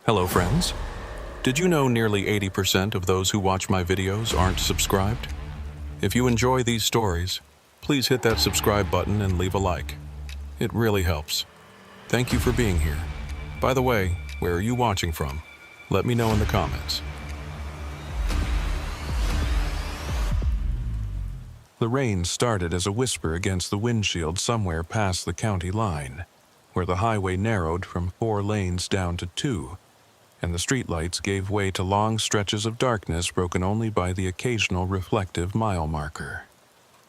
Hello, friends. Did you know nearly 80% of those who watch my videos aren't subscribed? If you enjoy these stories, please hit that subscribe button and leave a like. It really helps. Thank you for being here. By the way, where are you watching from? Let me know in the comments. The rain started as a whisper against the windshield somewhere past the county line, where the highway narrowed from 4 lanes down to 2, and the streetlights gave way to long stretches of darkness broken only by the occasional reflective mile marker.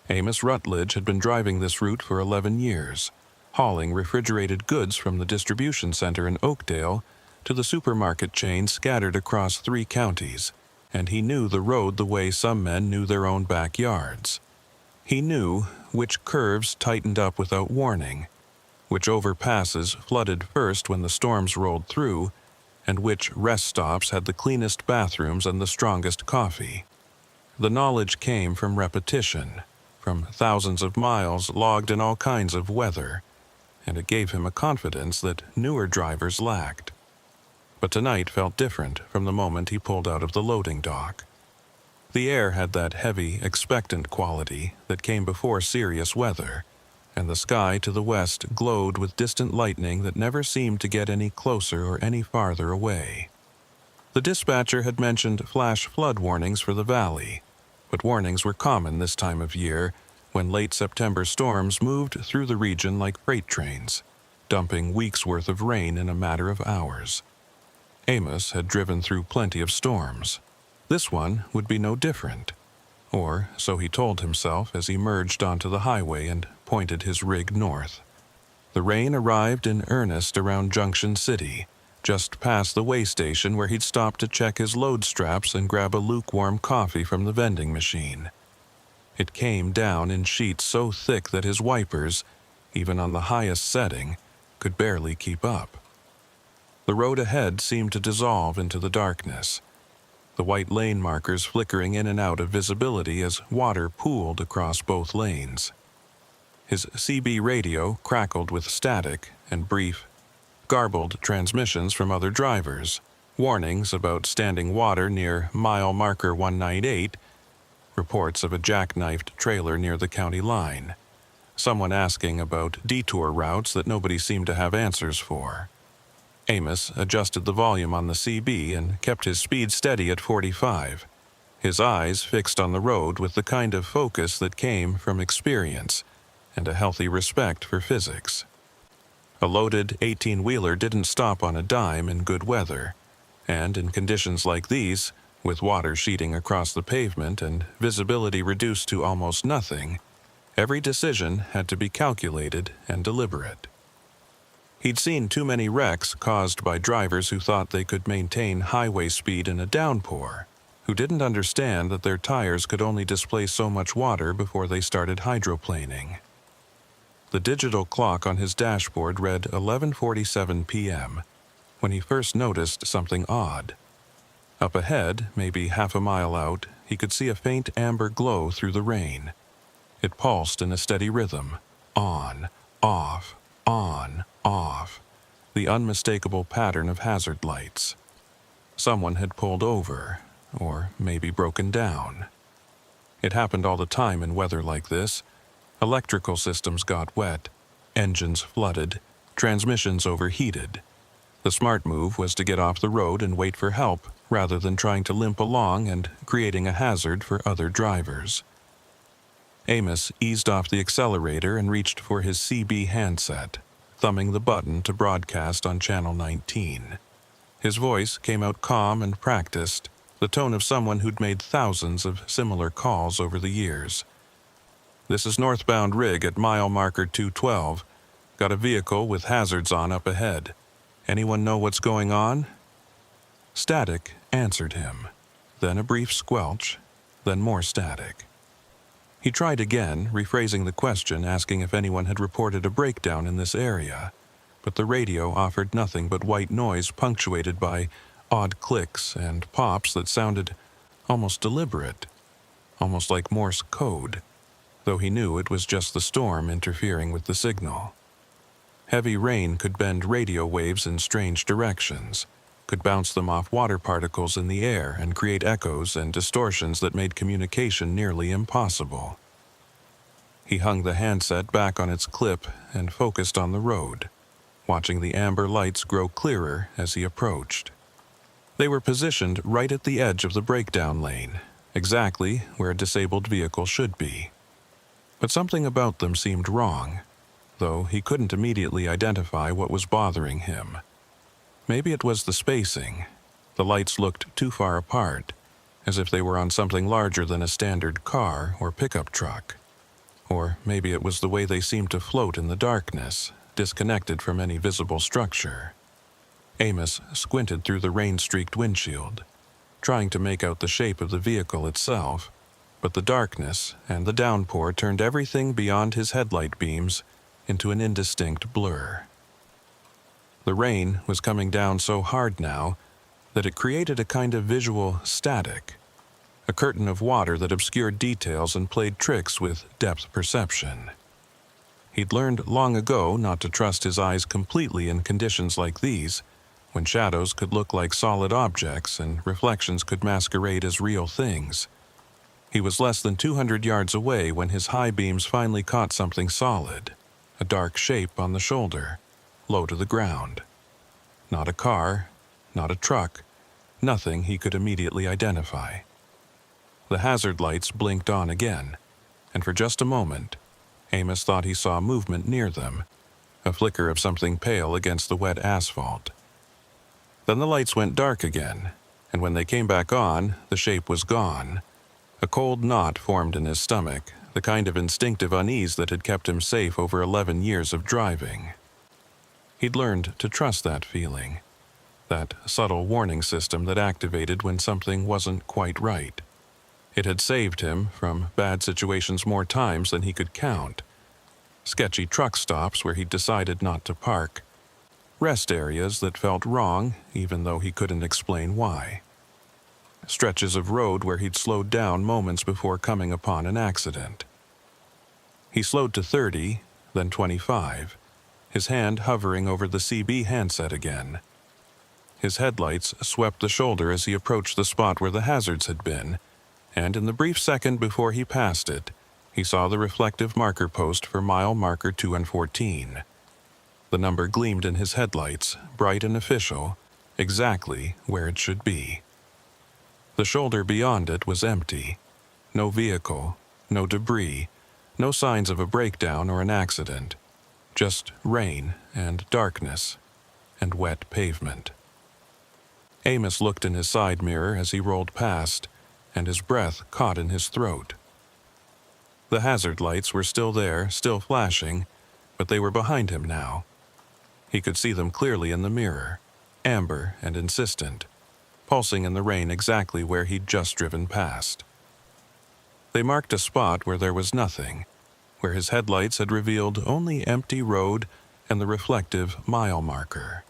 Amos Rutledge had been driving this route for 11 years, hauling refrigerated goods from the distribution center in Oakdale to the supermarket chain scattered across 3 counties, and he knew the road the way some men knew their own backyards. He knew which curves tightened up without warning, which overpasses flooded first when the storms rolled through, and which rest stops had the cleanest bathrooms and the strongest coffee. The knowledge came from repetition, from thousands of miles logged in all kinds of weather, and it gave him a confidence that newer drivers lacked. But tonight felt different from the moment he pulled out of the loading dock. The air had that heavy, expectant quality that came before serious weather, and the sky to the west glowed with distant lightning that never seemed to get any closer or any farther away. The dispatcher had mentioned flash flood warnings for the valley, but warnings were common this time of year when late September storms moved through the region like freight trains, dumping weeks' worth of rain in a matter of hours. Amos had driven through plenty of storms. This one would be no different. Or so he told himself as he merged onto the highway and pointed his rig north. The rain arrived in earnest around Junction City, just past the way station where he'd stopped to check his load straps and grab a lukewarm coffee from the vending machine. It came down in sheets so thick that his wipers, even on the highest setting, could barely keep up. The road ahead seemed to dissolve into the darkness, the white lane markers flickering in and out of visibility as water pooled across both lanes. His CB radio crackled with static and brief, garbled transmissions from other drivers, warnings about standing water near mile marker 198, reports of a jackknifed trailer near the county line, someone asking about detour routes that nobody seemed to have answers for. Amos adjusted the volume on the CB and kept his speed steady at 45, his eyes fixed on the road with the kind of focus that came from experience and a healthy respect for physics. A loaded 18-wheeler didn't stop on a dime in good weather, and in conditions like these, with water sheeting across the pavement and visibility reduced to almost nothing, every decision had to be calculated and deliberate. He'd seen too many wrecks caused by drivers who thought they could maintain highway speed in a downpour, who didn't understand that their tires could only displace so much water before they started hydroplaning. The digital clock on his dashboard read 11:47 p.m. when he first noticed something odd. Up ahead, maybe half a mile out, he could see a faint amber glow through the rain. It pulsed in a steady rhythm, on, off, on, off, the unmistakable pattern of hazard lights. Someone had pulled over, or maybe broken down. It happened all the time in weather like this. Electrical systems got wet, engines flooded, transmissions overheated. The smart move was to get off the road and wait for help rather than trying to limp along and creating a hazard for other drivers. Amos eased off the accelerator and reached for his CB handset, thumbing the button to broadcast on Channel 19. His voice came out calm and practiced, the tone of someone who'd made thousands of similar calls over the years. "This is northbound rig at mile marker 212. Got a vehicle with hazards on up ahead. Anyone know what's going on?" Static answered him, then a brief squelch, then more static. He tried again, rephrasing the question, asking if anyone had reported a breakdown in this area, but the radio offered nothing but white noise punctuated by odd clicks and pops that sounded almost deliberate, almost like Morse code, though he knew it was just the storm interfering with the signal. Heavy rain could bend radio waves in strange directions, could bounce them off water particles in the air and create echoes and distortions that made communication nearly impossible. He hung the handset back on its clip and focused on the road, watching the amber lights grow clearer as he approached. They were positioned right at the edge of the breakdown lane, exactly where a disabled vehicle should be. But something about them seemed wrong, though he couldn't immediately identify what was bothering him. Maybe it was the spacing. The lights looked too far apart, as if they were on something larger than a standard car or pickup truck. Or maybe it was the way they seemed to float in the darkness, disconnected from any visible structure. Amos squinted through the rain-streaked windshield, trying to make out the shape of the vehicle itself, but the darkness and the downpour turned everything beyond his headlight beams into an indistinct blur. The rain was coming down so hard now that it created a kind of visual static, a curtain of water that obscured details and played tricks with depth perception. He'd learned long ago not to trust his eyes completely in conditions like these, when shadows could look like solid objects and reflections could masquerade as real things. He was less than 200 yards away when his high beams finally caught something solid, a dark shape on the shoulder, low to the ground. Not a car, not a truck, nothing he could immediately identify. The hazard lights blinked on again, and for just a moment, Amos thought he saw movement near them, a flicker of something pale against the wet asphalt. Then the lights went dark again, and when they came back on, the shape was gone. A cold knot formed in his stomach, the kind of instinctive unease that had kept him safe over 11 years of driving. He'd learned to trust that feeling, that subtle warning system that activated when something wasn't quite right. It had saved him from bad situations more times than he could count. Sketchy truck stops where he'd decided not to park. Rest areas that felt wrong, even though he couldn't explain why. Stretches of road where he'd slowed down moments before coming upon an accident. He slowed to 30, then 25, his hand hovering over the CB handset again. His headlights swept the shoulder as he approached the spot where the hazards had been, and in the brief second before he passed it, he saw the reflective marker post for mile marker 2 and 14. The number gleamed in his headlights, bright and official, exactly where it should be. The shoulder beyond it was empty. No vehicle, no debris, no signs of a breakdown or an accident. Just rain and darkness and wet pavement. Amos looked in his side mirror as he rolled past, and his breath caught in his throat. The hazard lights were still there, still flashing, but they were behind him now. He could see them clearly in the mirror, amber and insistent, pulsing in the rain exactly where he'd just driven past. They marked a spot where there was nothing, where his headlights had revealed only empty road and the reflective mile marker.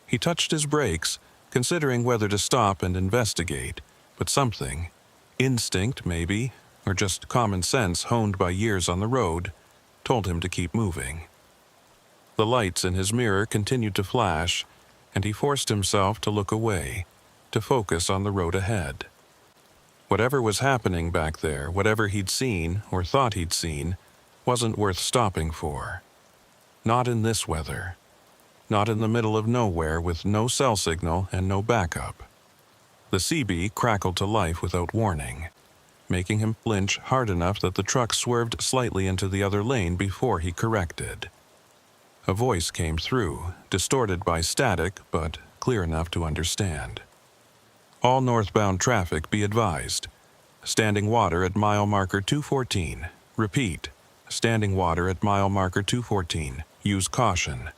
He touched his brakes, considering whether to stop and investigate, but something, instinct maybe, or just common sense honed by years on the road, told him to keep moving. The lights in his mirror continued to flash, and he forced himself to look away, to focus on the road ahead. Whatever was happening back there, whatever he'd seen or thought he'd seen, wasn't worth stopping for. Not in this weather. Not in the middle of nowhere with no cell signal and no backup. The CB crackled to life without warning, making him flinch hard enough that the truck swerved slightly into the other lane before he corrected. A voice came through, distorted by static, but clear enough to understand. All northbound traffic be advised. Standing water at mile marker 214. Repeat. Standing water at mile marker 214. Use caution.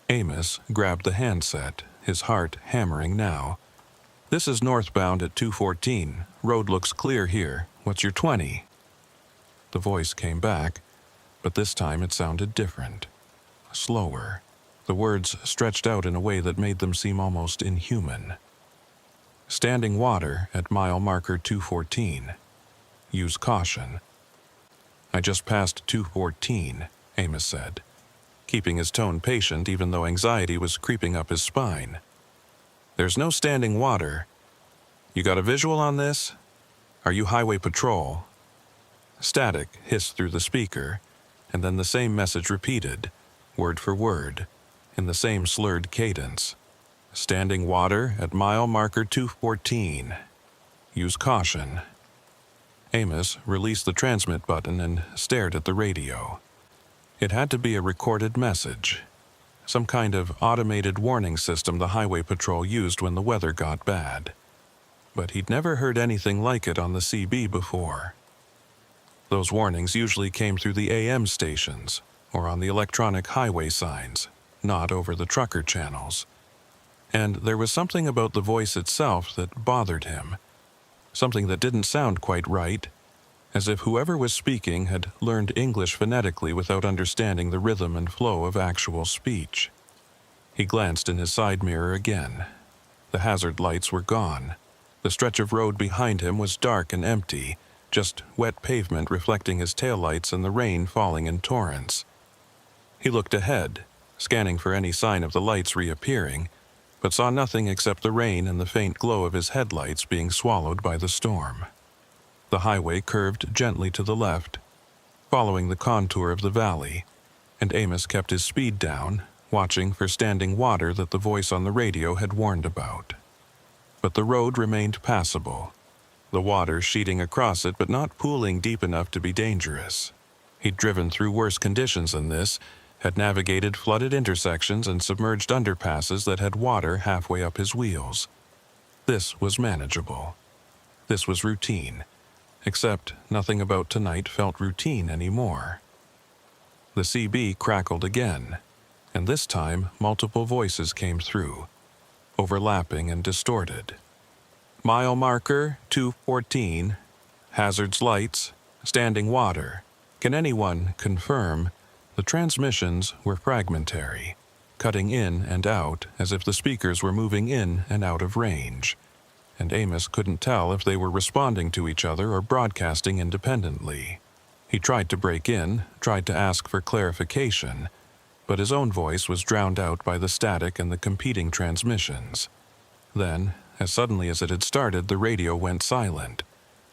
Amos grabbed the handset, his heart hammering now. This is northbound at 214. Road looks clear here. What's your 20? The voice came back, but this time it sounded different. Slower. The words stretched out in a way that made them seem almost inhuman. Standing water at mile marker 214. Use caution. I just passed 214, Amos said, keeping his tone patient even though anxiety was creeping up his spine. There's no standing water. You got a visual on this? Are you highway patrol? Static hissed through the speaker, and then the same message repeated, word for word, in the same slurred cadence. Standing water at mile marker 214. Use caution. Amos released the transmit button and stared at the radio. It had to be a recorded message, some kind of automated warning system the highway patrol used when the weather got bad. But he'd never heard anything like it on the CB before. Those warnings usually came through the AM stations or on the electronic highway signs, not over the trucker channels. And there was something about the voice itself that bothered him, something that didn't sound quite right, as if whoever was speaking had learned English phonetically without understanding the rhythm and flow of actual speech. He glanced in his side mirror again. The hazard lights were gone. The stretch of road behind him was dark and empty, just wet pavement reflecting his taillights and the rain falling in torrents. He looked ahead, scanning for any sign of the lights reappearing, but saw nothing except the rain and the faint glow of his headlights being swallowed by the storm. The highway curved gently to the left, following the contour of the valley, and Amos kept his speed down, watching for standing water that the voice on the radio had warned about. But the road remained passable, the water sheeting across it but not pooling deep enough to be dangerous. He'd driven through worse conditions than this, had navigated flooded intersections and submerged underpasses that had water halfway up his wheels. This was manageable. This was routine, except nothing about tonight felt routine anymore. The CB crackled again, and this time multiple voices came through, overlapping and distorted. Mile marker 214, hazards lights, standing water. Can anyone confirm? The transmissions were fragmentary, cutting in and out as if the speakers were moving in and out of range, and Amos couldn't tell if they were responding to each other or broadcasting independently. He tried to break in, tried to ask for clarification, but his own voice was drowned out by the static and the competing transmissions. Then, as suddenly as it had started, the radio went silent.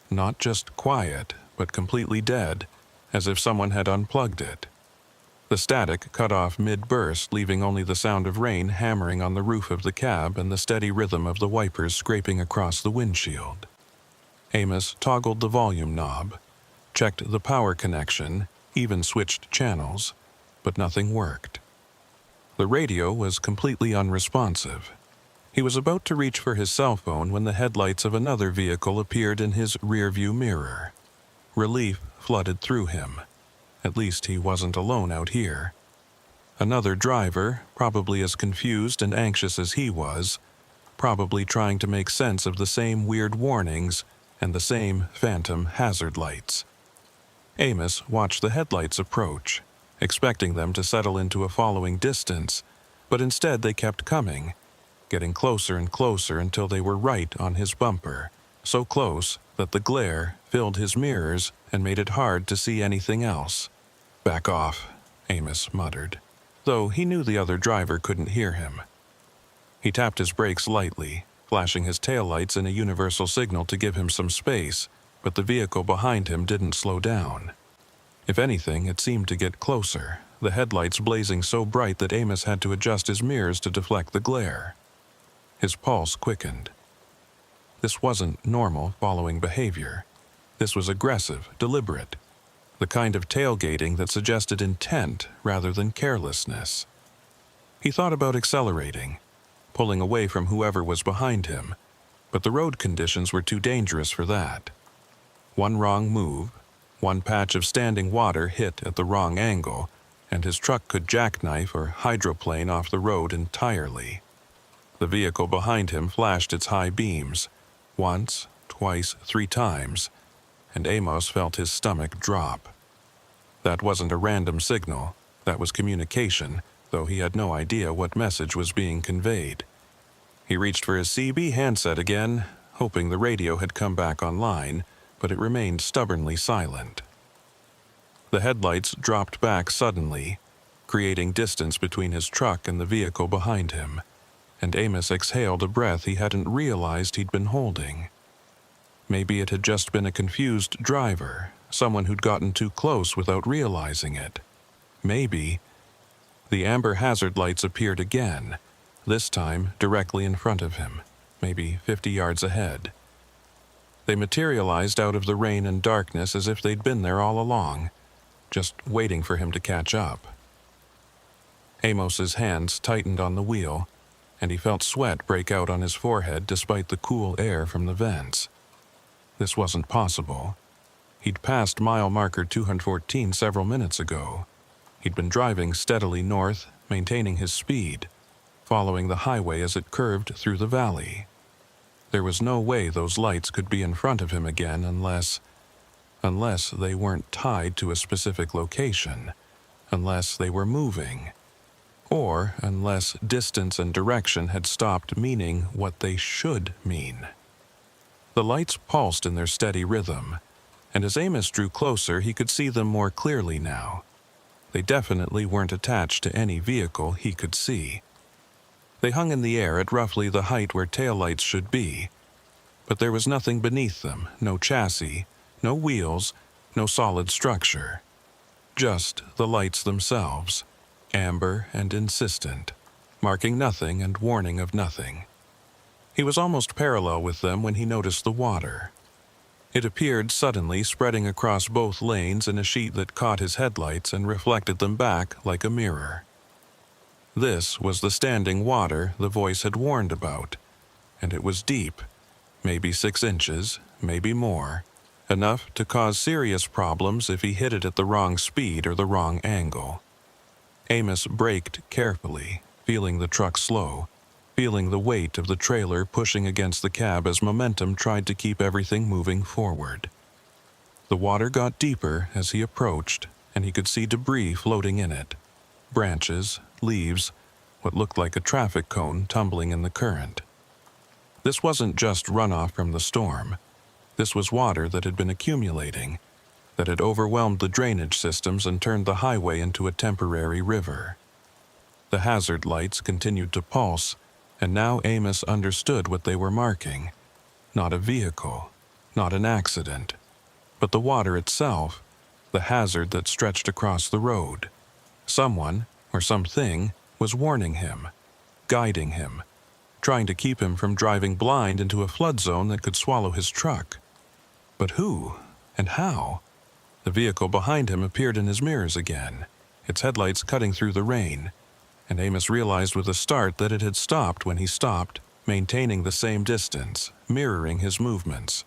Not just quiet, but completely dead, as if someone had unplugged it. The static cut off mid-burst, leaving only the sound of rain hammering on the roof of the cab and the steady rhythm of the wipers scraping across the windshield. Amos toggled the volume knob, checked the power connection, even switched channels, but nothing worked. The radio was completely unresponsive. He was about to reach for his cell phone when the headlights of another vehicle appeared in his rearview mirror. Relief flooded through him. At least he wasn't alone out here. Another driver, probably as confused and anxious as he was, probably trying to make sense of the same weird warnings and the same phantom hazard lights. Amos watched the headlights approach, expecting them to settle into a following distance, but instead they kept coming, getting closer and closer until they were right on his bumper, so close that the glare filled his mirrors and made it hard to see anything else. "Back off," Amos muttered, though he knew the other driver couldn't hear him. He tapped his brakes lightly, flashing his taillights in a universal signal to give him some space, but the vehicle behind him didn't slow down. If anything, it seemed to get closer, the headlights blazing so bright that Amos had to adjust his mirrors to deflect the glare. His pulse quickened. This wasn't normal following behavior. This was aggressive, deliberate. The kind of tailgating that suggested intent rather than carelessness. He thought about accelerating, pulling away from whoever was behind him, but the road conditions were too dangerous for that. One wrong move, one patch of standing water hit at the wrong angle, and his truck could jackknife or hydroplane off the road entirely. The vehicle behind him flashed its high beams, once, twice, 3 times, and Amos felt his stomach drop. That wasn't a random signal, that was communication, though he had no idea what message was being conveyed. He reached for his CB handset again, hoping the radio had come back online, but it remained stubbornly silent. The headlights dropped back suddenly, creating distance between his truck and the vehicle behind him. and Amos exhaled a breath he hadn't realized he'd been holding. Maybe it had just been a confused driver, someone who'd gotten too close without realizing it. Maybe. The amber hazard lights appeared again, this time directly in front of him, maybe 50 yards ahead. They materialized out of the rain and darkness as if they'd been there all along, just waiting for him to catch up. Amos's hands tightened on the wheel, and he felt sweat break out on his forehead despite the cool air from the vents. This wasn't possible. He'd passed mile marker 214 several minutes ago. He'd been driving steadily north, maintaining his speed, following the highway as it curved through the valley. There was no way those lights could be in front of him again unless they weren't tied to a specific location, unless they were moving, or unless distance and direction had stopped meaning what they should mean. The lights pulsed in their steady rhythm, and as Amos drew closer, he could see them more clearly now. They definitely weren't attached to any vehicle he could see. They hung in the air at roughly the height where taillights should be, but there was nothing beneath them, no chassis, no wheels, no solid structure. Just the lights themselves, amber and insistent, marking nothing and warning of nothing. He was almost parallel with them when he noticed the water. It appeared suddenly, spreading across both lanes in a sheet that caught his headlights and reflected them back like a mirror. This was the standing water the voice had warned about, and it was deep, maybe 6 inches, maybe more, enough to cause serious problems if he hit it at the wrong speed or the wrong angle. Amos braked carefully, feeling the truck slow, feeling the weight of the trailer pushing against the cab as momentum tried to keep everything moving forward. The water got deeper as he approached, and he could see debris floating in it. Branches, leaves, what looked like a traffic cone tumbling in the current. This wasn't just runoff from the storm. This was water that had been accumulating, that had overwhelmed the drainage systems and turned the highway into a temporary river. The hazard lights continued to pulse, and now Amos understood what they were marking. Not a vehicle, not an accident, but the water itself, the hazard that stretched across the road. Someone, or something, was warning him, guiding him, trying to keep him from driving blind into a flood zone that could swallow his truck. But who, and how? The vehicle behind him appeared in his mirrors again, its headlights cutting through the rain, and Amos realized with a start that it had stopped when he stopped, maintaining the same distance, mirroring his movements.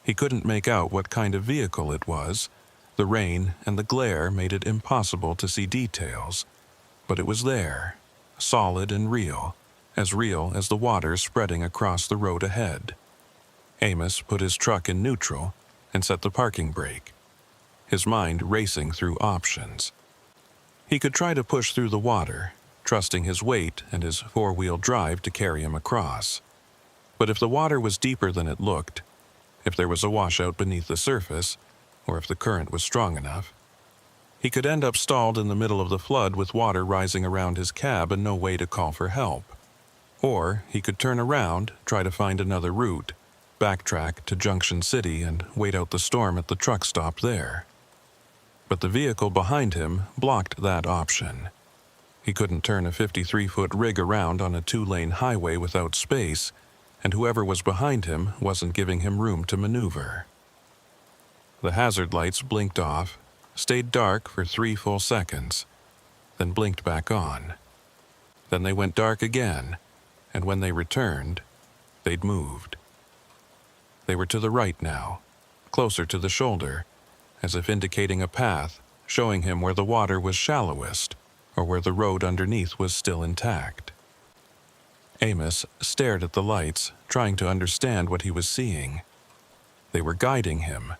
He couldn't make out what kind of vehicle it was. The rain and the glare made it impossible to see details, but it was there, solid and real as the water spreading across the road ahead. Amos put his truck in neutral and set the parking brake, his mind racing through options. He could try to push through the water, trusting his weight and his four-wheel drive to carry him across. But if the water was deeper than it looked, if there was a washout beneath the surface, or if the current was strong enough, he could end up stalled in the middle of the flood with water rising around his cab and no way to call for help. Or he could turn around, try to find another route, backtrack to Junction City and wait out the storm at the truck stop there. But the vehicle behind him blocked that option. He couldn't turn a 53-foot rig around on a 2-lane highway without space, and whoever was behind him wasn't giving him room to maneuver. The hazard lights blinked off, stayed dark for 3 full seconds, then blinked back on. Then they went dark again, and when they returned, they'd moved. They were to the right now, closer to the shoulder, as if indicating a path, showing him where the water was shallowest, or where the road underneath was still intact. Amos stared at the lights, trying to understand what he was seeing. They were guiding him,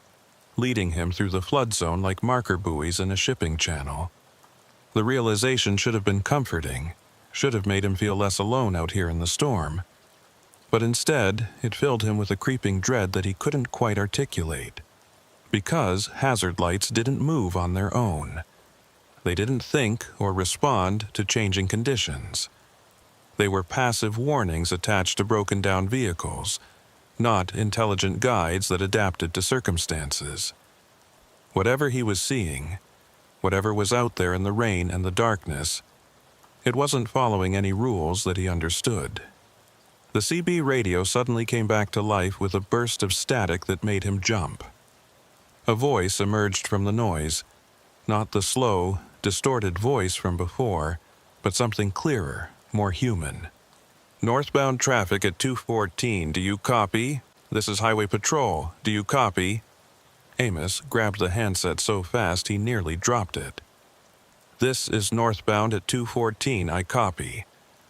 leading him through the flood zone like marker buoys in a shipping channel. The realization should have been comforting, should have made him feel less alone out here in the storm. But instead, it filled him with a creeping dread that he couldn't quite articulate. Because hazard lights didn't move on their own. They didn't think or respond to changing conditions. They were passive warnings attached to broken-down vehicles, not intelligent guides that adapted to circumstances. Whatever he was seeing, whatever was out there in the rain and the darkness, it wasn't following any rules that he understood. The CB radio suddenly came back to life with a burst of static that made him jump. A voice emerged from the noise, not the slow, distorted voice from before, but something clearer, more human. "Northbound traffic at 214, do you copy? This is Highway Patrol, do you copy?" Amos grabbed the handset so fast he nearly dropped it. "This is northbound at 214, I copy.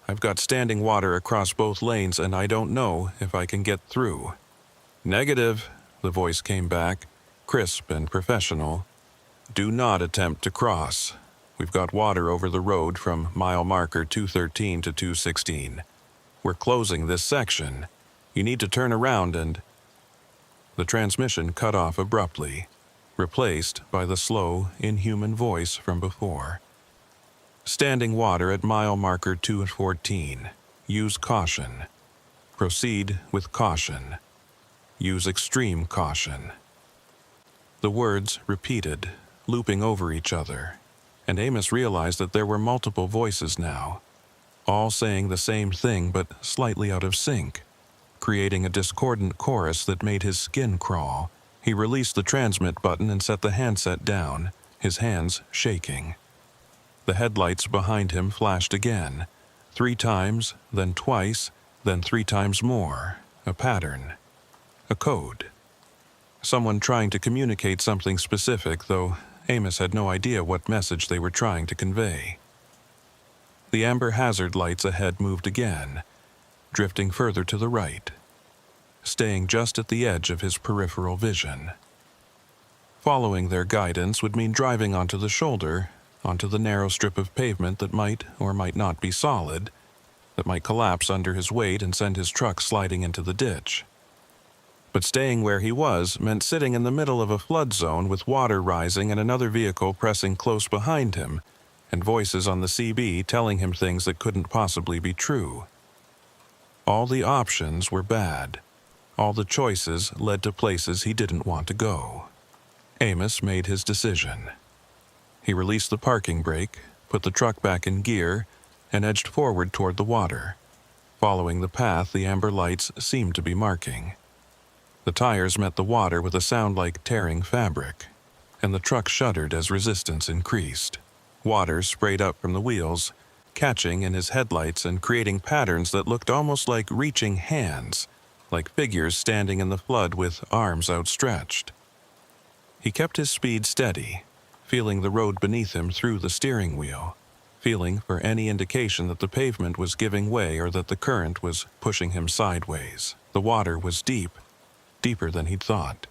I've got standing water across both lanes and I don't know if I can get through." "Negative," the voice came back, crisp and professional. "Do not attempt to cross. We've got water over the road from mile marker 213 to 216. We're closing this section. You need to turn around and—" The transmission cut off abruptly, replaced by the slow, inhuman voice from before. "Standing water at mile marker 214. Use caution. Proceed with caution. Use extreme caution." The words repeated, looping over each other, and Amos realized that there were multiple voices now, all saying the same thing but slightly out of sync, creating a discordant chorus that made his skin crawl. He released the transmit button and set the handset down, his hands shaking. The headlights behind him flashed again, 3 times, then twice, then 3 times more, a pattern, a code. Someone trying to communicate something specific, though Amos had no idea what message they were trying to convey. The amber hazard lights ahead moved again, drifting further to the right, staying just at the edge of his peripheral vision. Following their guidance would mean driving onto the shoulder, onto the narrow strip of pavement that might or might not be solid, that might collapse under his weight and send his truck sliding into the ditch. But staying where he was meant sitting in the middle of a flood zone with water rising and another vehicle pressing close behind him, and voices on the CB telling him things that couldn't possibly be true. All the options were bad. All the choices led to places he didn't want to go. Amos made his decision. He released the parking brake, put the truck back in gear, and edged forward toward the water, following the path the amber lights seemed to be marking. The tires met the water with a sound like tearing fabric, and the truck shuddered as resistance increased. Water sprayed up from the wheels, catching in his headlights and creating patterns that looked almost like reaching hands, like figures standing in the flood with arms outstretched. He kept his speed steady, feeling the road beneath him through the steering wheel, feeling for any indication that the pavement was giving way or that the current was pushing him sideways. The water was deep, deeper than he'd thought,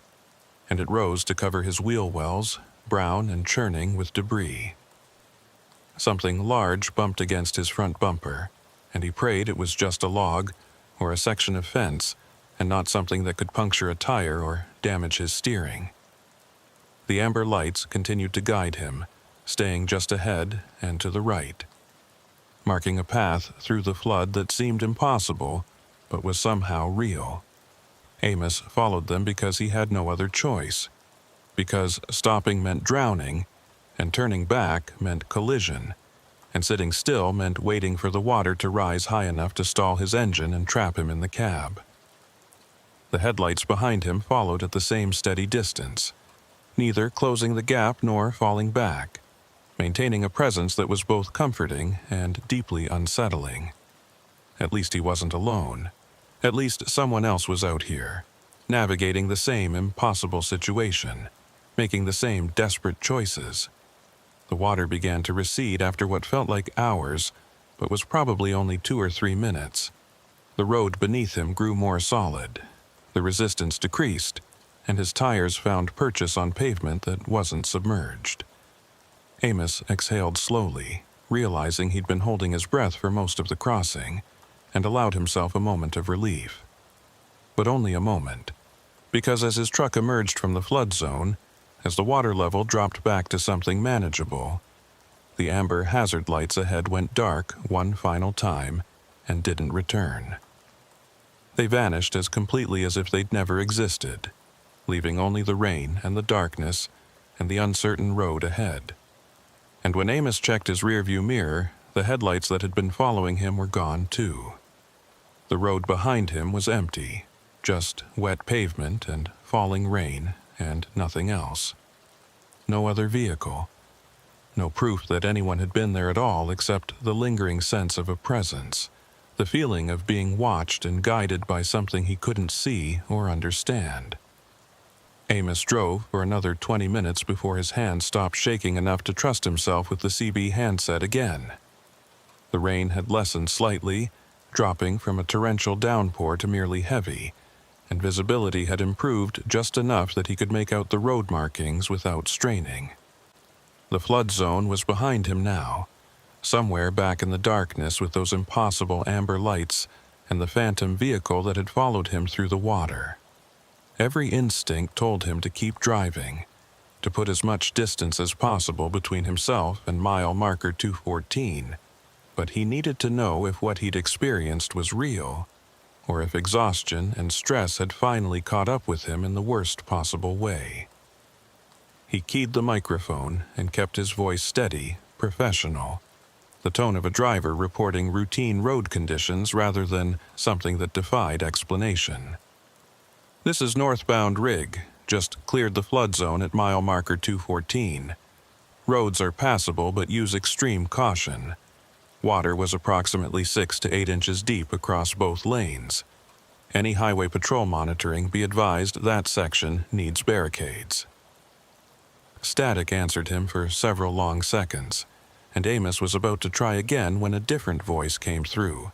and it rose to cover his wheel wells, brown and churning with debris. Something large bumped against his front bumper, and he prayed it was just a log or a section of fence and not something that could puncture a tire or damage his steering. The amber lights continued to guide him, staying just ahead and to the right, marking a path through the flood that seemed impossible but was somehow real. Amos followed them because he had no other choice, because stopping meant drowning, and turning back meant collision, and sitting still meant waiting for the water to rise high enough to stall his engine and trap him in the cab. The headlights behind him followed at the same steady distance, neither closing the gap nor falling back, maintaining a presence that was both comforting and deeply unsettling. At least he wasn't alone. At least someone else was out here, navigating the same impossible situation, making the same desperate choices. The water began to recede after what felt like hours, but was probably only 2 or 3 minutes. The road beneath him grew more solid. The resistance decreased, and his tires found purchase on pavement that wasn't submerged. Amos exhaled slowly, realizing he'd been holding his breath for most of the crossing, and allowed himself a moment of relief. But only a moment, because as his truck emerged from the flood zone, as the water level dropped back to something manageable, the amber hazard lights ahead went dark one final time, and didn't return. They vanished as completely as if they'd never existed, leaving only the rain and the darkness and the uncertain road ahead. And when Amos checked his rearview mirror, the headlights that had been following him were gone too. The road behind him was empty, just wet pavement and falling rain and nothing else. No other vehicle. No proof that anyone had been there at all except the lingering sense of a presence, the feeling of being watched and guided by something he couldn't see or understand. Amos drove for another 20 minutes before his hands stopped shaking enough to trust himself with the CB handset again. The rain had lessened slightly, dropping from a torrential downpour to merely heavy, and visibility had improved just enough that he could make out the road markings without straining. The flood zone was behind him now, somewhere back in the darkness with those impossible amber lights and the phantom vehicle that had followed him through the water. Every instinct told him to keep driving, to put as much distance as possible between himself and mile marker 214, but he needed to know if what he'd experienced was real, or if exhaustion and stress had finally caught up with him in the worst possible way. He keyed the microphone and kept his voice steady, professional, the tone of a driver reporting routine road conditions rather than something that defied explanation. "This is northbound rig, just cleared the flood zone at mile marker 214. Roads are passable but use extreme caution. Water was approximately 6 to 8 inches deep across both lanes. Any highway patrol monitoring, be advised that section needs barricades." Static answered him for several long seconds, and Amos was about to try again when a different voice came through,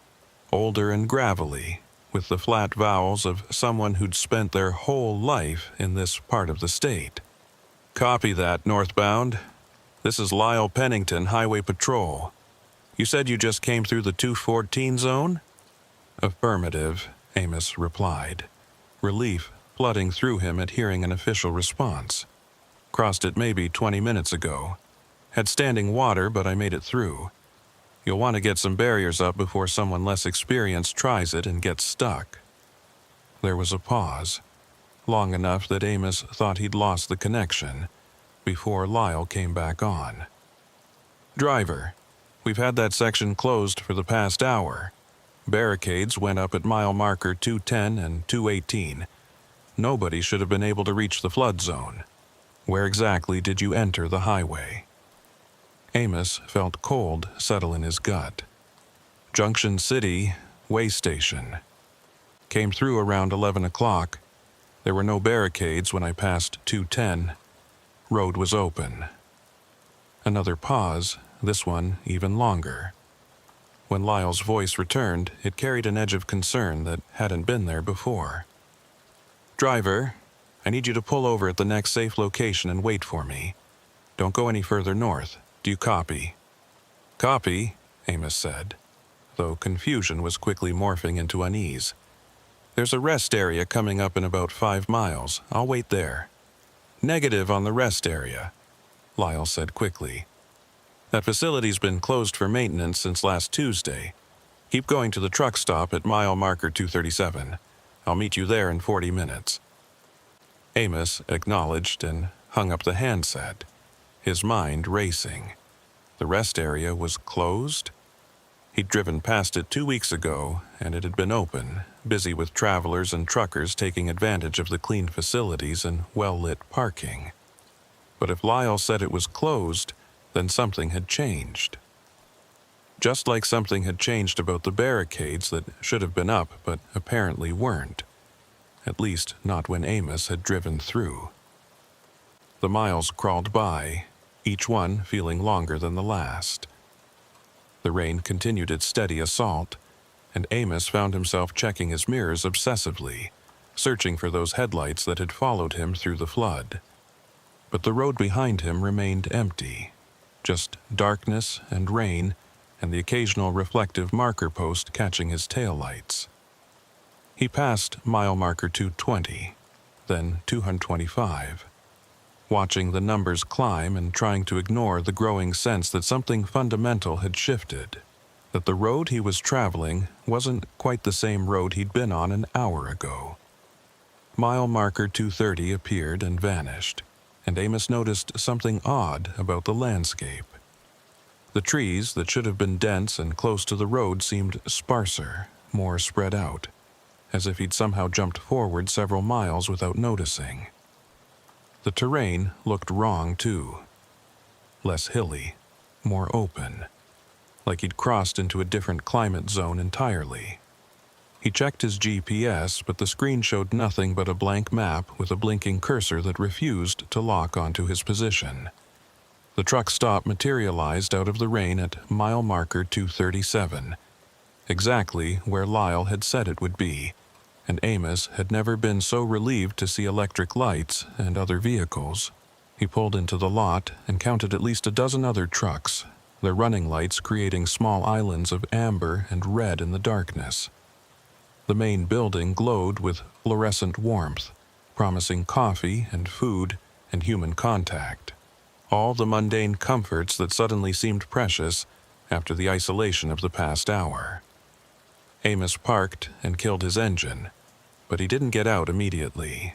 older and gravelly, with the flat vowels of someone who'd spent their whole life in this part of the state. "Copy that, northbound. This is Lyle Pennington, Highway Patrol. You said you just came through the 214 zone?" "Affirmative," Amos replied, relief flooding through him at hearing an official response. "Crossed it maybe 20 minutes ago. Had standing water, but I made it through. You'll want to get some barriers up before someone less experienced tries it and gets stuck." There was a pause, long enough that Amos thought he'd lost the connection, before Lyle came back on. "Driver, we've had that section closed for the past hour. Barricades went up at mile marker 210 and 218. Nobody should have been able to reach the flood zone. Where exactly did you enter the highway?" Amos felt cold settle in his gut. "Junction City, way station. Came through around 11 o'clock. There were no barricades when I passed 210. Road was open." Another pause, this one even longer. When Lyle's voice returned, it carried an edge of concern that hadn't been there before. "Driver, I need you to pull over at the next safe location and wait for me. Don't go any further north. Do you copy?" "Copy," Amos said, though confusion was quickly morphing into unease. "There's a rest area coming up in about 5 miles. I'll wait there." "Negative on the rest area," Lyle said quickly. "That facility's been closed for maintenance since last Tuesday. Keep going to the truck stop at mile marker 237. I'll meet you there in 40 minutes. Amos acknowledged and hung up the handset, his mind racing. The rest area was closed? He'd driven past it 2 weeks ago, and it had been open, busy with travelers and truckers taking advantage of the clean facilities and well-lit parking. But if Lyle said it was closed, then something had changed. Just like something had changed about the barricades that should have been up but apparently weren't. At least not when Amos had driven through. The miles crawled by, each one feeling longer than the last. The rain continued its steady assault, and Amos found himself checking his mirrors obsessively, searching for those headlights that had followed him through the flood. But the road behind him remained empty, just darkness and rain, and the occasional reflective marker post catching his taillights. He passed mile marker 220, then 225, watching the numbers climb and trying to ignore the growing sense that something fundamental had shifted. that the road he was traveling wasn't quite the same road he'd been on an hour ago. Mile marker 230 appeared and vanished, and Amos noticed something odd about the landscape. The trees that should have been dense and close to the road seemed sparser, more spread out, as if he'd somehow jumped forward several miles without noticing. The terrain looked wrong, too. Less hilly, more open, like he'd crossed into a different climate zone entirely. He checked his GPS, but the screen showed nothing but a blank map with a blinking cursor that refused to lock onto his position. The truck stop materialized out of the rain at mile marker 237, exactly where Lyle had said it would be, and Amos had never been so relieved to see electric lights and other vehicles. He pulled into the lot and counted at least a dozen other trucks, their running lights creating small islands of amber and red in the darkness. The main building glowed with fluorescent warmth, promising coffee and food and human contact. All the mundane comforts that suddenly seemed precious after the isolation of the past hour. Amos parked and killed his engine, but he didn't get out immediately.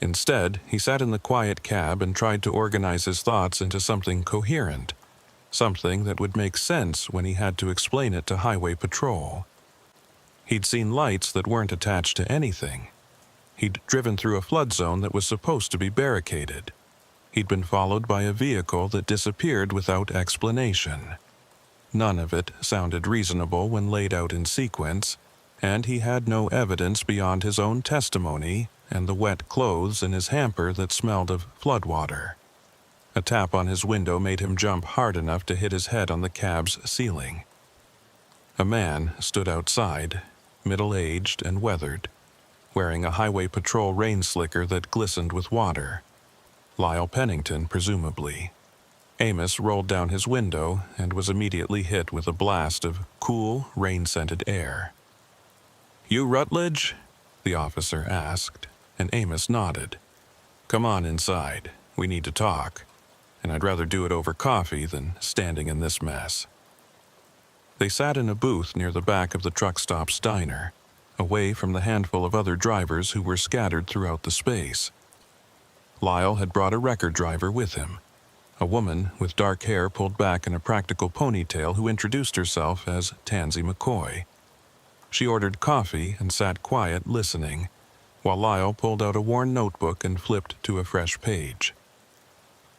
Instead, he sat in the quiet cab and tried to organize his thoughts into something coherent, something that would make sense when he had to explain it to highway patrol. He'd seen lights that weren't attached to anything. He'd driven through a flood zone that was supposed to be barricaded. He'd been followed by a vehicle that disappeared without explanation. None of it sounded reasonable when laid out in sequence, and he had no evidence beyond his own testimony and the wet clothes in his hamper that smelled of floodwater. A tap on his window made him jump hard enough to hit his head on the cab's ceiling. A man stood outside, middle-aged and weathered, wearing a highway patrol rain slicker that glistened with water. Lyle Pennington, presumably. Amos rolled down his window and was immediately hit with a blast of cool, rain-scented air. "You Rutledge?" the officer asked, and Amos nodded. "Come on inside. We need to talk, and I'd rather do it over coffee than standing in this mess." They sat in a booth near the back of the truck stop's diner, away from the handful of other drivers who were scattered throughout the space. Lyle had brought a record driver with him, a woman with dark hair pulled back in a practical ponytail who introduced herself as Tansy McCoy. She ordered coffee and sat quiet, listening, while Lyle pulled out a worn notebook and flipped to a fresh page.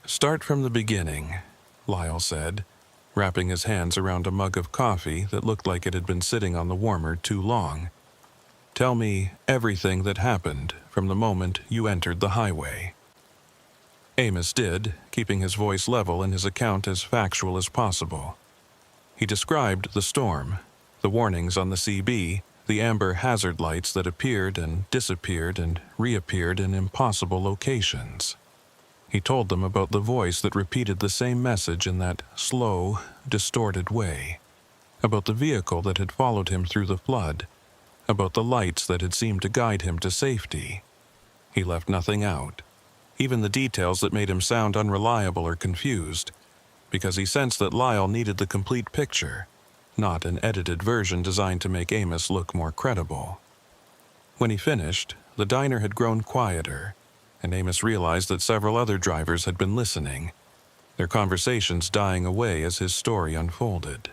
"Start from the beginning," Lyle said, wrapping his hands around a mug of coffee that looked like it had been sitting on the warmer too long. "Tell me everything that happened from the moment you entered the highway." Amos did, keeping his voice level and his account as factual as possible. He described the storm, the warnings on the CB, the amber hazard lights that appeared and disappeared and reappeared in impossible locations. He told them about the voice that repeated the same message in that slow, distorted way, about the vehicle that had followed him through the flood, about the lights that had seemed to guide him to safety. He left nothing out, even the details that made him sound unreliable or confused, because he sensed that Lyle needed the complete picture, not an edited version designed to make Amos look more credible. When he finished, the diner had grown quieter, and Amos realized that several other drivers had been listening, their conversations dying away as his story unfolded.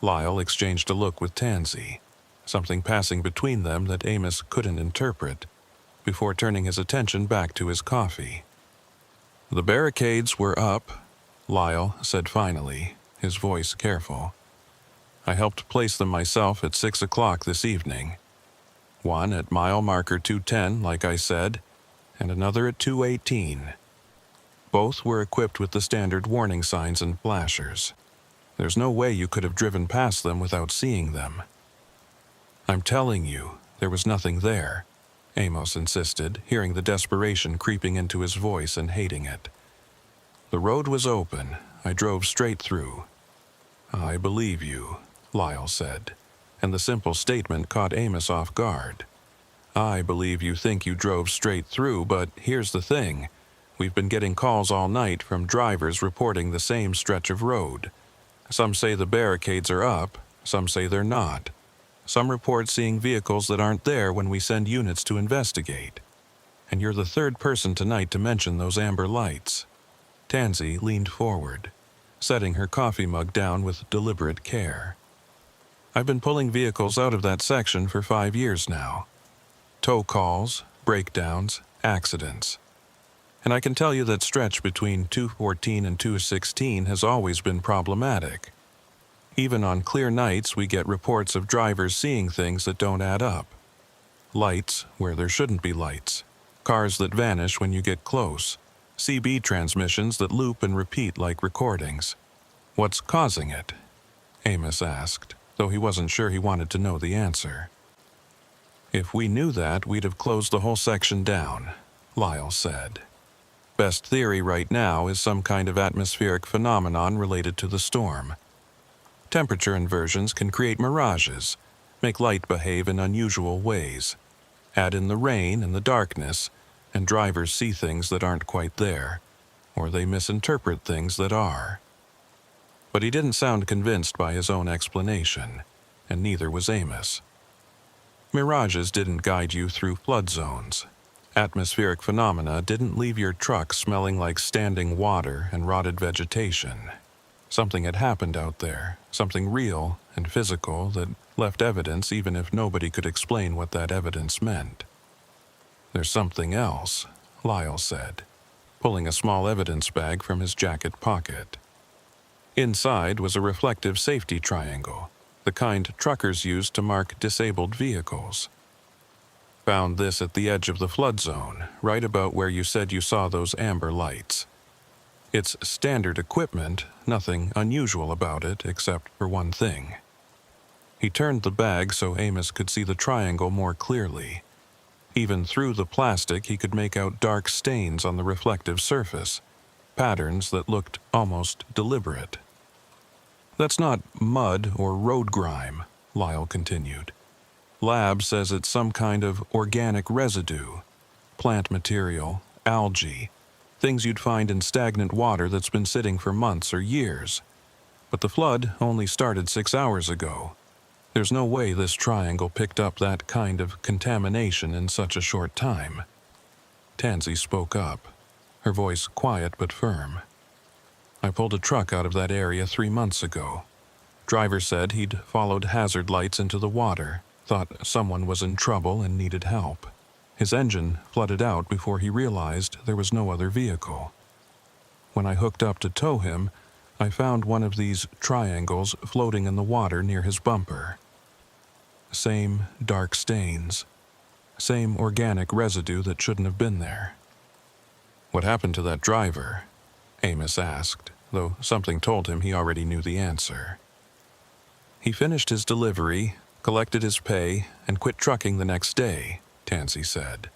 Lyle exchanged a look with Tansy, something passing between them that Amos couldn't interpret, before turning his attention back to his coffee. "The barricades were up," Lyle said finally, his voice careful. "I helped place them myself at 6 o'clock this evening. One at mile marker 210, like I said, and another at 218. Both were equipped with the standard warning signs and flashers. There's no way you could have driven past them without seeing them." "I'm telling you, there was nothing there," Amos insisted, hearing the desperation creeping into his voice and hating it. "The road was open. I drove straight through." "I believe you," Lyle said, and the simple statement caught Amos off guard. "I believe you think you drove straight through, but here's the thing. We've been getting calls all night from drivers reporting the same stretch of road. Some say the barricades are up, some say they're not. Some report seeing vehicles that aren't there when we send units to investigate. And you're the third person tonight to mention those amber lights." Tansy leaned forward, setting her coffee mug down with deliberate care. "I've been pulling vehicles out of that section for 5 years now. Tow calls, breakdowns, accidents. And I can tell you that stretch between 214 and 216 has always been problematic. Even on clear nights, we get reports of drivers seeing things that don't add up. Lights where there shouldn't be lights. Cars that vanish when you get close. CB transmissions that loop and repeat like recordings. What's causing it?" Amos asked, though he wasn't sure he wanted to know the answer. "If we knew that, we'd have closed the whole section down," Lyle said. "Best theory right now is some kind of atmospheric phenomenon related to the storm. Temperature inversions can create mirages, make light behave in unusual ways. Add in the rain and the darkness, and drivers see things that aren't quite there, or they misinterpret things that are." But he didn't sound convinced by his own explanation, and neither was Amos. Mirages didn't guide you through flood zones. Atmospheric phenomena didn't leave your truck smelling like standing water and rotted vegetation. Something had happened out there, something real and physical that left evidence even if nobody could explain what that evidence meant. "There's something else," Lyle said, pulling a small evidence bag from his jacket pocket. Inside was a reflective safety triangle, the kind truckers use to mark disabled vehicles. "Found this at the edge of the flood zone, right about where you said you saw those amber lights. It's standard equipment, nothing unusual about it except for one thing." He turned the bag so Amos could see the triangle more clearly. Even through the plastic, he could make out dark stains on the reflective surface, patterns that looked almost deliberate. "That's not mud or road grime," Lyle continued. "Lab says it's some kind of organic residue, plant material, algae, things you'd find in stagnant water that's been sitting for months or years. But the flood only started 6 hours ago. There's no way this triangle picked up that kind of contamination in such a short time." Tansy spoke up, her voice quiet but firm. "I pulled a truck out of that area 3 months ago. Driver said he'd followed hazard lights into the water, thought someone was in trouble and needed help. His engine flooded out before he realized there was no other vehicle. When I hooked up to tow him, I found one of these triangles floating in the water near his bumper. Same dark stains. Same organic residue that shouldn't have been there." "What happened to that driver?" Amos asked, though something told him he already knew the answer. "He finished his delivery, collected his pay, and quit trucking the next day," Tansy said.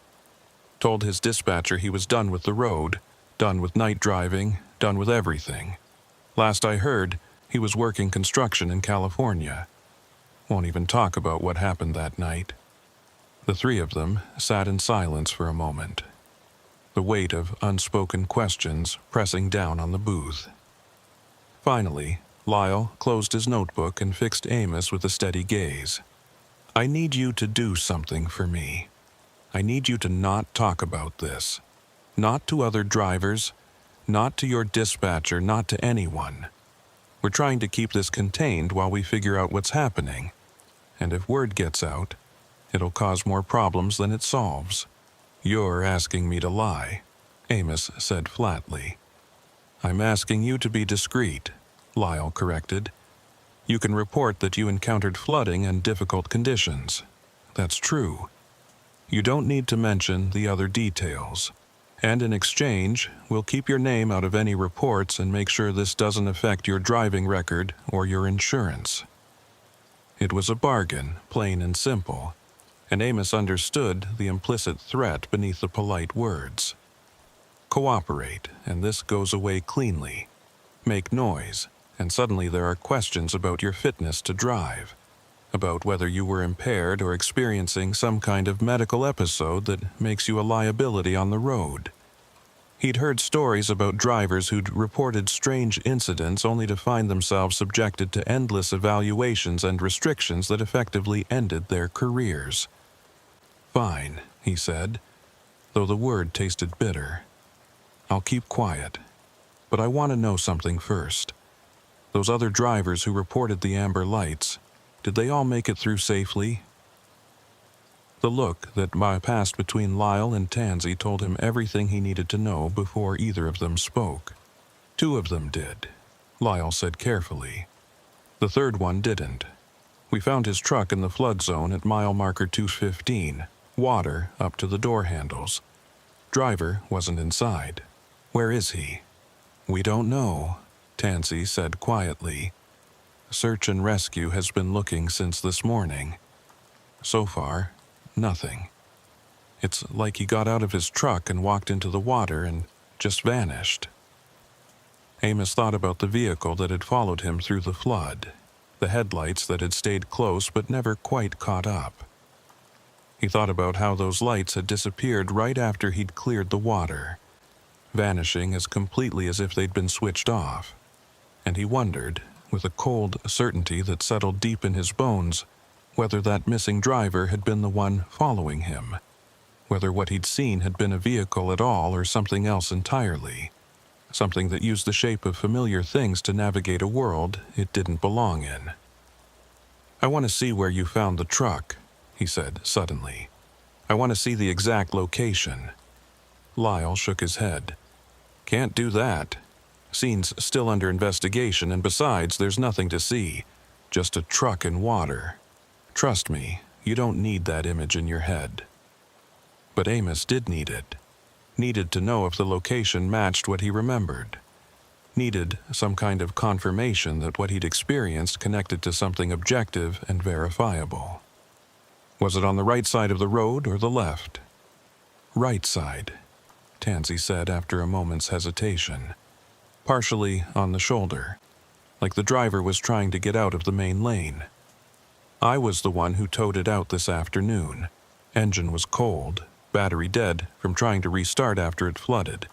"Told his dispatcher he was done with the road, done with night driving, done with everything. Last I heard, he was working construction in California. Won't even talk about what happened that night." The three of them sat in silence for a moment, the weight of unspoken questions pressing down on the booth. Finally, Lyle closed his notebook and fixed Amos with a steady gaze. "I need you to do something for me. I need you to not talk about this. Not to other drivers, not to your dispatcher, not to anyone. We're trying to keep this contained while we figure out what's happening. And if word gets out, it'll cause more problems than it solves." "You're asking me to lie," Amos said flatly. "I'm asking you to be discreet," Lyle corrected. "You can report that you encountered flooding and difficult conditions. That's true. You don't need to mention the other details. And in exchange, we'll keep your name out of any reports and make sure this doesn't affect your driving record or your insurance." It was a bargain, plain and simple, and Amos understood the implicit threat beneath the polite words. Cooperate, and this goes away cleanly. Make noise, and suddenly there are questions about your fitness to drive, about whether you were impaired or experiencing some kind of medical episode that makes you a liability on the road. He'd heard stories about drivers who'd reported strange incidents only to find themselves subjected to endless evaluations and restrictions that effectively ended their careers. "Fine," he said, though the word tasted bitter. "I'll keep quiet. But I want to know something first. Those other drivers who reported the amber lights, did they all make it through safely?" The look that passed between Lyle and Tansy told him everything he needed to know before either of them spoke. "Two of them did," Lyle said carefully. "The third one didn't. We found his truck in the flood zone at mile marker 215, water up to the door handles. Driver wasn't inside. Where is he?" "We don't know," Tansy said quietly. "Search and rescue has been looking since this morning. So far, nothing. It's like he got out of his truck and walked into the water and just vanished." Amos thought about the vehicle that had followed him through the flood, the headlights that had stayed close but never quite caught up. He thought about how those lights had disappeared right after he'd cleared the water, vanishing as completely as if they'd been switched off, and he wondered, with a cold certainty that settled deep in his bones, whether that missing driver had been the one following him, whether what he'd seen had been a vehicle at all or something else entirely, something that used the shape of familiar things to navigate a world it didn't belong in. "I want to see where you found the truck," he said suddenly. "I want to see the exact location." Lyle shook his head. "Can't do that. Scene's still under investigation, and besides, there's nothing to see. Just a truck in water. Trust me, you don't need that image in your head." But Amos did need it. Needed to know if the location matched what he remembered. Needed some kind of confirmation that what he'd experienced connected to something objective and verifiable. Was it on the right side of the road or the left? "Right side," Tansy said after a moment's hesitation. "Partially on the shoulder, like the driver was trying to get out of the main lane. I was the one who towed it out this afternoon. Engine was cold, battery dead from trying to restart after it flooded.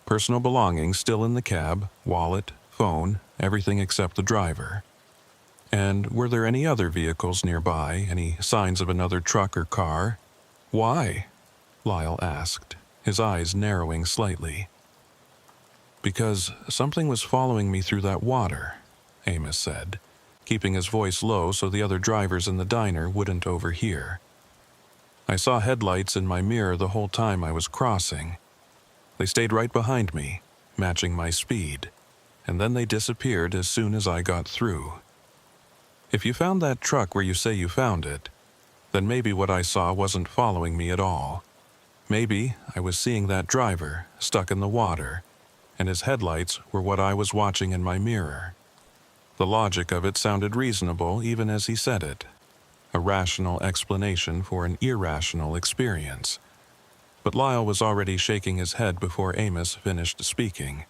Personal belongings still in the cab, wallet, phone, everything except the driver." "And were there any other vehicles nearby, any signs of another truck or car?" "Why?" Lyle asked, his eyes narrowing slightly. "Because something was following me through that water," Amos said, keeping his voice low so the other drivers in the diner wouldn't overhear. "I saw headlights in my mirror the whole time I was crossing. They stayed right behind me, matching my speed, and then they disappeared as soon as I got through. If you found that truck where you say you found it, then maybe what I saw wasn't following me at all. Maybe I was seeing that driver stuck in the water, and his headlights were what I was watching in my mirror." The logic of it sounded reasonable even as he said it, a rational explanation for an irrational experience. But Lyle was already shaking his head before Amos finished speaking.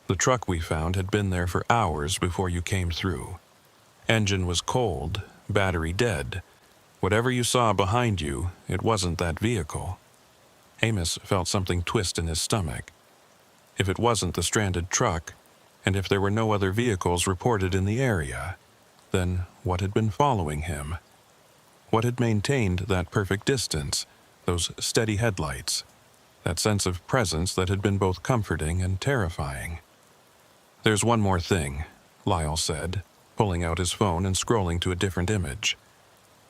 "The truck we found had been there for hours before you came through. Engine was cold, battery dead. Whatever you saw behind you, it wasn't that vehicle." Amos felt something twist in his stomach. If it wasn't the stranded truck, and if there were no other vehicles reported in the area, then what had been following him? What had maintained that perfect distance, those steady headlights, that sense of presence that had been both comforting and terrifying? "There's one more thing," Lyle said, pulling out his phone and scrolling to a different image.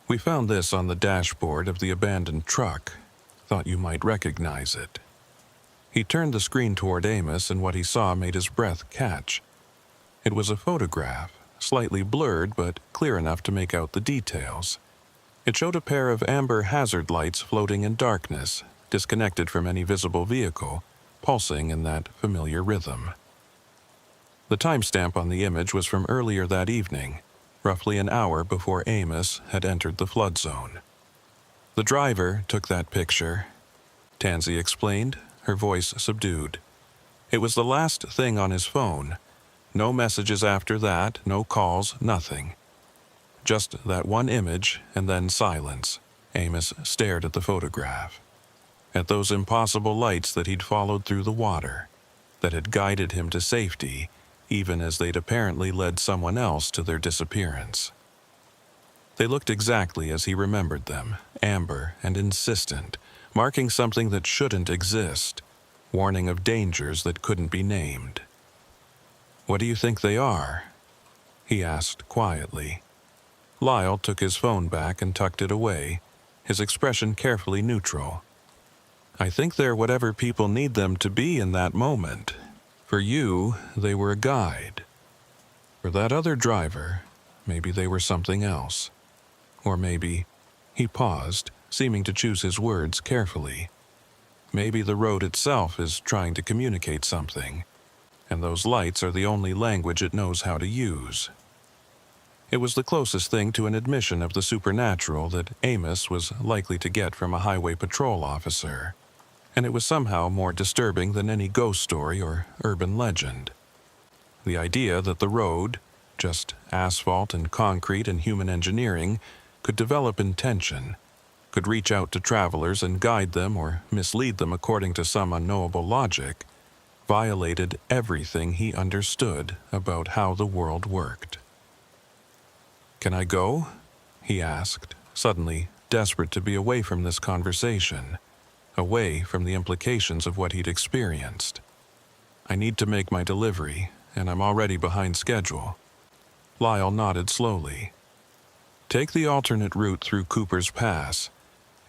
"We found this on the dashboard of the abandoned truck. Thought you might recognize it." He turned the screen toward Amos, and what he saw made his breath catch. It was a photograph, slightly blurred but clear enough to make out the details. It showed a pair of amber hazard lights floating in darkness, disconnected from any visible vehicle, pulsing in that familiar rhythm. The timestamp on the image was from earlier that evening, roughly an hour before Amos had entered the flood zone. "The driver took that picture," Tansy explained, her voice subdued. "It was the last thing on his phone. No messages after that, no calls, nothing. Just that one image and then silence." Amos stared at the photograph. at those impossible lights that he'd followed through the water, that had guided him to safety, even as they'd apparently led someone else to their disappearance. They looked exactly as he remembered them, amber and insistent, marking something that shouldn't exist, warning of dangers that couldn't be named. "What do you think they are?" he asked quietly. Lyle took his phone back and tucked it away, his expression carefully neutral. "I think they're whatever people need them to be in that moment. For you, they were a guide. For that other driver, maybe they were something else. Or maybe," he paused, seeming to choose his words carefully, "maybe the road itself is trying to communicate something, and those lights are the only language it knows how to use." It was the closest thing to an admission of the supernatural that Amos was likely to get from a highway patrol officer, and it was somehow more disturbing than any ghost story or urban legend. The idea that the road, just asphalt and concrete and human engineering, could develop intention, could reach out to travelers and guide them or mislead them according to some unknowable logic, violated everything he understood about how the world worked. "Can I go?" he asked, suddenly desperate to be away from this conversation, away from the implications of what he'd experienced. "I need to make my delivery, and I'm already behind schedule." Lyle nodded slowly. "Take the alternate route through Cooper's Pass.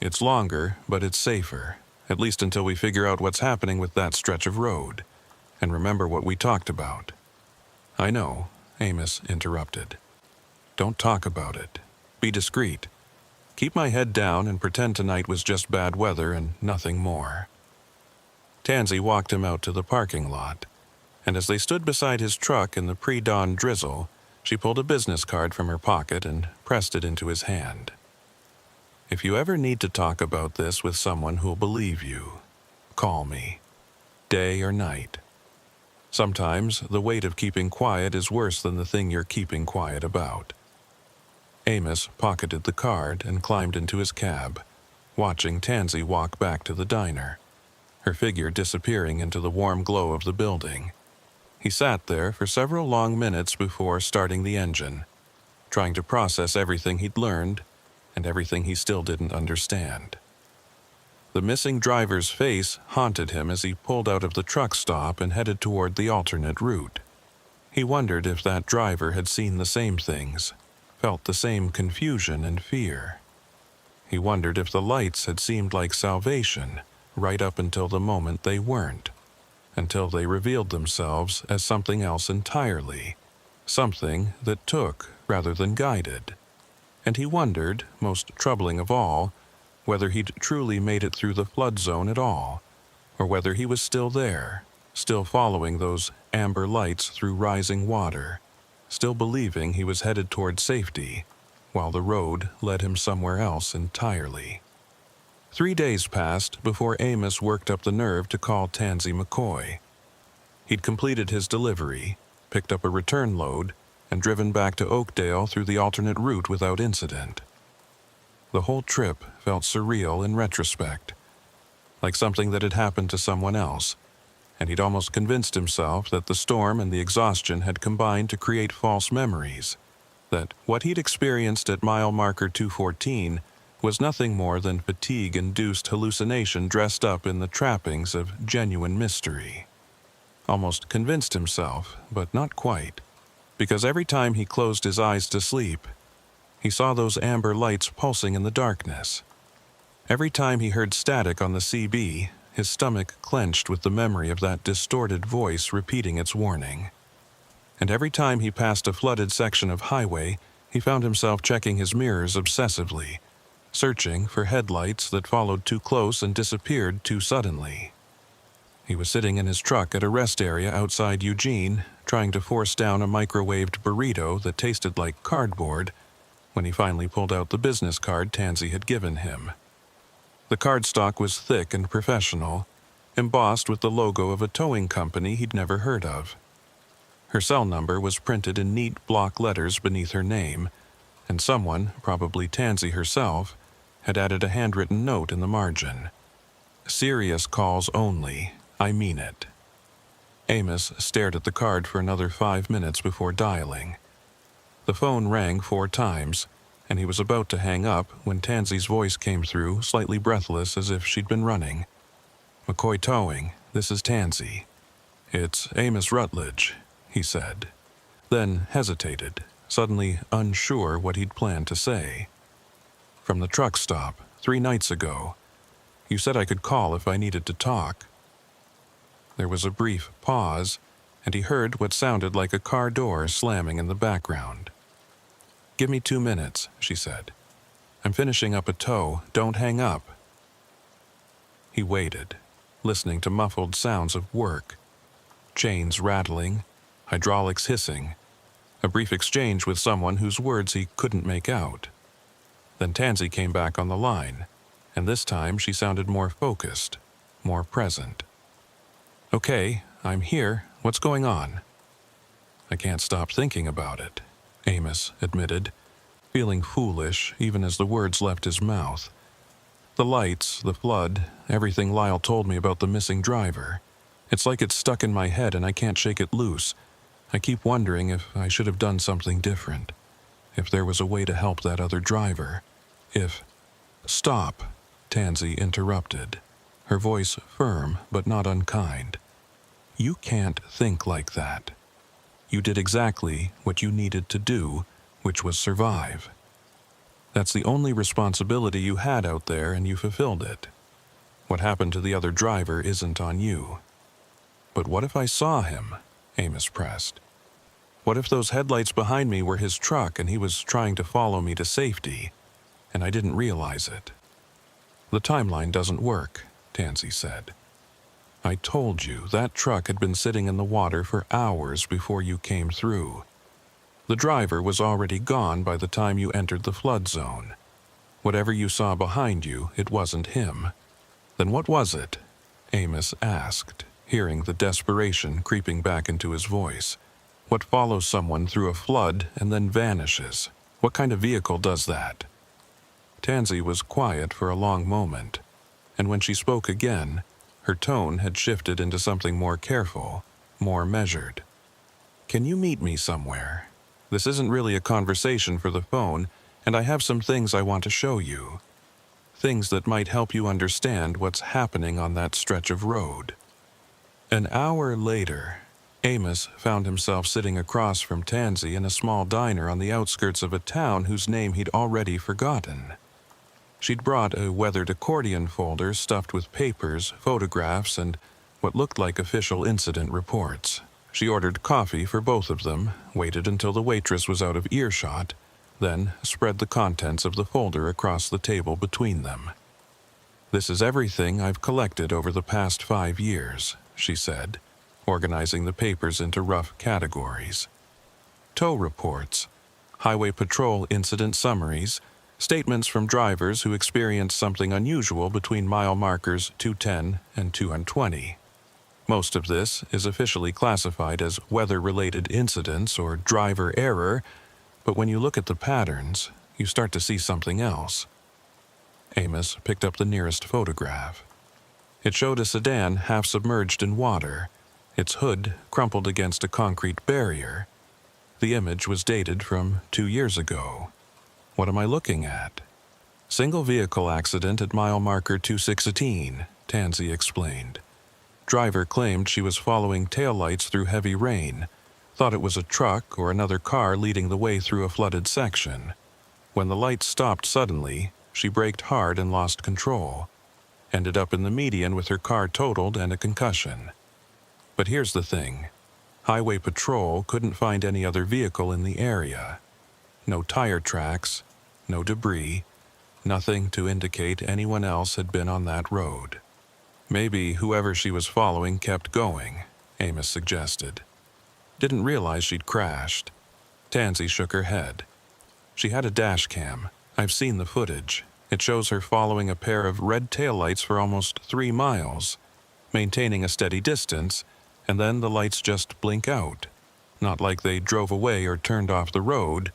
It's longer, but it's safer, at least until we figure out what's happening with that stretch of road. And remember what we talked about." "I know," Amos interrupted. "Don't talk about it. Be discreet. Keep my head down and pretend tonight was just bad weather and nothing more." Tansy walked him out to the parking lot, and as they stood beside his truck in the pre-dawn drizzle, she pulled a business card from her pocket and pressed it into his hand. "If you ever need to talk about this with someone who'll believe you, call me, day or night. Sometimes the weight of keeping quiet is worse than the thing you're keeping quiet about." Amos pocketed the card and climbed into his cab, watching Tansy walk back to the diner, her figure disappearing into the warm glow of the building. He sat there for several long minutes before starting the engine, trying to process everything he'd learned and everything he still didn't understand. The missing driver's face haunted him as he pulled out of the truck stop and headed toward the alternate route. He wondered if that driver had seen the same things, felt the same confusion and fear. He wondered if the lights had seemed like salvation right up until the moment they weren't, until they revealed themselves as something else entirely, something that took rather than guided. And he wondered, most troubling of all, whether he'd truly made it through the flood zone at all, or whether he was still there, still following those amber lights through rising water, still believing he was headed toward safety, while the road led him somewhere else entirely. 3 days passed before Amos worked up the nerve to call Tansy McCoy. He'd completed his delivery, picked up a return load, and driven back to Oakdale through the alternate route without incident. The whole trip felt surreal in retrospect, like something that had happened to someone else, and he'd almost convinced himself that the storm and the exhaustion had combined to create false memories, that what he'd experienced at mile marker 214 was nothing more than fatigue-induced hallucination dressed up in the trappings of genuine mystery. Almost convinced himself, but not quite, because every time he closed his eyes to sleep, he saw those amber lights pulsing in the darkness. Every time he heard static on the CB, his stomach clenched with the memory of that distorted voice repeating its warning. And every time he passed a flooded section of highway, he found himself checking his mirrors obsessively, searching for headlights that followed too close and disappeared too suddenly. He was sitting in his truck at a rest area outside Eugene, trying to force down a microwaved burrito that tasted like cardboard, when he finally pulled out the business card Tansy had given him. The cardstock was thick and professional, embossed with the logo of a towing company he'd never heard of. Her cell number was printed in neat block letters beneath her name, and someone, probably Tansy herself, had added a handwritten note in the margin. Serious calls only. I mean it." Amos stared at the card for another 5 minutes before dialing. The phone rang 4 times, and he was about to hang up when Tansy's voice came through, slightly breathless as if she'd been running. "McCoy Towing, this is Tansy." "It's Amos Rutledge," he said, then hesitated, suddenly unsure what he'd planned to say. "From the truck stop, 3 nights ago. You said I could call if I needed to talk." There was a brief pause, and he heard what sounded like a car door slamming in the background. "Give me 2 minutes," she said. "I'm finishing up a tow. Don't hang up." He waited, listening to muffled sounds of work. Chains rattling, hydraulics hissing, a brief exchange with someone whose words he couldn't make out. Then Tansy came back on the line, and this time she sounded more focused, more present. "Okay, I'm here. What's going on?" "I can't stop thinking about it," Amos admitted, feeling foolish even as the words left his mouth. "The lights, the flood, everything Lyle told me about the missing driver. It's like it's stuck in my head and I can't shake it loose. I keep wondering if I should have done something different. If there was a way to help that other driver. If—" "Stop," Tansy interrupted, her voice firm but not unkind. "You can't think like that. You did exactly what you needed to do, which was survive. That's the only responsibility you had out there, and you fulfilled it. What happened to the other driver isn't on you." "But what if I saw him?" Amos pressed. "What if those headlights behind me were his truck and he was trying to follow me to safety, and I didn't realize it?" "The timeline doesn't work," Tansy said. "I told you that truck had been sitting in the water for hours before you came through. The driver was already gone by the time you entered the flood zone. Whatever you saw behind you, it wasn't him." "Then what was it?" Amos asked, hearing the desperation creeping back into his voice. "What follows someone through a flood and then vanishes? What kind of vehicle does that?" Tansy was quiet for a long moment, and when she spoke again, her tone had shifted into something more careful, more measured. "Can you meet me somewhere? This isn't really a conversation for the phone, and I have some things I want to show you. Things that might help you understand what's happening on that stretch of road." An hour later, Amos found himself sitting across from Tansy in a small diner on the outskirts of a town whose name he'd already forgotten. She'd brought a weathered accordion folder stuffed with papers, photographs, and what looked like official incident reports. She ordered coffee for both of them, waited until the waitress was out of earshot, then spread the contents of the folder across the table between them. "This is everything I've collected over the past 5 years," she said, organizing the papers into rough categories. "Tow reports, highway patrol incident summaries, statements from drivers who experienced something unusual between mile markers 210 and 220. Most of this is officially classified as weather-related incidents or driver error, but when you look at the patterns, you start to see something else." Amos picked up the nearest photograph. It showed a sedan half submerged in water, its hood crumpled against a concrete barrier. The image was dated from 2 years ago. "What am I looking at?" "Single vehicle accident at mile marker 216, Tansy explained. Driver claimed she was following taillights through heavy rain, thought it was a truck or another car leading the way through a flooded section. When the lights stopped suddenly, she braked hard and lost control. Ended up in the median with her car totaled and a concussion. But here's the thing. Highway patrol couldn't find any other vehicle in the area. No tire tracks, no debris, nothing to indicate anyone else had been on that road. Maybe whoever she was following kept going," Amos suggested. "Didn't realize she'd crashed." Tansy shook her head. "She had a dash cam. I've seen the footage. It shows her following a pair of red taillights for almost 3 miles, maintaining a steady distance, and then the lights just blink out. Not like they drove away or turned off the road.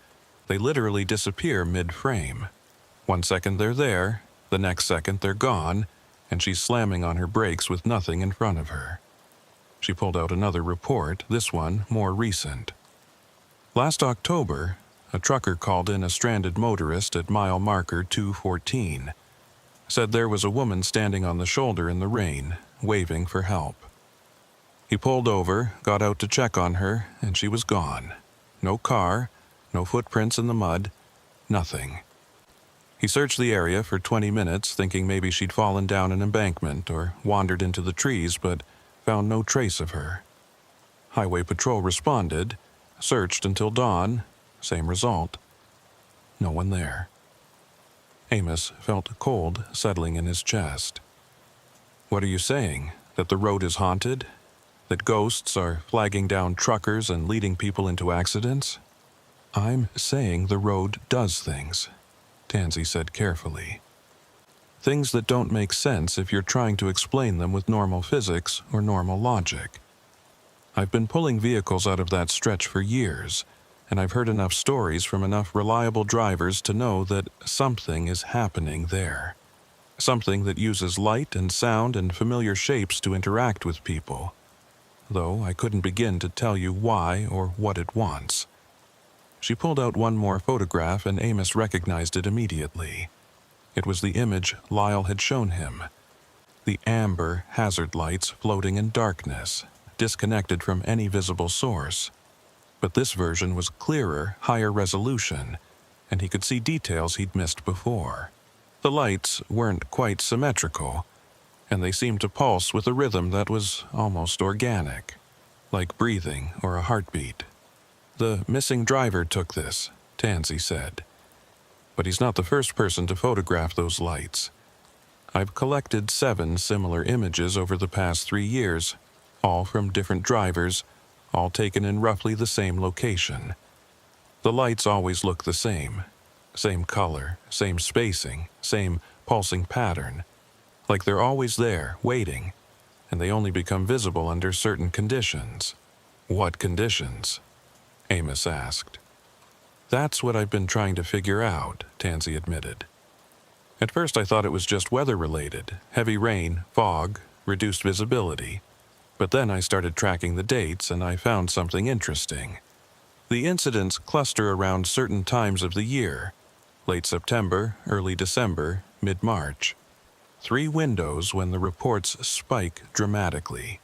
They literally disappear mid-frame. 1 second they're there, the next second they're gone, and she's slamming on her brakes with nothing in front of her. She pulled out another report, this one more recent. Last October, a trucker called in a stranded motorist at mile marker 214. Said there was a woman standing on the shoulder in the rain, waving for help. He pulled over, got out to check on her, and she was gone. No car, no footprints in the mud, nothing. He searched the area for 20 minutes, thinking maybe she'd fallen down an embankment or wandered into the trees, but found no trace of her. Highway Patrol responded, searched until dawn, same result. No one there. Amos felt cold settling in his chest. What are you saying? That the road is haunted? That ghosts are flagging down truckers and leading people into accidents? I'm saying the road does things, Tansy said carefully. Things that don't make sense if you're trying to explain them with normal physics or normal logic. I've been pulling vehicles out of that stretch for years, and I've heard enough stories from enough reliable drivers to know that something is happening there. Something that uses light and sound and familiar shapes to interact with people, though I couldn't begin to tell you why or what it wants. She pulled out one more photograph and Amos recognized it immediately. It was the image Lyle had shown him. The amber hazard lights floating in darkness, disconnected from any visible source. But this version was clearer, higher resolution, and he could see details he'd missed before. The lights weren't quite symmetrical, and they seemed to pulse with a rhythm that was almost organic, like breathing or a heartbeat. The missing driver took this, Tansy said. But he's not the first person to photograph those lights. I've collected 7 similar images over the past 3 years, all from different drivers, all taken in roughly the same location. The lights always look the same. Same color, same spacing, same pulsing pattern. Like they're always there, waiting, and they only become visible under certain conditions. What conditions? Amos asked. That's what I've been trying to figure out, Tansy admitted. At first I thought it was just weather-related, heavy rain, fog, reduced visibility. But then I started tracking the dates and I found something interesting. The incidents cluster around certain times of the year, late September, early December, mid-March. 3 windows when the reports spike dramatically.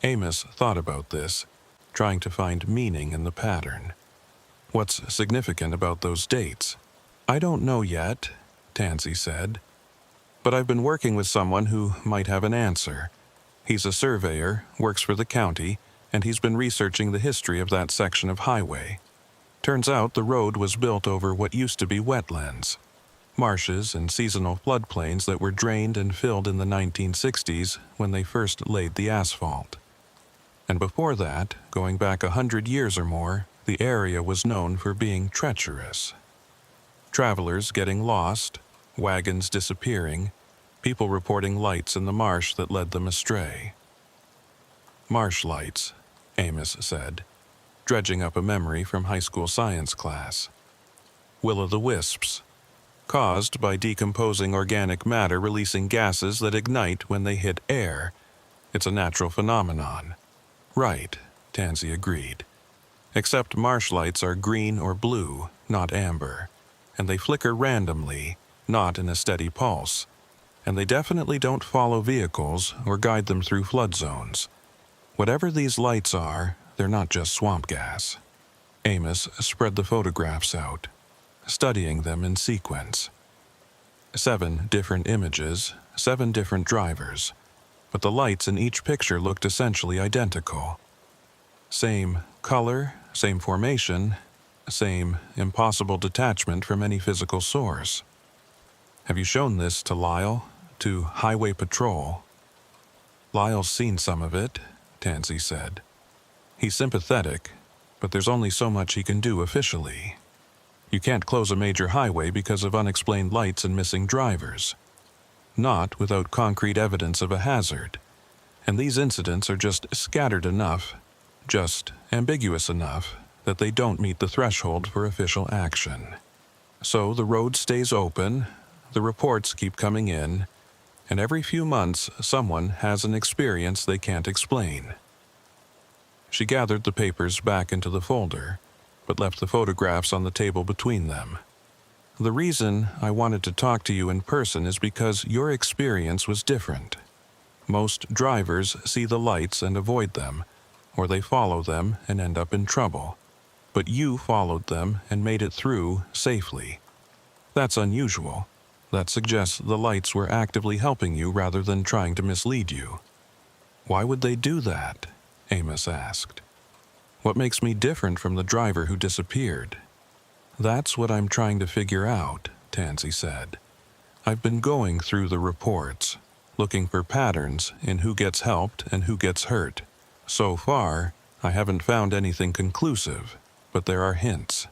Amos thought about this, trying to find meaning in the pattern. What's significant about those dates? I don't know yet, Tansy said. But I've been working with someone who might have an answer. He's a surveyor, works for the county, and he's been researching the history of that section of highway. Turns out the road was built over what used to be wetlands, marshes and seasonal floodplains that were drained and filled in the 1960s when they first laid the asphalt. And before that, going back 100 years or more, the area was known for being treacherous. Travelers getting lost, wagons disappearing, people reporting lights in the marsh that led them astray. Marsh lights, Amos said, dredging up a memory from high school science class. Will-o'-the-wisps, caused by decomposing organic matter releasing gases that ignite when they hit air. It's a natural phenomenon. Right, Tansy agreed. Except marsh lights are green or blue, not amber, and they flicker randomly, not in a steady pulse. And they definitely don't follow vehicles or guide them through flood zones. Whatever these lights are, they're not just swamp gas. Amos spread the photographs out, studying them in sequence. 7 different images, 7 different drivers, but the lights in each picture looked essentially identical. Same color, same formation, same impossible detachment from any physical source. Have you shown this to Lyle? To Highway Patrol? Lyle's seen some of it, Tansy said. He's sympathetic, but there's only so much he can do officially. You can't close a major highway because of unexplained lights and missing drivers. Not without concrete evidence of a hazard. And these incidents are just scattered enough, just ambiguous enough, that they don't meet the threshold for official action. So the road stays open, the reports keep coming in, And every few months, someone has an experience they can't explain. She gathered the papers back into the folder, but left the photographs on the table between them. The reason I wanted to talk to you in person is because your experience was different. Most drivers see the lights and avoid them, or they follow them and end up in trouble. But you followed them and made it through safely. That's unusual. That suggests the lights were actively helping you rather than trying to mislead you. Why would they do that? Amos asked. What makes me different from the driver who disappeared? That's what I'm trying to figure out, Tansy said. I've been going through the reports, looking for patterns in who gets helped and who gets hurt. So far, I haven't found anything conclusive, but there are hints.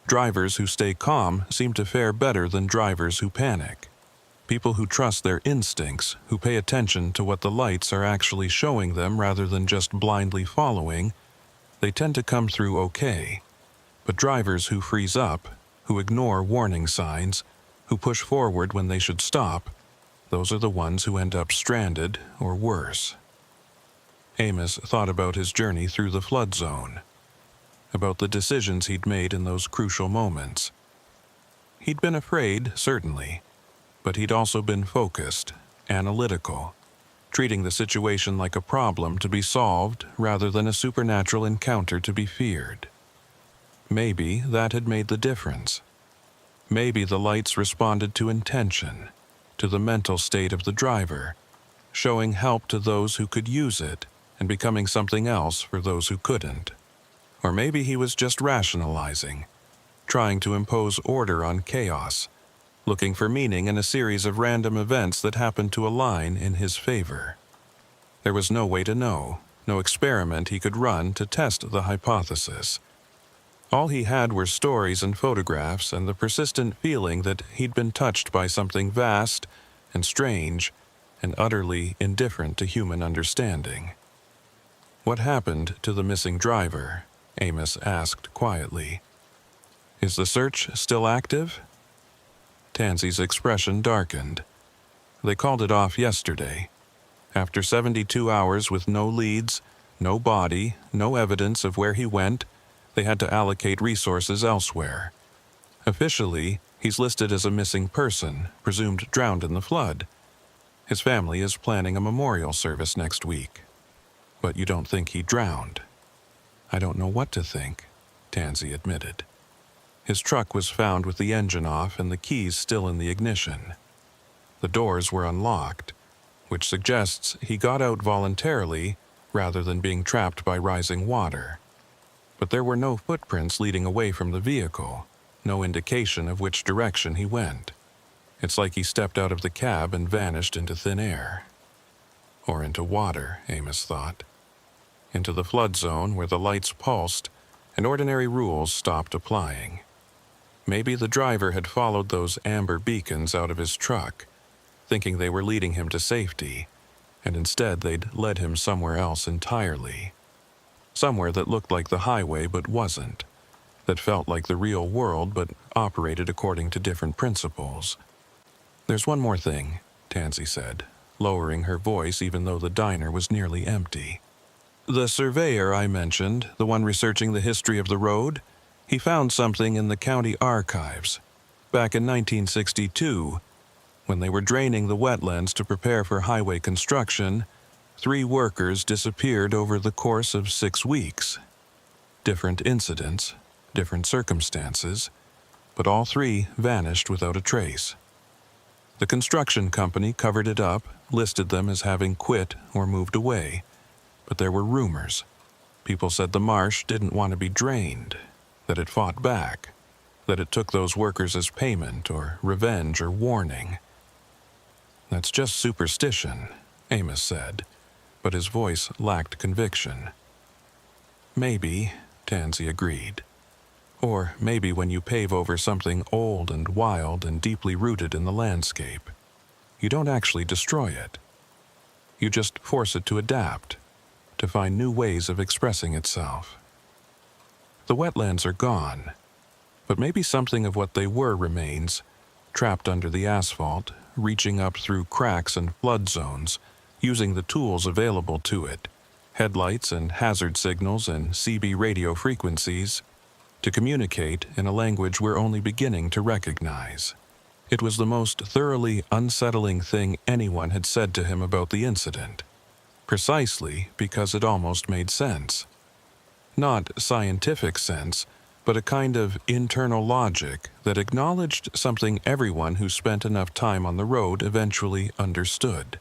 Drivers who stay calm seem to fare better than drivers who panic. People who trust their instincts, who pay attention to what the lights are actually showing them rather than just blindly following, they tend to come through okay. But drivers who freeze up, who ignore warning signs, who push forward when they should stop, those are the ones who end up stranded or worse. Amos thought about his journey through the flood zone, about the decisions he'd made in those crucial moments. He'd been afraid, certainly, but he'd also been focused, analytical, treating the situation like a problem to be solved rather than a supernatural encounter to be feared. Maybe that had made the difference. Maybe the lights responded to intention, to the mental state of the driver, showing help to those who could use it and becoming something else for those who couldn't. Or maybe he was just rationalizing, trying to impose order on chaos, looking for meaning in a series of random events that happened to align in his favor. There was no way to know, no experiment he could run to test the hypothesis. All he had were stories and photographs and the persistent feeling that he'd been touched by something vast and strange and utterly indifferent to human understanding. What happened to the missing driver? Amos asked quietly. Is the search still active? Tansy's expression darkened. They called it off yesterday. After 72 hours with no leads, no body, no evidence of where he went, they had to allocate resources elsewhere. Officially, he's listed as a missing person, presumed drowned in the flood. His family is planning a memorial service next week. But you don't think he drowned? I don't know what to think, Tansy admitted. His truck was found with the engine off and the keys still in the ignition. The doors were unlocked, which suggests he got out voluntarily rather than being trapped by rising water. But there were no footprints leading away from the vehicle, no indication of which direction he went. It's like he stepped out of the cab and vanished into thin air. Or into water, Amos thought. Into the flood zone where the lights pulsed and ordinary rules stopped applying. Maybe the driver had followed those amber beacons out of his truck, thinking they were leading him to safety, and instead they'd led him somewhere else entirely. Somewhere that looked like the highway but wasn't, that felt like the real world but operated according to different principles. There's one more thing, Tansy said, lowering her voice even though the diner was nearly empty. The surveyor I mentioned, the one researching the history of the road, he found something in the county archives. Back in 1962, when they were draining the wetlands to prepare for highway construction, 3 workers disappeared over the course of 6 weeks. Different incidents, different circumstances, but all 3 vanished without a trace. The construction company covered it up, listed them as having quit or moved away, but there were rumors. People said the marsh didn't want to be drained, that it fought back, that it took those workers as payment or revenge or warning. That's just superstition, Amos said, but his voice lacked conviction. Maybe, Tansy agreed. Or maybe when you pave over something old and wild and deeply rooted in the landscape, you don't actually destroy it. You just force it to adapt, to find new ways of expressing itself. The wetlands are gone, but maybe something of what they were remains, trapped under the asphalt, reaching up through cracks and flood zones, using the tools available to it, headlights and hazard signals and CB radio frequencies, to communicate in a language we're only beginning to recognize. It was the most thoroughly unsettling thing anyone had said to him about the incident, precisely because it almost made sense. Not scientific sense, but a kind of internal logic that acknowledged something everyone who spent enough time on the road eventually understood.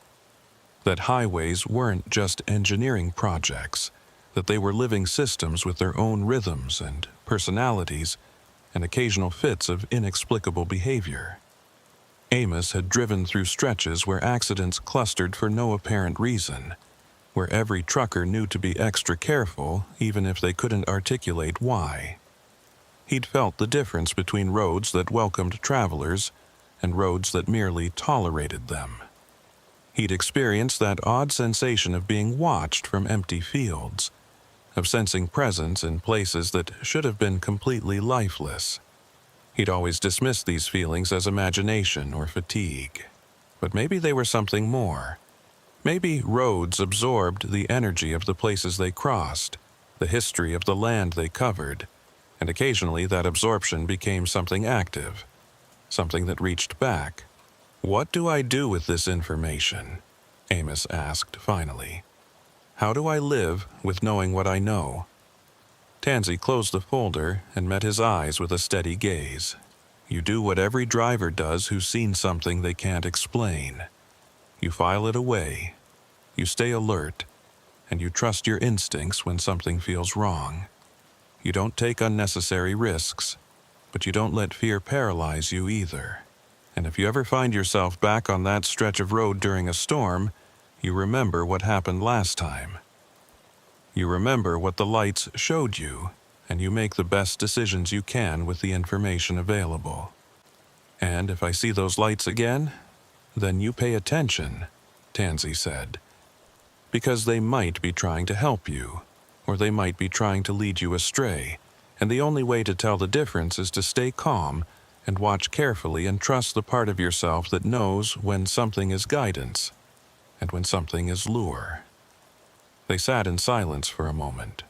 That highways weren't just engineering projects, that they were living systems with their own rhythms and personalities and occasional fits of inexplicable behavior. Amos had driven through stretches where accidents clustered for no apparent reason, where every trucker knew to be extra careful even if they couldn't articulate why. He'd felt the difference between roads that welcomed travelers and roads that merely tolerated them. He'd experienced that odd sensation of being watched from empty fields, of sensing presence in places that should have been completely lifeless. He'd always dismissed these feelings as imagination or fatigue. But maybe they were something more. Maybe roads absorbed the energy of the places they crossed, the history of the land they covered, and occasionally that absorption became something active, something that reached back. "What do I do with this information?" Amos asked finally. "How do I live with knowing what I know?" Tansy closed the folder and met his eyes with a steady gaze. "You do what every driver does who's seen something they can't explain. You file it away. You stay alert, and you trust your instincts when something feels wrong. You don't take unnecessary risks, but you don't let fear paralyze you either. And if you ever find yourself back on that stretch of road during a storm, you remember what happened last time. You remember what the lights showed you, and you make the best decisions you can with the information available. And if I see those lights again, then you pay attention," Tansy said. "Because they might be trying to help you, or they might be trying to lead you astray, and the only way to tell the difference is to stay calm and watch carefully and trust the part of yourself that knows when something is guidance and when something is lure." They sat in silence for a moment,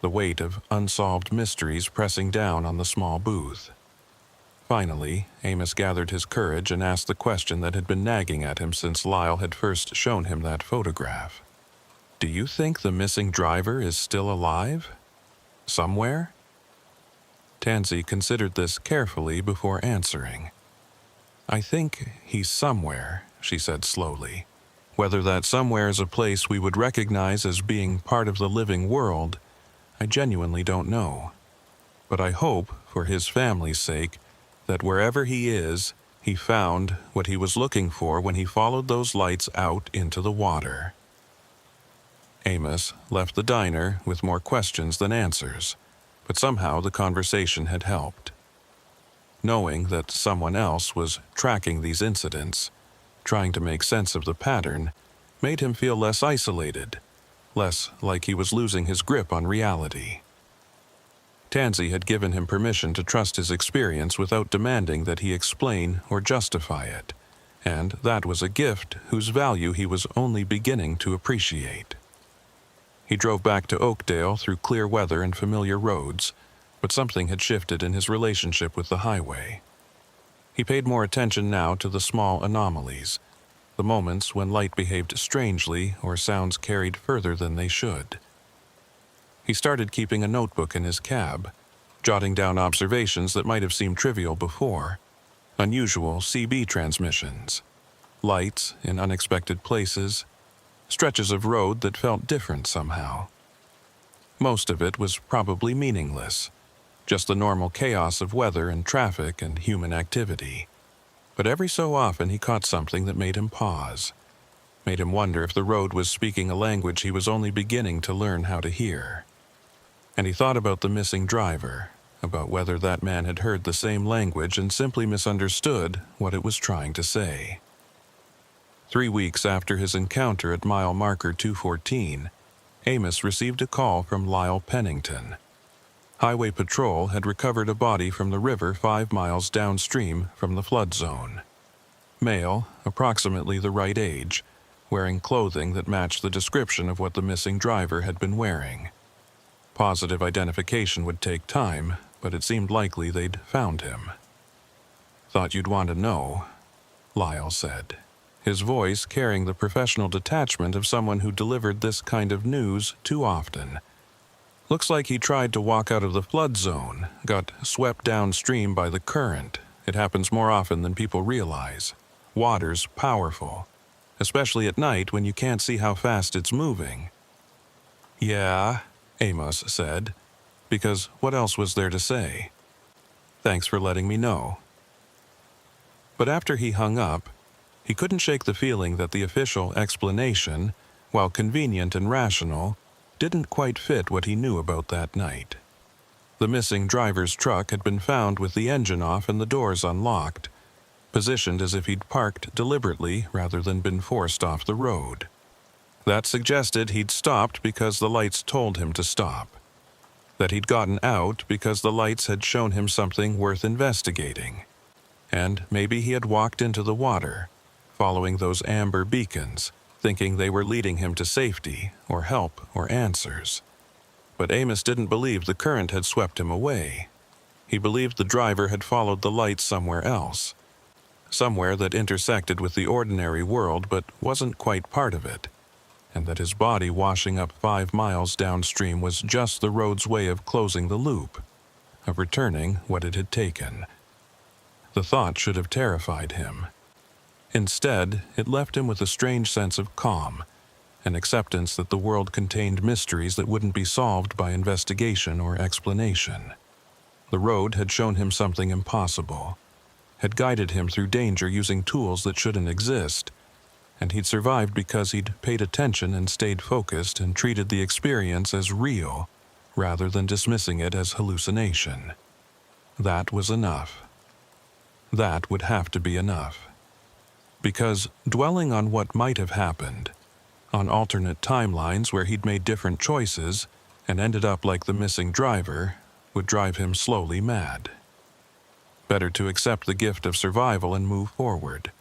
the weight of unsolved mysteries pressing down on the small booth. Finally, Amos gathered his courage and asked the question that had been nagging at him since Lyle had first shown him that photograph. "Do you think the missing driver is still alive? Somewhere?" Tansy considered this carefully before answering. "I think he's somewhere," she said slowly. "Whether that somewhere is a place we would recognize as being part of the living world, I genuinely don't know. But I hope, for his family's sake, that wherever he is, he found what he was looking for when he followed those lights out into the water." Amos left the diner with more questions than answers, but somehow the conversation had helped. Knowing that someone else was tracking these incidents, trying to make sense of the pattern, made him feel less isolated, less like he was losing his grip on reality. Tansy had given him permission to trust his experience without demanding that he explain or justify it, and that was a gift whose value he was only beginning to appreciate. He drove back to Oakdale through clear weather and familiar roads, but something had shifted in his relationship with the highway. He paid more attention now to the small anomalies, the moments when light behaved strangely or sounds carried further than they should. He started keeping a notebook in his cab, jotting down observations that might have seemed trivial before: unusual CB transmissions, lights in unexpected places, stretches of road that felt different somehow. Most of it was probably meaningless, just the normal chaos of weather and traffic and human activity. But every so often he caught something that made him pause, made him wonder if the road was speaking a language he was only beginning to learn how to hear. And he thought about the missing driver, about whether that man had heard the same language and simply misunderstood what it was trying to say. 3 weeks after his encounter at mile marker 214, Amos received a call from Lyle Pennington. Highway Patrol had recovered a body from the river 5 miles downstream from the flood zone. Male, approximately the right age, wearing clothing that matched the description of what the missing driver had been wearing. Positive identification would take time, but it seemed likely they'd found him. "Thought you'd want to know," Lyle said, his voice carrying the professional detachment of someone who delivered this kind of news too often. "Looks like he tried to walk out of the flood zone, got swept downstream by the current. It happens more often than people realize. Water's powerful, especially at night when you can't see how fast it's moving." "Yeah," Amos said, because what else was there to say? "Thanks for letting me know." But after he hung up, he couldn't shake the feeling that the official explanation, while convenient and rational, didn't quite fit what he knew about that night. The missing driver's truck had been found with the engine off and the doors unlocked, positioned as if he'd parked deliberately rather than been forced off the road. That suggested he'd stopped because the lights told him to stop, that he'd gotten out because the lights had shown him something worth investigating, and maybe he had walked into the water, following those amber beacons, thinking they were leading him to safety or help or answers. But Amos didn't believe the current had swept him away. He believed the driver had followed the lights somewhere else, somewhere that intersected with the ordinary world but wasn't quite part of it, and that his body washing up 5 miles downstream was just the road's way of closing the loop, of returning what it had taken. The thought should have terrified him. Instead, it left him with a strange sense of calm, an acceptance that the world contained mysteries that wouldn't be solved by investigation or explanation. The road had shown him something impossible, had guided him through danger using tools that shouldn't exist, and he'd survived because he'd paid attention and stayed focused and treated the experience as real, rather than dismissing it as hallucination. That was enough. That would have to be enough. Because dwelling on what might have happened, on alternate timelines where he'd made different choices and ended up like the missing driver, would drive him slowly mad. Better to accept the gift of survival and move forward,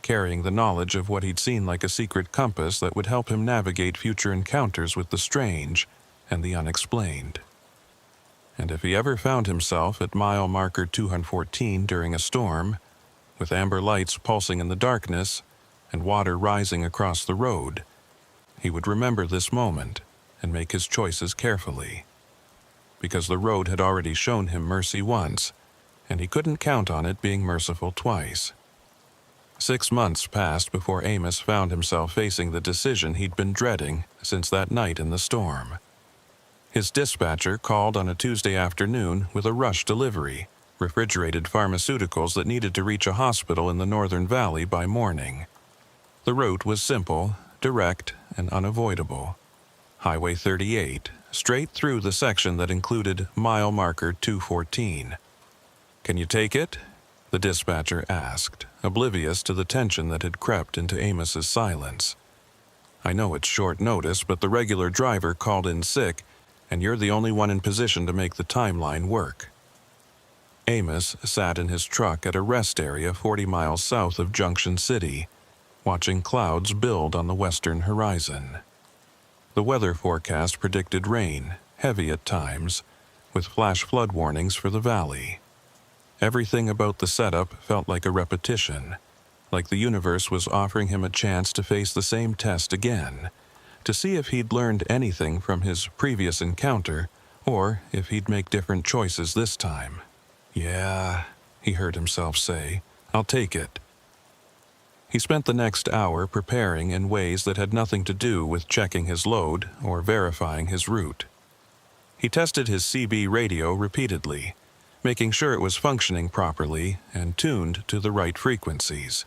carrying the knowledge of what he'd seen like a secret compass that would help him navigate future encounters with the strange and the unexplained. And if he ever found himself at mile marker 214 during a storm, with amber lights pulsing in the darkness and water rising across the road, he would remember this moment and make his choices carefully. Because the road had already shown him mercy once, and he couldn't count on it being merciful twice. 6 months passed before Amos found himself facing the decision he'd been dreading since that night in the storm. His dispatcher called on a Tuesday afternoon with a rush delivery, refrigerated pharmaceuticals that needed to reach a hospital in the Northern Valley by morning. The route was simple, direct, and unavoidable. Highway 38, straight through the section that included mile marker 214. "Can you take it?" the dispatcher asked, oblivious to the tension that had crept into Amos's silence. "I know it's short notice, but the regular driver called in sick, and you're the only one in position to make the timeline work." Amos sat in his truck at a rest area 40 miles south of Junction City, watching clouds build on the western horizon. The weather forecast predicted rain, heavy at times, with flash flood warnings for the valley. Everything about the setup felt like a repetition, like the universe was offering him a chance to face the same test again, to see if he'd learned anything from his previous encounter, or if he'd make different choices this time. "Yeah," he heard himself say, "I'll take it." He spent the next hour preparing in ways that had nothing to do with checking his load or verifying his route. He tested his CB radio repeatedly, making sure it was functioning properly and tuned to the right frequencies.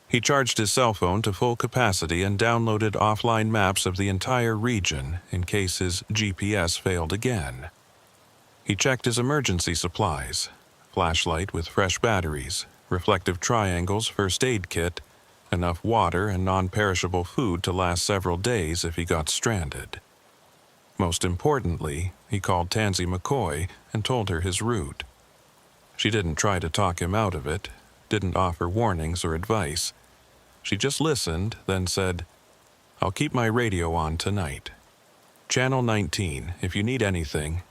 He charged his cell phone to full capacity and downloaded offline maps of the entire region in case his GPS failed again. He checked his emergency supplies, flashlight with fresh batteries, reflective triangles, first aid kit, enough water and non-perishable food to last several days if he got stranded. Most importantly, he called Tansy McCoy and told her his route. She didn't try to talk him out of it, didn't offer warnings or advice. She just listened, then said, "I'll keep my radio on tonight. Channel 19, if you need anything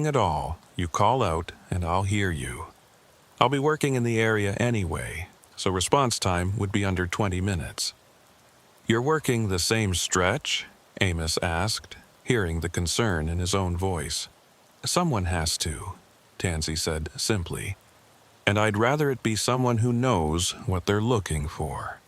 at all, you call out and I'll hear you. I'll be working in the area anyway, so response time would be under 20 minutes. "You're working the same stretch?" Amos asked, hearing the concern in his own voice. "Someone has to," Tansy said simply, "and I'd rather it be someone who knows what they're looking for."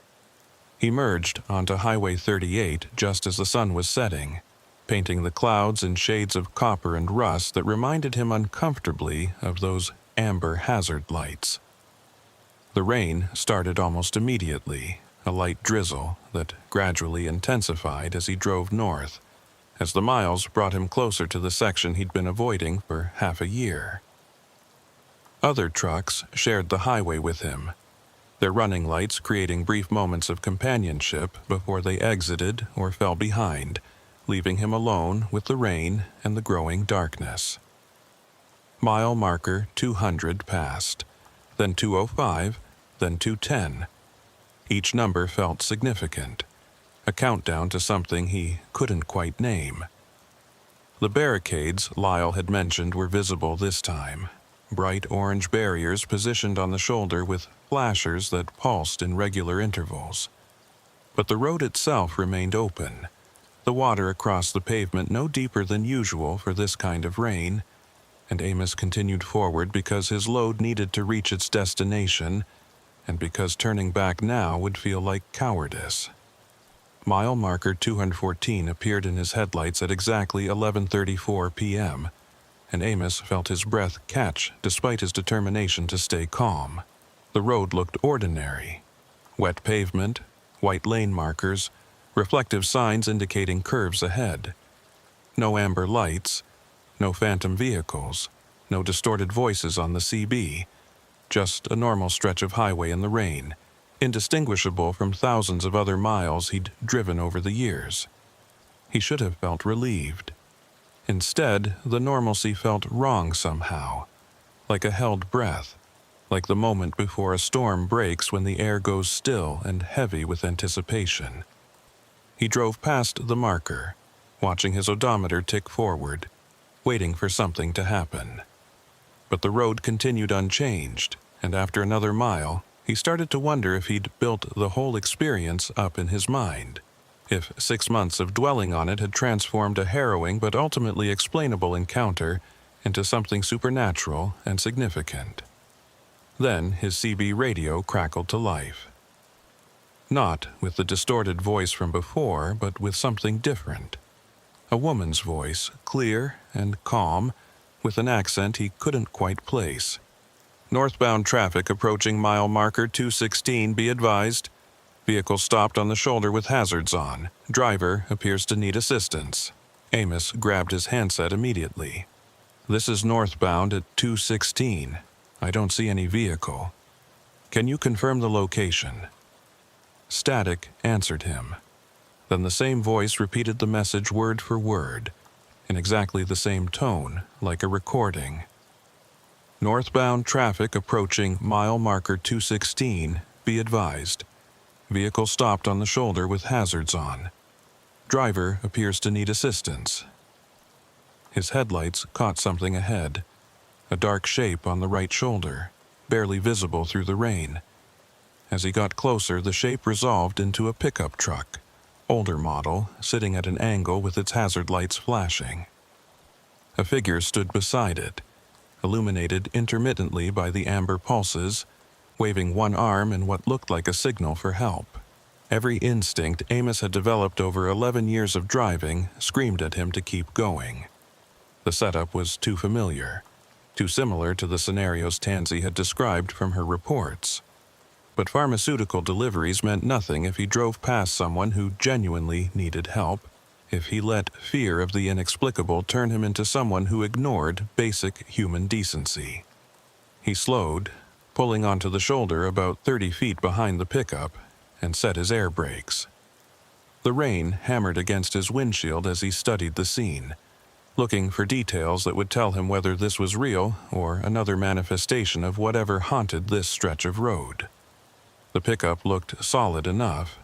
He merged onto Highway 38 just as the sun was setting, painting the clouds in shades of copper and rust that reminded him uncomfortably of those amber hazard lights. The rain started almost immediately, a light drizzle that gradually intensified as he drove north, as the miles brought him closer to the section he'd been avoiding for half a year. Other trucks shared the highway with him, their running lights creating brief moments of companionship before they exited or fell behind, leaving him alone with the rain and the growing darkness. Mile marker 200 passed, then 205, then 210. Each number felt significant, a countdown to something he couldn't quite name. The barricades Lyle had mentioned were visible this time, bright orange barriers positioned on the shoulder with flashers that pulsed in regular intervals. But the road itself remained open, the water across the pavement no deeper than usual for this kind of rain, and Amos continued forward because his load needed to reach its destination, and because turning back now would feel like cowardice. Mile marker 214 appeared in his headlights at exactly 11:34 p.m., and Amos felt his breath catch despite his determination to stay calm. The road looked ordinary. Wet pavement, white lane markers, reflective signs indicating curves ahead. No amber lights, no phantom vehicles, no distorted voices on the CB, just a normal stretch of highway in the rain, indistinguishable from thousands of other miles he'd driven over the years. He should have felt relieved. Instead, the normalcy felt wrong somehow, like a held breath, like the moment before a storm breaks when the air goes still and heavy with anticipation. He drove past the marker, watching his odometer tick forward, waiting for something to happen. But the road continued unchanged, and after another mile, he started to wonder if he'd built the whole experience up in his mind, if 6 months of dwelling on it had transformed a harrowing but ultimately explainable encounter into something supernatural and significant. Then his CB radio crackled to life. Not with the distorted voice from before, but with something different. A woman's voice, clear and calm, with an accent he couldn't quite place. "Northbound traffic approaching mile marker 216, be advised. Vehicle stopped on the shoulder with hazards on. Driver appears to need assistance." Amos grabbed his handset immediately. "This is northbound at 216. I don't see any vehicle. Can you confirm the location?" Static answered him. Then the same voice repeated the message word for word, in exactly the same tone, like a recording. "Northbound traffic approaching mile marker 216, be advised. Vehicle stopped on the shoulder with hazards on. Driver appears to need assistance." His headlights caught something ahead, a dark shape on the right shoulder, barely visible through the rain. As he got closer, the shape resolved into a pickup truck, older model, sitting at an angle with its hazard lights flashing. A figure stood beside it, illuminated intermittently by the amber pulses, waving one arm in what looked like a signal for help. Every instinct Amos had developed over 11 years of driving screamed at him to keep going. The setup was too familiar, too similar to the scenarios Tansy had described from her reports. But pharmaceutical deliveries meant nothing if he drove past someone who genuinely needed help, if he let fear of the inexplicable turn him into someone who ignored basic human decency. He slowed, pulling onto the shoulder about 30 feet behind the pickup, and set his air brakes. The rain hammered against his windshield as he studied the scene, looking for details that would tell him whether this was real or another manifestation of whatever haunted this stretch of road. The pickup looked solid enough.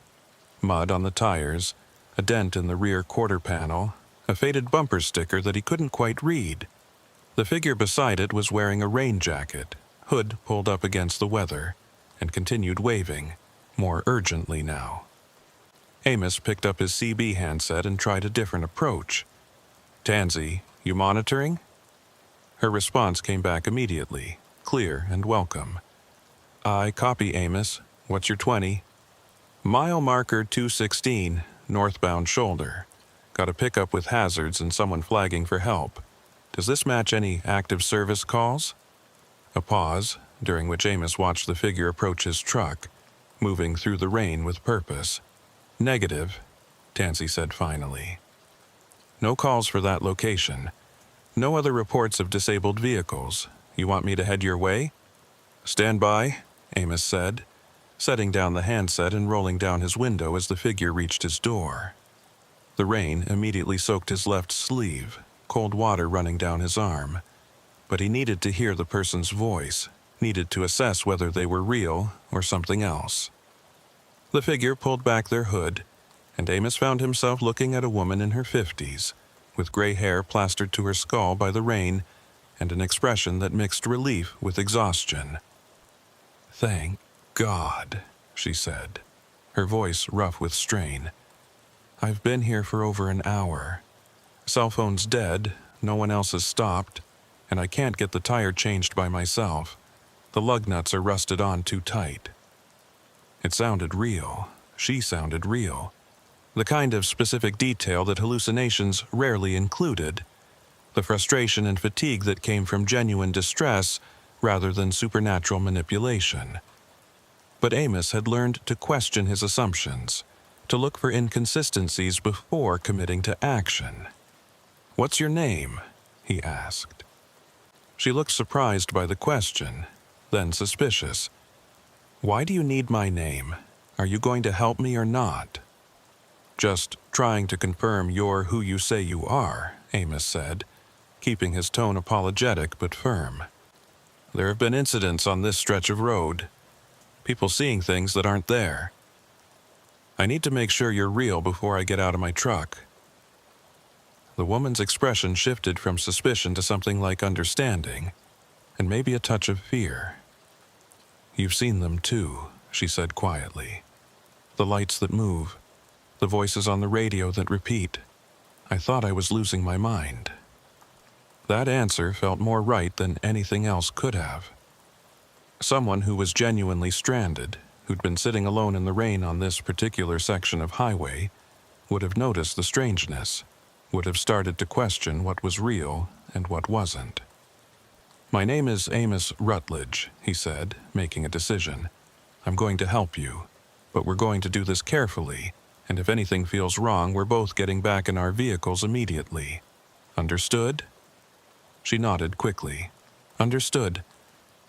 Mud on the tires, a dent in the rear quarter panel, a faded bumper sticker that he couldn't quite read. The figure beside it was wearing a rain jacket, hood pulled up against the weather, and continued waving, more urgently now. Amos picked up his CB handset and tried a different approach. "Tansy, you monitoring?" Her response came back immediately, clear and welcome. "I copy, Amos. What's your 20? "Mile marker 216, northbound shoulder. Got a pickup with hazards and someone flagging for help. Does this match any active service calls?" A pause, during which Amos watched the figure approach his truck, moving through the rain with purpose. "Negative," Tansy said finally. "No calls for that location. No other reports of disabled vehicles. You want me to head your way?" "Stand by," Amos said, setting down the handset and rolling down his window as the figure reached his door. The rain immediately soaked his left sleeve, cold water running down his arm. But he needed to hear the person's voice, needed to assess whether they were real or something else. The figure pulled back their hood, and Amos found himself looking at a woman in her 50s, with gray hair plastered to her skull by the rain and an expression that mixed relief with exhaustion. "Thank God," she said, her voice rough with strain. "I've been here for over an hour. Cell phone's dead, no one else has stopped, and I can't get the tire changed by myself. The lug nuts are rusted on too tight." It sounded real. She sounded real. The kind of specific detail that hallucinations rarely included. The frustration and fatigue that came from genuine distress rather than supernatural manipulation. But Amos had learned to question his assumptions, to look for inconsistencies before committing to action. "What's your name?" he asked. She looked surprised by the question, then suspicious. "Why do you need my name? Are you going to help me or not?" "Just trying to confirm you're who you say you are," Amos said, keeping his tone apologetic but firm. "There have been incidents on this stretch of road. People seeing things that aren't there. I need to make sure you're real before I get out of my truck." The woman's expression shifted from suspicion to something like understanding, and maybe a touch of fear. "You've seen them too," she said quietly. "The lights that move, the voices on the radio that repeat. I thought I was losing my mind." That answer felt more right than anything else could have. Someone who was genuinely stranded, who'd been sitting alone in the rain on this particular section of highway, would have noticed the strangeness, would have started to question what was real and what wasn't. "My name is Amos Rutledge," he said, making a decision. "I'm going to help you, but we're going to do this carefully, and if anything feels wrong, we're both getting back in our vehicles immediately. Understood?" She nodded quickly. "Understood.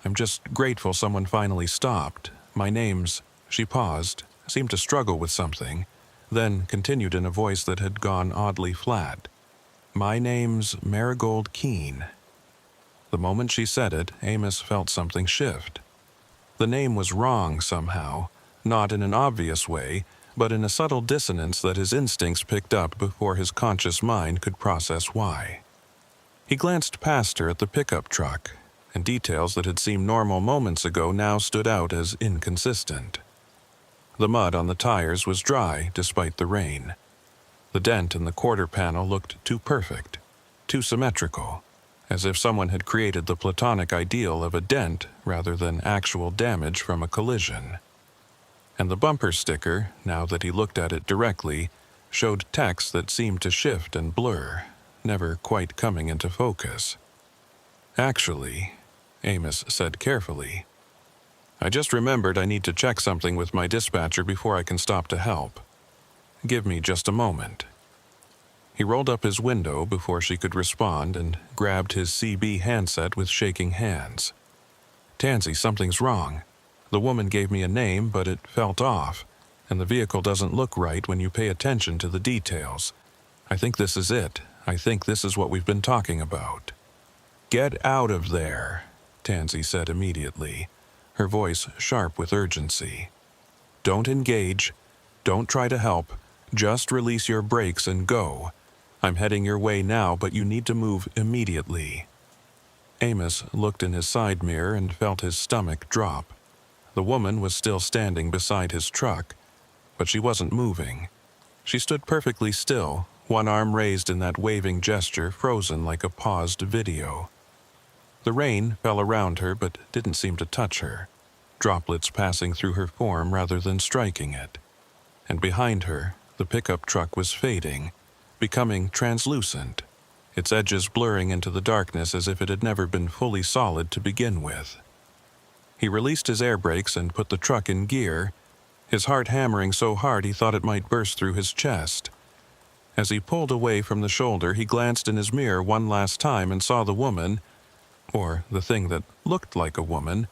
I'm just grateful someone finally stopped. My name's—" She paused, seemed to struggle with something, then continued in a voice that had gone oddly flat. "My name's Marigold Keene." The moment she said it, Amos felt something shift. The name was wrong somehow, not in an obvious way, but in a subtle dissonance that his instincts picked up before his conscious mind could process why. He glanced past her at the pickup truck, and details that had seemed normal moments ago now stood out as inconsistent. The mud on the tires was dry despite the rain. The dent in the quarter panel looked too perfect, too symmetrical, as if someone had created the platonic ideal of a dent rather than actual damage from a collision. And the bumper sticker, now that he looked at it directly, showed text that seemed to shift and blur, never quite coming into focus. "Actually," Amos said carefully, "I just remembered I need to check something with my dispatcher before I can stop to help. Give me just a moment." He rolled up his window before she could respond and grabbed his CB handset with shaking hands. "Tansy, something's wrong. The woman gave me a name, but it felt off, and the vehicle doesn't look right when you pay attention to the details. I think this is it. I think this is what we've been talking about." "Get out of there," Tansy said immediately, her voice sharp with urgency. "Don't engage. Don't try to help. Just release your brakes and go. I'm heading your way now, but you need to move immediately." Amos looked in his side mirror and felt his stomach drop. The woman was still standing beside his truck, but she wasn't moving. She stood perfectly still, one arm raised in that waving gesture frozen like a paused video. The rain fell around her but didn't seem to touch her, droplets passing through her form rather than striking it. And behind her, the pickup truck was fading, becoming translucent, its edges blurring into the darkness as if it had never been fully solid to begin with. He released his air brakes and put the truck in gear, his heart hammering so hard he thought it might burst through his chest. As he pulled away from the shoulder, he glanced in his mirror one last time and saw the woman, or the thing that looked like a woman,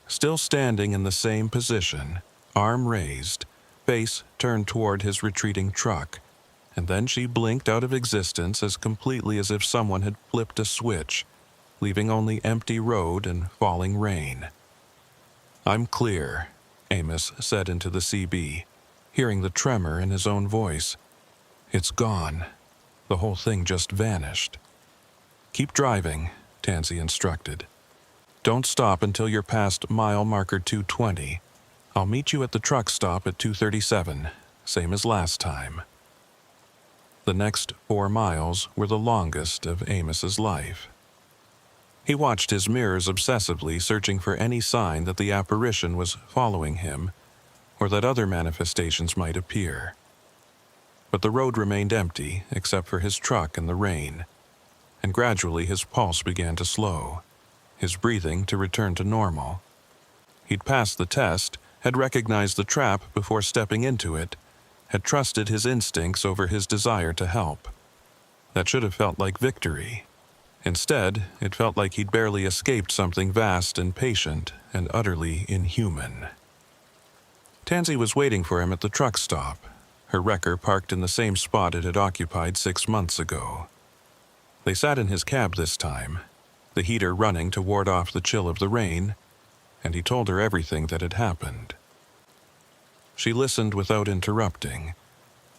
still standing in the same position, arm raised, face turned toward his retreating truck, and then she blinked out of existence as completely as if someone had flipped a switch, leaving only empty road and falling rain. "I'm clear," Amos said into the CB, hearing the tremor in his own voice. "It's gone. The whole thing just vanished." "Keep driving," Tansy instructed. "Don't stop until you're past mile marker 220. I'll meet you at the truck stop at 237, same as last time." The next 4 miles were the longest of Amos's life. He watched his mirrors obsessively, searching for any sign that the apparition was following him, or that other manifestations might appear. But the road remained empty, except for his truck and the rain, and gradually his pulse began to slow, his breathing to return to normal. He'd passed the test, had recognized the trap before stepping into it, had trusted his instincts over his desire to help. That should have felt like victory. Instead, it felt like he'd barely escaped something vast and patient and utterly inhuman. Tansy was waiting for him at the truck stop, her wrecker parked in the same spot it had occupied 6 months ago. They sat in his cab this time, the heater running to ward off the chill of the rain, and he told her everything that had happened. She listened without interrupting,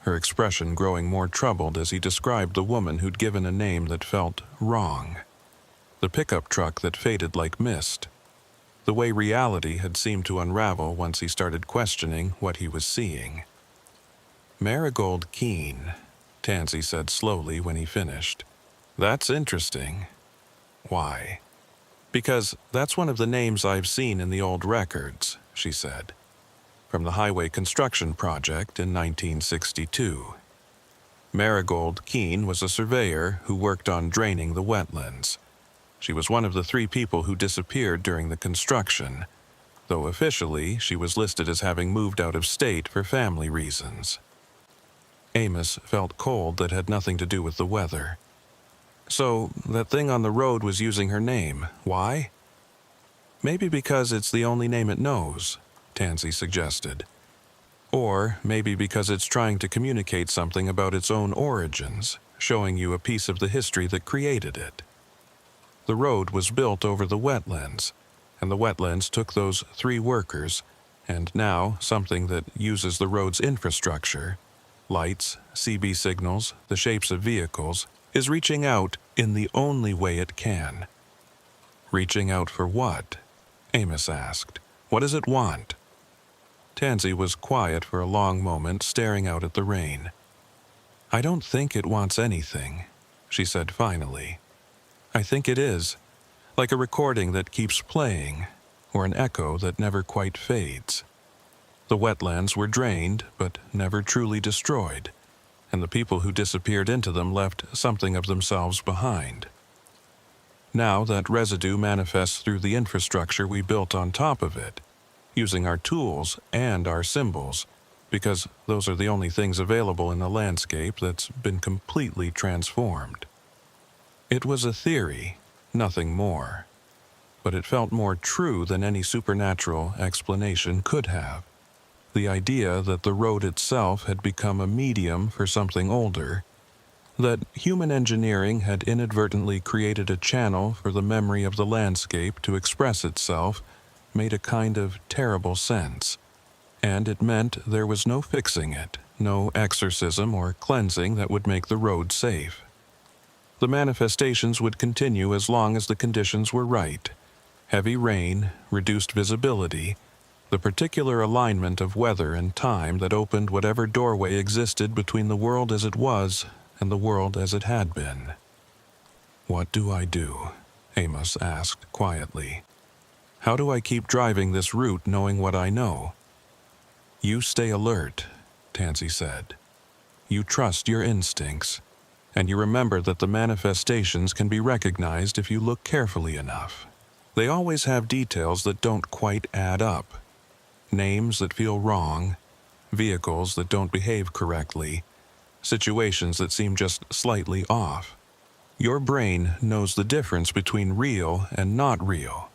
her expression growing more troubled as he described the woman who'd given a name that felt wrong, the pickup truck that faded like mist, the way reality had seemed to unravel once he started questioning what he was seeing. "Marigold Keene," Tansy said slowly when he finished. "That's interesting." "Why?" "Because that's one of the names I've seen in the old records," she said. "From the highway construction project in 1962. Marigold Keene was a surveyor who worked on draining the wetlands. She was one of the 3 people who disappeared during the construction, though officially she was listed as having moved out of state for family reasons." Amos felt cold that had nothing to do with the weather. "So, that thing on the road was using her name. Why?" "Maybe because it's the only name it knows," Tansy suggested. "Or maybe because it's trying to communicate something about its own origins, showing you a piece of the history that created it. The road was built over the wetlands, and the wetlands took those 3 workers, and now something that uses the road's infrastructure, lights, CB signals, the shapes of vehicles, is reaching out in the only way it can." "Reaching out for what?" Amos asked. "What does it want?" Tansy was quiet for a long moment, staring out at the rain. "I don't think it wants anything," she said finally. "I think it is, like a recording that keeps playing, or an echo that never quite fades. The wetlands were drained, but never truly destroyed, and the people who disappeared into them left something of themselves behind. Now that residue manifests through the infrastructure we built on top of it, using our tools and our symbols, because those are the only things available in a landscape that's been completely transformed. It was a theory, nothing more, but it felt more true than any supernatural explanation could have. The idea that the road itself had become a medium for something older, That human engineering had inadvertently created a channel for the memory of the landscape to express itself made a kind of terrible sense, and it meant there was no fixing it, no exorcism or cleansing that would make the road safe. The manifestations would continue as long as the conditions were right. Heavy rain, reduced visibility, the particular alignment of weather and time that opened whatever doorway existed between the world as it was and the world as it had been. "What do I do?" Amos asked quietly. "How do I keep driving this route knowing what I know?" "You stay alert," Tansy said. "You trust your instincts, and you remember that the manifestations can be recognized if you look carefully enough. They always have details that don't quite add up. Names that feel wrong, vehicles that don't behave correctly, situations that seem just slightly off. Your brain knows the difference between real and not real,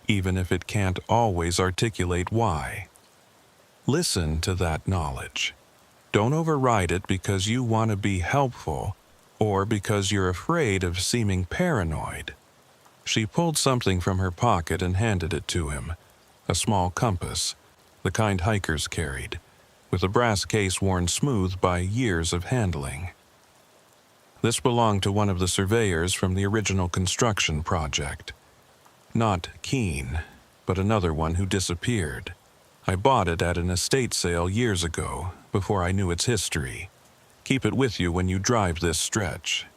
even if it can't always articulate why. Listen to that knowledge. Don't override it because you want to be helpful or because you're afraid of seeming paranoid." She pulled something from her pocket and handed it to him, a small compass, the kind hikers carried, with a brass case worn smooth by years of handling. This belonged to one of the surveyors from the original construction project. Not Keene, but another one who disappeared. I bought it at an estate sale years ago, before I knew its history. Keep it with you when you drive this stretch.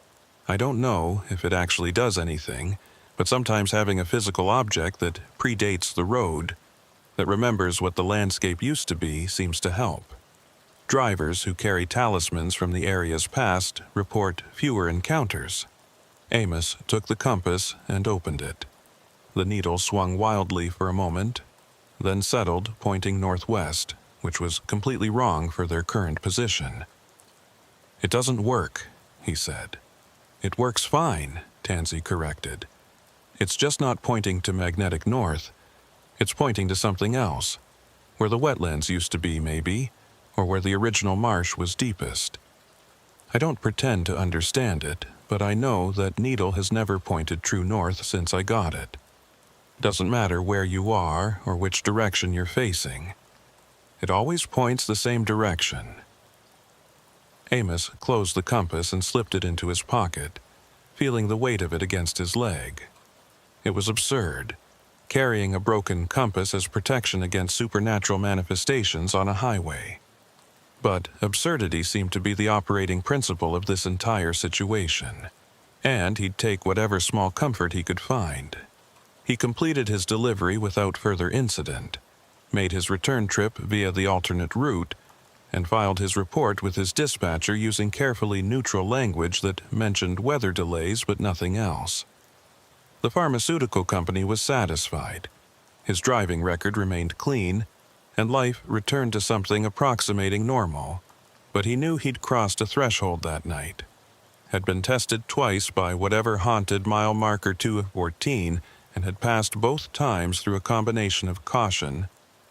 I don't know if it actually does anything, but sometimes having a physical object that predates the road, that remembers what the landscape used to be, seems to help. Drivers who carry talismans from the area's past report fewer encounters. Amos took the compass and opened it. The needle swung wildly for a moment, then settled, pointing northwest, which was completely wrong for their current position. "It doesn't work," he said. "It works fine," Tansy corrected. "It's just not pointing to magnetic north. It's pointing to something else, where the wetlands used to be, maybe, or where the original marsh was deepest. I don't pretend to understand it, but I know that needle has never pointed true north since I got it. Doesn't matter where you are or which direction you're facing. It always points the same direction." Amos closed the compass and slipped it into his pocket, feeling the weight of it against his leg. It was absurd, carrying a broken compass as protection against supernatural manifestations on a highway. But absurdity seemed to be the operating principle of this entire situation, and he'd take whatever small comfort he could find. He completed his delivery without further incident, made his return trip via the alternate route, and filed his report with his dispatcher using carefully neutral language that mentioned weather delays but nothing else. The pharmaceutical company was satisfied. His driving record remained clean, and life returned to something approximating normal, but he knew he'd crossed a threshold that night. Had been tested twice by whatever haunted mile marker 214 and had passed both times through a combination of caution,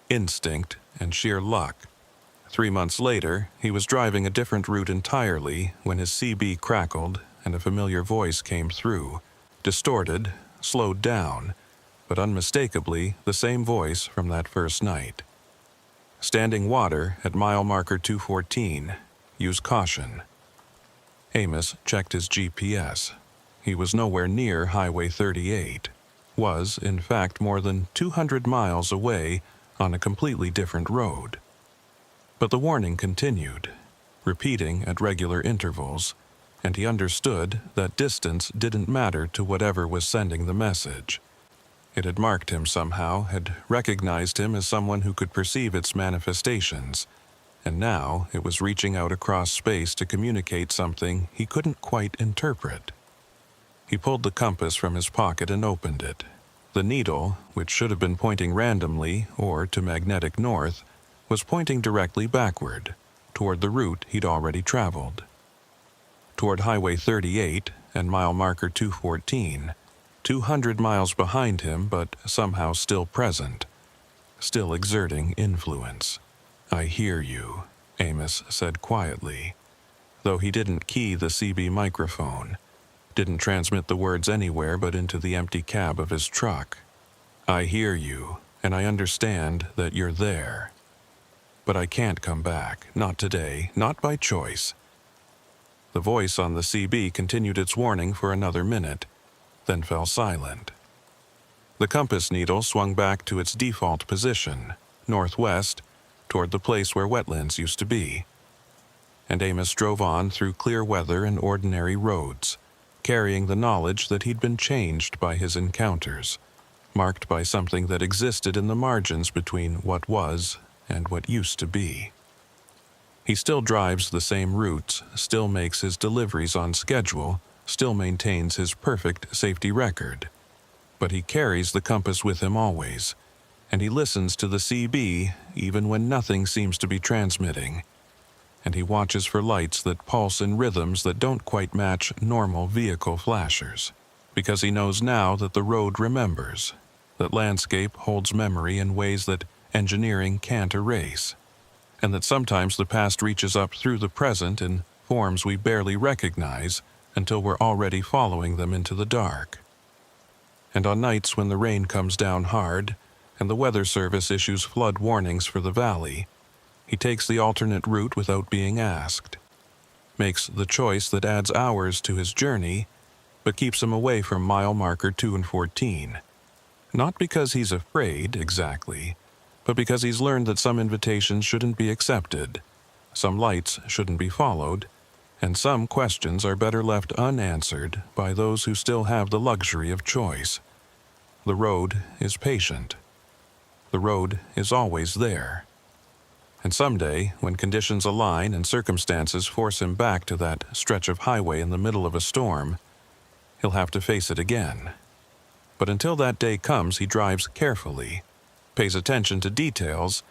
instinct, and sheer luck. 3 months later, he was driving a different route entirely when his CB crackled and a familiar voice came through, distorted, slowed down, but unmistakably the same voice from that first night. "Standing water at mile marker 214. Use caution." Amos checked his GPS. He was nowhere near Highway 38. Was, in fact, more than 200 miles away on a completely different road. But the warning continued, repeating at regular intervals, and he understood that distance didn't matter to whatever was sending the message. It had marked him somehow, had recognized him as someone who could perceive its manifestations, and now it was reaching out across space to communicate something he couldn't quite interpret. He pulled the compass from his pocket and opened it. The needle, which should have been pointing randomly or to magnetic north, was pointing directly backward, toward the route he'd already traveled. Toward Highway 38 and mile marker 214, 200 miles behind him but somehow still present, still exerting influence. "I hear you," Amos said quietly. though he didn't key the CB microphone, didn't transmit the words anywhere but into the empty cab of his truck. "I hear you, and I understand that you're there. But I can't come back, not today, not by choice." The voice on the CB continued its warning for another minute, then fell silent. The compass needle swung back to its default position, northwest, toward the place where wetlands used to be. And Amos drove on through clear weather and ordinary roads, carrying the knowledge that he'd been changed by his encounters, marked by something that existed in the margins between what was and what used to be. He still drives the same routes, still makes his deliveries on schedule, still maintains his perfect safety record. But he carries the compass with him always, and he listens to the CB even when nothing seems to be transmitting. And he watches for lights that pulse in rhythms that don't quite match normal vehicle flashers, because he knows now that the road remembers, that landscape holds memory in ways that engineering can't erase, and that sometimes the past reaches up through the present in forms we barely recognize until we're already following them into the dark. And on nights when the rain comes down hard and the Weather Service issues flood warnings for the valley, he takes the alternate route without being asked, makes the choice that adds hours to his journey, but keeps him away from mile marker 2 and 14. Not because he's afraid, exactly, but because he's learned that some invitations shouldn't be accepted, some lights shouldn't be followed, and some questions are better left unanswered by those who still have the luxury of choice. The road is patient. The road is always there. And someday, when conditions align and circumstances force him back to that stretch of highway in the middle of a storm, he'll have to face it again. But until that day comes, he drives carefully, pays attention to details,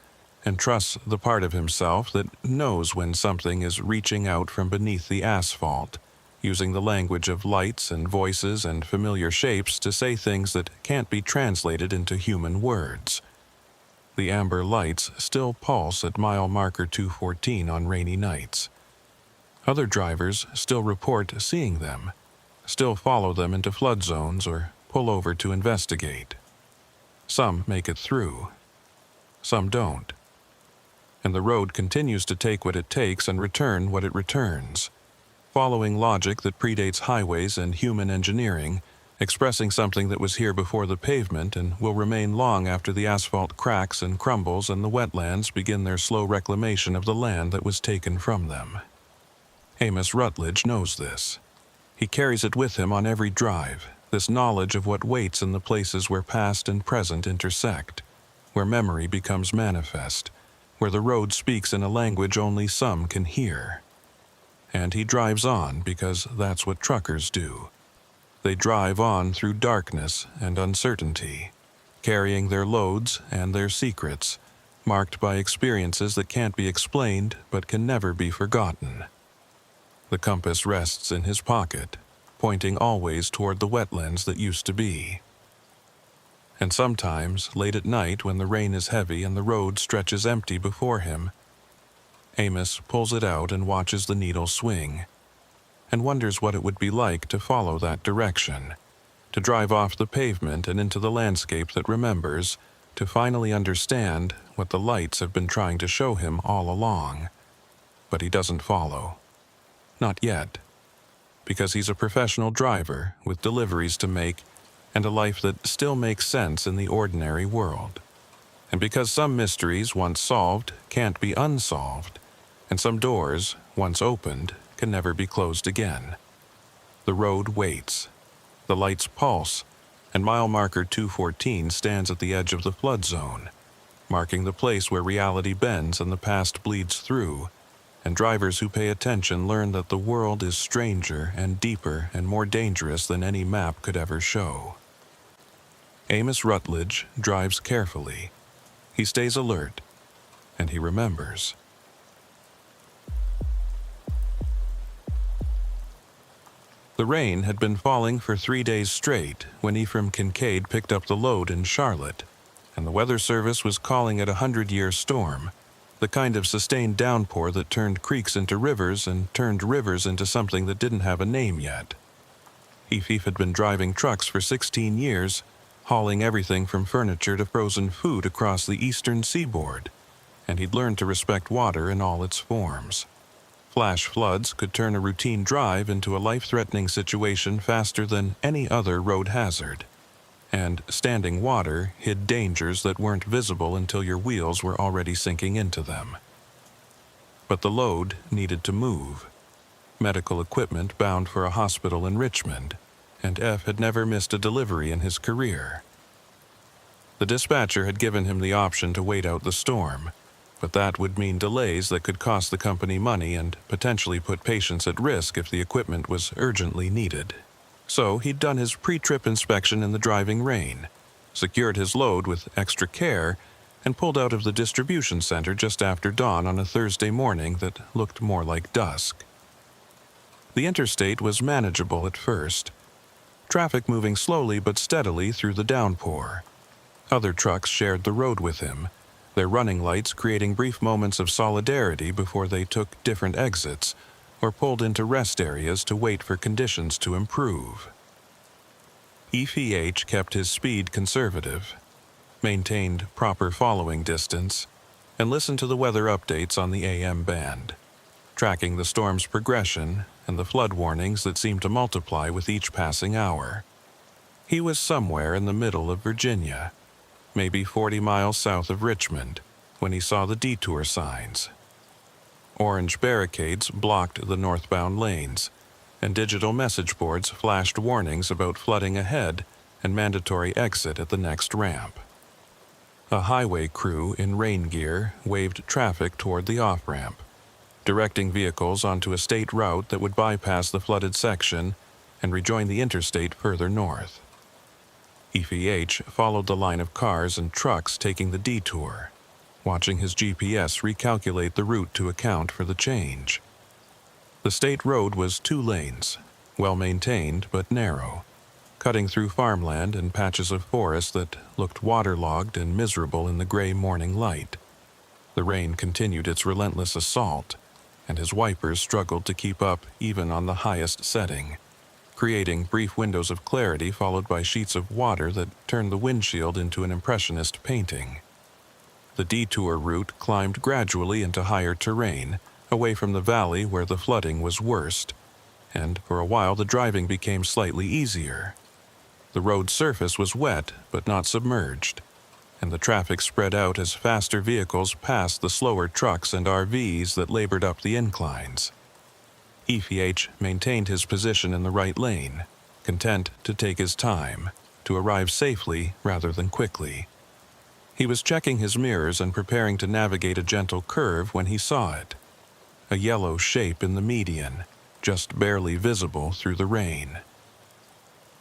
and trusts the part of himself that knows when something is reaching out from beneath the asphalt, using the language of lights and voices and familiar shapes to say things that can't be translated into human words. The amber lights still pulse at mile marker 214 on rainy nights. Other drivers still report seeing them, still follow them into flood zones or pull over to investigate. Some make it through. Some don't. And the road continues to take what it takes and return what it returns, following logic that predates highways and human engineering, expressing something that was here before the pavement and will remain long after the asphalt cracks and crumbles and the wetlands begin their slow reclamation of the land that was taken from them. Amos Rutledge knows this. He carries it with him on every drive, this knowledge of what waits in the places where past and present intersect, where memory becomes manifest, where the road speaks in a language only some can hear. And he drives on because that's what truckers do. They drive on through darkness and uncertainty, carrying their loads and their secrets, marked by experiences that can't be explained but can never be forgotten. The compass rests in his pocket, pointing always toward the wetlands that used to be. And sometimes, late at night when the rain is heavy and the road stretches empty before him, Amos pulls it out and watches the needle swing, and wonders what it would be like to follow that direction, to drive off the pavement and into the landscape that remembers, to finally understand what the lights have been trying to show him all along. But he doesn't follow. Not yet. Because he's a professional driver with deliveries to make and a life that still makes sense in the ordinary world. And because some mysteries once solved can't be unsolved, and some doors, once opened, can never be closed again. The road waits. The lights pulse, and mile marker 214 stands at the edge of the flood zone, marking the place where reality bends and the past bleeds through, and drivers who pay attention learn that the world is stranger and deeper and more dangerous than any map could ever show. Amos Rutledge drives carefully. He stays alert, and he remembers. The rain had been falling for 3 days straight when Ephraim Kincaid picked up the load in Charlotte, and the Weather Service was calling it a 100-year storm, the kind of sustained downpour that turned creeks into rivers and turned rivers into something that didn't have a name yet. Ifif had been driving trucks for 16 years, hauling everything from furniture to frozen food across the eastern seaboard, and he'd learned to respect water in all its forms. Flash floods could turn a routine drive into a life-threatening situation faster than any other road hazard, and standing water hid dangers that weren't visible until your wheels were already sinking into them. But the load needed to move. Medical equipment bound for a hospital in Richmond, and F had never missed a delivery in his career. The dispatcher had given him the option to wait out the storm, but that would mean delays that could cost the company money and potentially put patients at risk if the equipment was urgently needed. So he'd done his pre-trip inspection in the driving rain, secured his load with extra care, and pulled out of the distribution center just after dawn on a Thursday morning that looked more like dusk. The interstate was manageable at first, traffic moving slowly but steadily through the downpour. Other trucks shared the road with him, their running lights creating brief moments of solidarity before they took different exits or pulled into rest areas to wait for conditions to improve. EFH kept his speed conservative, maintained proper following distance, and listened to the weather updates on the AM band, tracking the storm's progression and the flood warnings that seemed to multiply with each passing hour. He was somewhere in the middle of Virginia, maybe 40 miles south of Richmond, when he saw the detour signs. Orange barricades blocked the northbound lanes, and digital message boards flashed warnings about flooding ahead and mandatory exit at the next ramp. A highway crew in rain gear waved traffic toward the off-ramp, directing vehicles onto a state route that would bypass the flooded section and rejoin the interstate further north. EFH followed the line of cars and trucks taking the detour, watching his GPS recalculate the route to account for the change. The state road was 2 lanes, well-maintained but narrow, cutting through farmland and patches of forest that looked waterlogged and miserable in the gray morning light. The rain continued its relentless assault, and his wipers struggled to keep up even on the highest setting, creating brief windows of clarity followed by sheets of water that turned the windshield into an impressionist painting. The detour route climbed gradually into higher terrain, away from the valley where the flooding was worst, and for a while the driving became slightly easier. The road surface was wet but not submerged, and the traffic spread out as faster vehicles passed the slower trucks and RVs that labored up the inclines. EFH maintained his position in the right lane, content to take his time, to arrive safely rather than quickly. He was checking his mirrors and preparing to navigate a gentle curve when he saw it. A yellow shape in the median, just barely visible through the rain.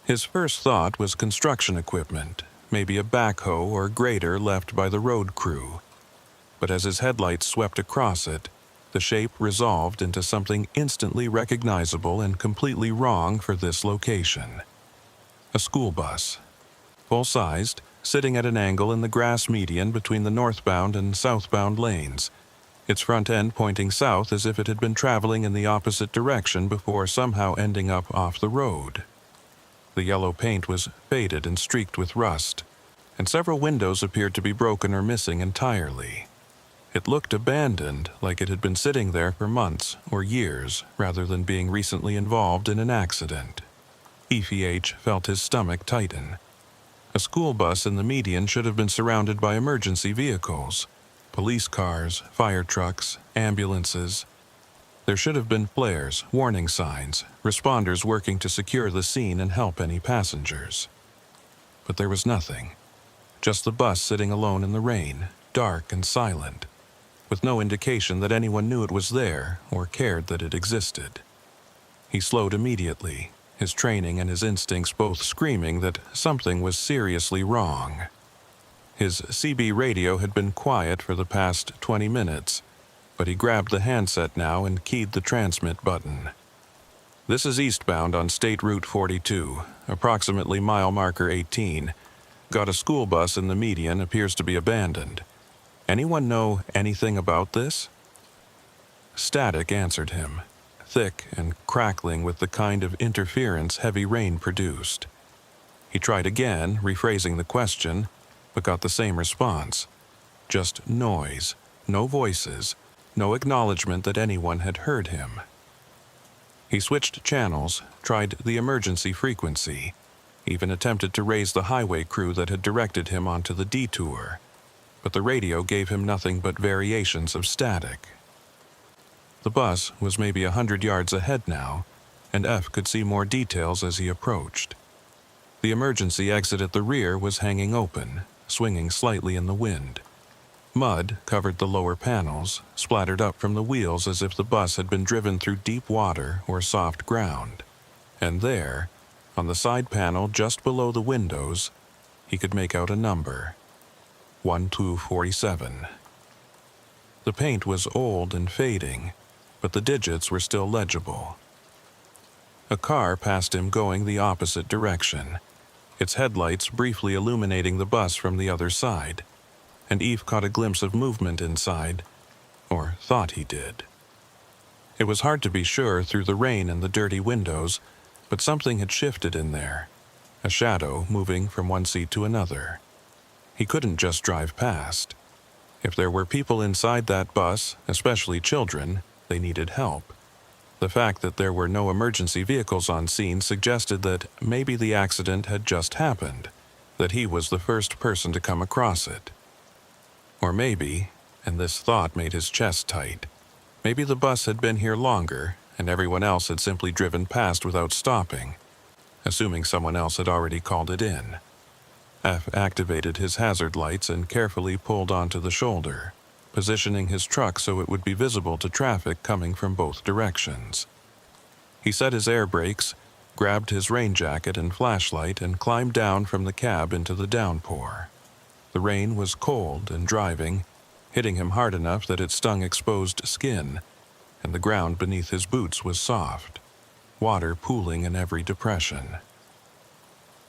His first thought was construction equipment, maybe a backhoe or grader left by the road crew. But as his headlights swept across it, the shape resolved into something instantly recognizable and completely wrong for this location. A school bus, full-sized, sitting at an angle in the grass median between the northbound and southbound lanes, its front end pointing south as if it had been traveling in the opposite direction before somehow ending up off the road. The yellow paint was faded and streaked with rust, and several windows appeared to be broken or missing entirely. It looked abandoned, like it had been sitting there for months or years rather than being recently involved in an accident. EFH felt his stomach tighten. A school bus in the median should have been surrounded by emergency vehicles, police cars, fire trucks, ambulances. There should have been flares, warning signs, responders working to secure the scene and help any passengers. But there was nothing. Just the bus sitting alone in the rain, dark and silent, with no indication that anyone knew it was there or cared that it existed. He slowed immediately, his training and his instincts both screaming that something was seriously wrong. His CB radio had been quiet for the past 20 minutes, but he grabbed the handset now and keyed the transmit button. "This is eastbound on State Route 42, approximately mile marker 18. Got a school bus in the median, appears to be abandoned. Anyone know anything about this? Static answered him, thick and crackling with the kind of interference heavy rain produced. He tried again, rephrasing the question, but got the same response. Just noise, no voices, no acknowledgement that anyone had heard him. He switched channels, tried the emergency frequency, even attempted to raise the highway crew that had directed him onto the detour, but the radio gave him nothing but variations of static. The bus was maybe 100 yards ahead now, and F could see more details as he approached. The emergency exit at the rear was hanging open, swinging slightly in the wind. Mud covered the lower panels, splattered up from the wheels as if the bus had been driven through deep water or soft ground. And there, on the side panel just below the windows, he could make out a number. 1247. The paint was old and fading, but the digits were still legible. A car passed him going the opposite direction, its headlights briefly illuminating the bus from the other side, and Eve caught a glimpse of movement inside, or thought he did. It was hard to be sure through the rain and the dirty windows, but something had shifted in there, a shadow moving from one seat to another. He couldn't just drive past. If there were people inside that bus, especially children, they needed help. The fact that there were no emergency vehicles on scene suggested that maybe the accident had just happened, that he was the first person to come across it. Or maybe, and this thought made his chest tight, maybe the bus had been here longer and everyone else had simply driven past without stopping, assuming someone else had already called it in. F activated his hazard lights and carefully pulled onto the shoulder, positioning his truck so it would be visible to traffic coming from both directions. He set his air brakes, grabbed his rain jacket and flashlight, and climbed down from the cab into the downpour. The rain was cold and driving, hitting him hard enough that it stung exposed skin, and the ground beneath his boots was soft, water pooling in every depression.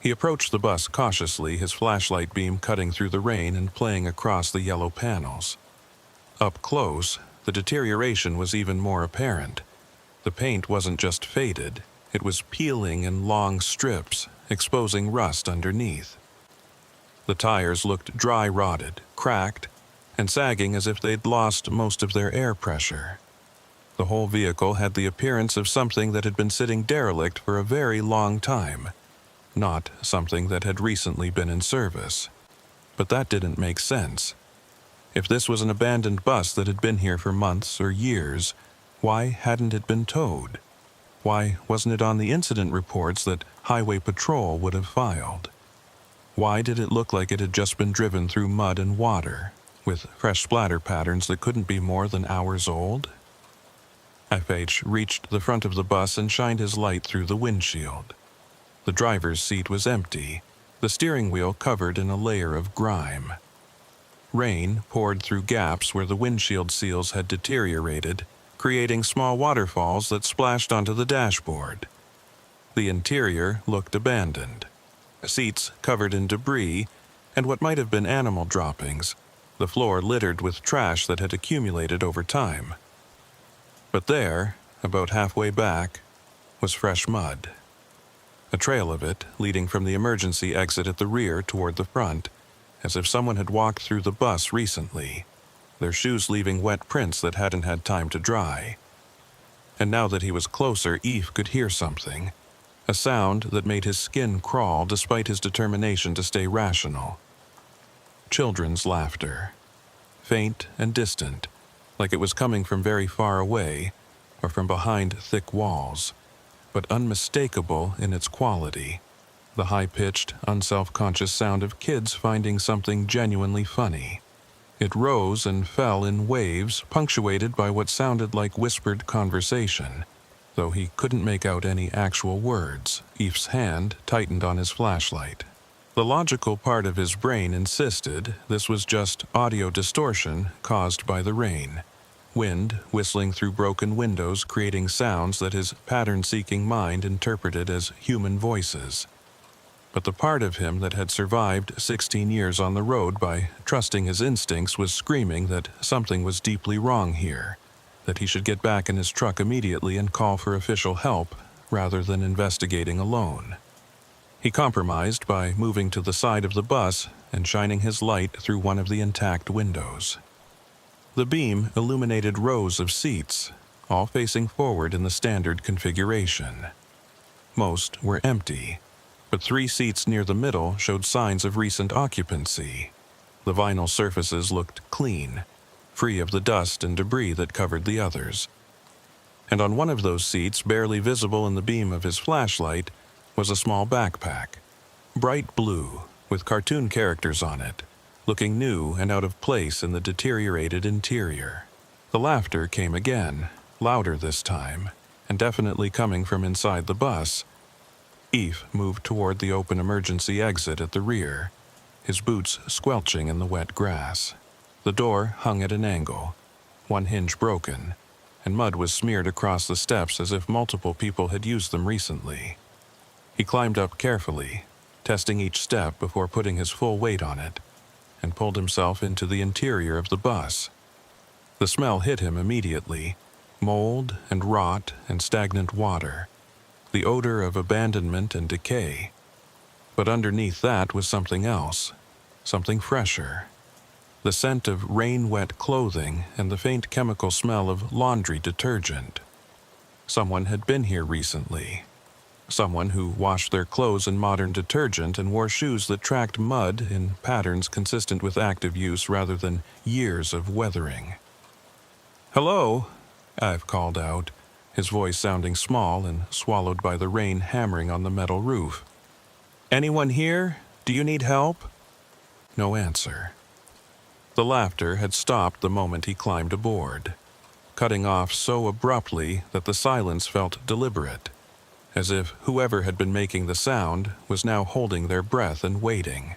He approached the bus cautiously, his flashlight beam cutting through the rain and playing across the yellow panels. Up close, the deterioration was even more apparent. The paint wasn't just faded, it was peeling in long strips, exposing rust underneath. The tires looked dry-rotted, cracked, and sagging as if they'd lost most of their air pressure. The whole vehicle had the appearance of something that had been sitting derelict for a very long time, not something that had recently been in service. But that didn't make sense. If this was an abandoned bus that had been here for months or years, why hadn't it been towed? Why wasn't it on the incident reports that Highway Patrol would have filed? Why did it look like it had just been driven through mud and water, with fresh splatter patterns that couldn't be more than hours old? FH reached the front of the bus and shined his light through the windshield. The driver's seat was empty, the steering wheel covered in a layer of grime. Rain poured through gaps where the windshield seals had deteriorated, creating small waterfalls that splashed onto the dashboard. The interior looked abandoned. Seats covered in debris and what might have been animal droppings, the floor littered with trash that had accumulated over time. But there, about halfway back, was fresh mud. A trail of it leading from the emergency exit at the rear toward the front, as if someone had walked through the bus recently, their shoes leaving wet prints that hadn't had time to dry. And now that he was closer, Eve could hear something, a sound that made his skin crawl despite his determination to stay rational. Children's laughter, faint and distant, like it was coming from very far away or from behind thick walls, but unmistakable in its quality. The high-pitched, unself-conscious sound of kids finding something genuinely funny. It rose and fell in waves, punctuated by what sounded like whispered conversation, though he couldn't make out any actual words. Eve's hand tightened on his flashlight. The logical part of his brain insisted this was just audio distortion caused by the rain. Wind whistling through broken windows, creating sounds that his pattern-seeking mind interpreted as human voices. but the part of him that had survived 16 years on the road by trusting his instincts was screaming that something was deeply wrong here, that he should get back in his truck immediately and call for official help rather than investigating alone. He compromised by moving to the side of the bus and shining his light through one of the intact windows. The beam illuminated rows of seats, all facing forward in the standard configuration. Most were empty, but 3 seats near the middle showed signs of recent occupancy. The vinyl surfaces looked clean, free of the dust and debris that covered the others. And on one of those seats, barely visible in the beam of his flashlight, was a small backpack, bright blue, with cartoon characters on it, looking new and out of place in the deteriorated interior. The laughter came again, louder this time, and definitely coming from inside the bus. Eve moved toward the open emergency exit at the rear, his boots squelching in the wet grass. The door hung at an angle, one hinge broken, and mud was smeared across the steps as if multiple people had used them recently. He climbed up carefully, testing each step before putting his full weight on it, and pulled himself into the interior of the bus. The smell hit him immediately, mold and rot and stagnant water, the odor of abandonment and decay. But underneath that was something else, something fresher. The scent of rain-wet clothing and the faint chemical smell of laundry detergent. Someone had been here recently. Someone who washed their clothes in modern detergent and wore shoes that tracked mud in patterns consistent with active use rather than years of weathering. "Hello," Ive called out, his voice sounding small and swallowed by the rain hammering on the metal roof. "Anyone here? Do you need help?" No answer. The laughter had stopped the moment he climbed aboard, cutting off so abruptly that the silence felt deliberate, as if whoever had been making the sound was now holding their breath and waiting.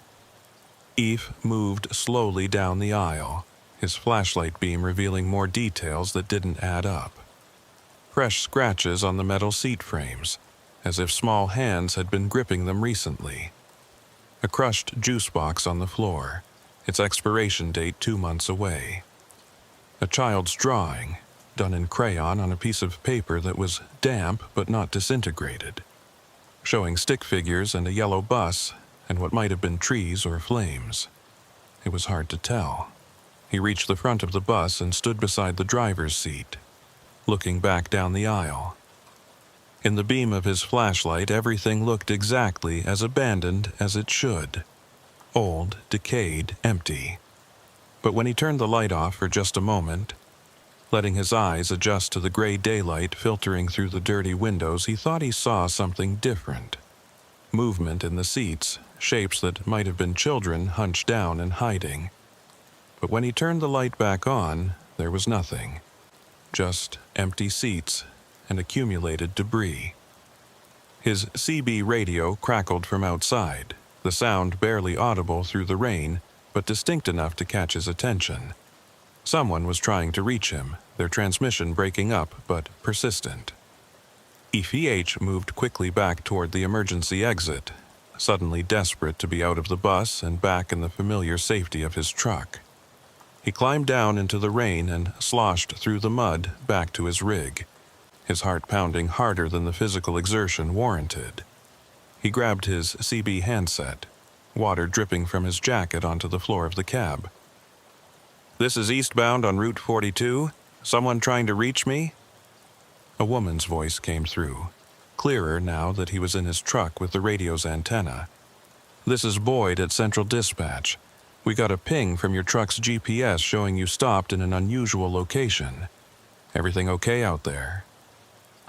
Eve moved slowly down the aisle, his flashlight beam revealing more details that didn't add up. Fresh scratches on the metal seat frames, as if small hands had been gripping them recently. A crushed juice box on the floor, its expiration date 2 months away. A child's drawing, done in crayon on a piece of paper that was damp but not disintegrated, showing stick figures and a yellow bus and what might have been trees or flames. It was hard to tell. He reached the front of the bus and stood beside the driver's seat, looking back down the aisle. In the beam of his flashlight, everything looked exactly as abandoned as it should. Old, decayed, empty. But when he turned the light off for just a moment, letting his eyes adjust to the gray daylight filtering through the dirty windows, he thought he saw something different. Movement in the seats, shapes that might have been children hunched down and hiding. But when he turned the light back on, there was nothing. Just empty seats and accumulated debris. His CB radio crackled from outside, the sound barely audible through the rain, but distinct enough to catch his attention. Someone was trying to reach him, their transmission breaking up but persistent. EPH moved quickly back toward the emergency exit, suddenly desperate to be out of the bus and back in the familiar safety of his truck. He climbed down into the rain and sloshed through the mud back to his rig, his heart pounding harder than the physical exertion warranted. He grabbed his CB handset, water dripping from his jacket onto the floor of the cab. "This is eastbound on Route 42. Someone trying to reach me?" A woman's voice came through, clearer now that he was in his truck with the radio's antenna. "This is Boyd at Central Dispatch. We got a ping from your truck's GPS showing you stopped in an unusual location. Everything okay out there?"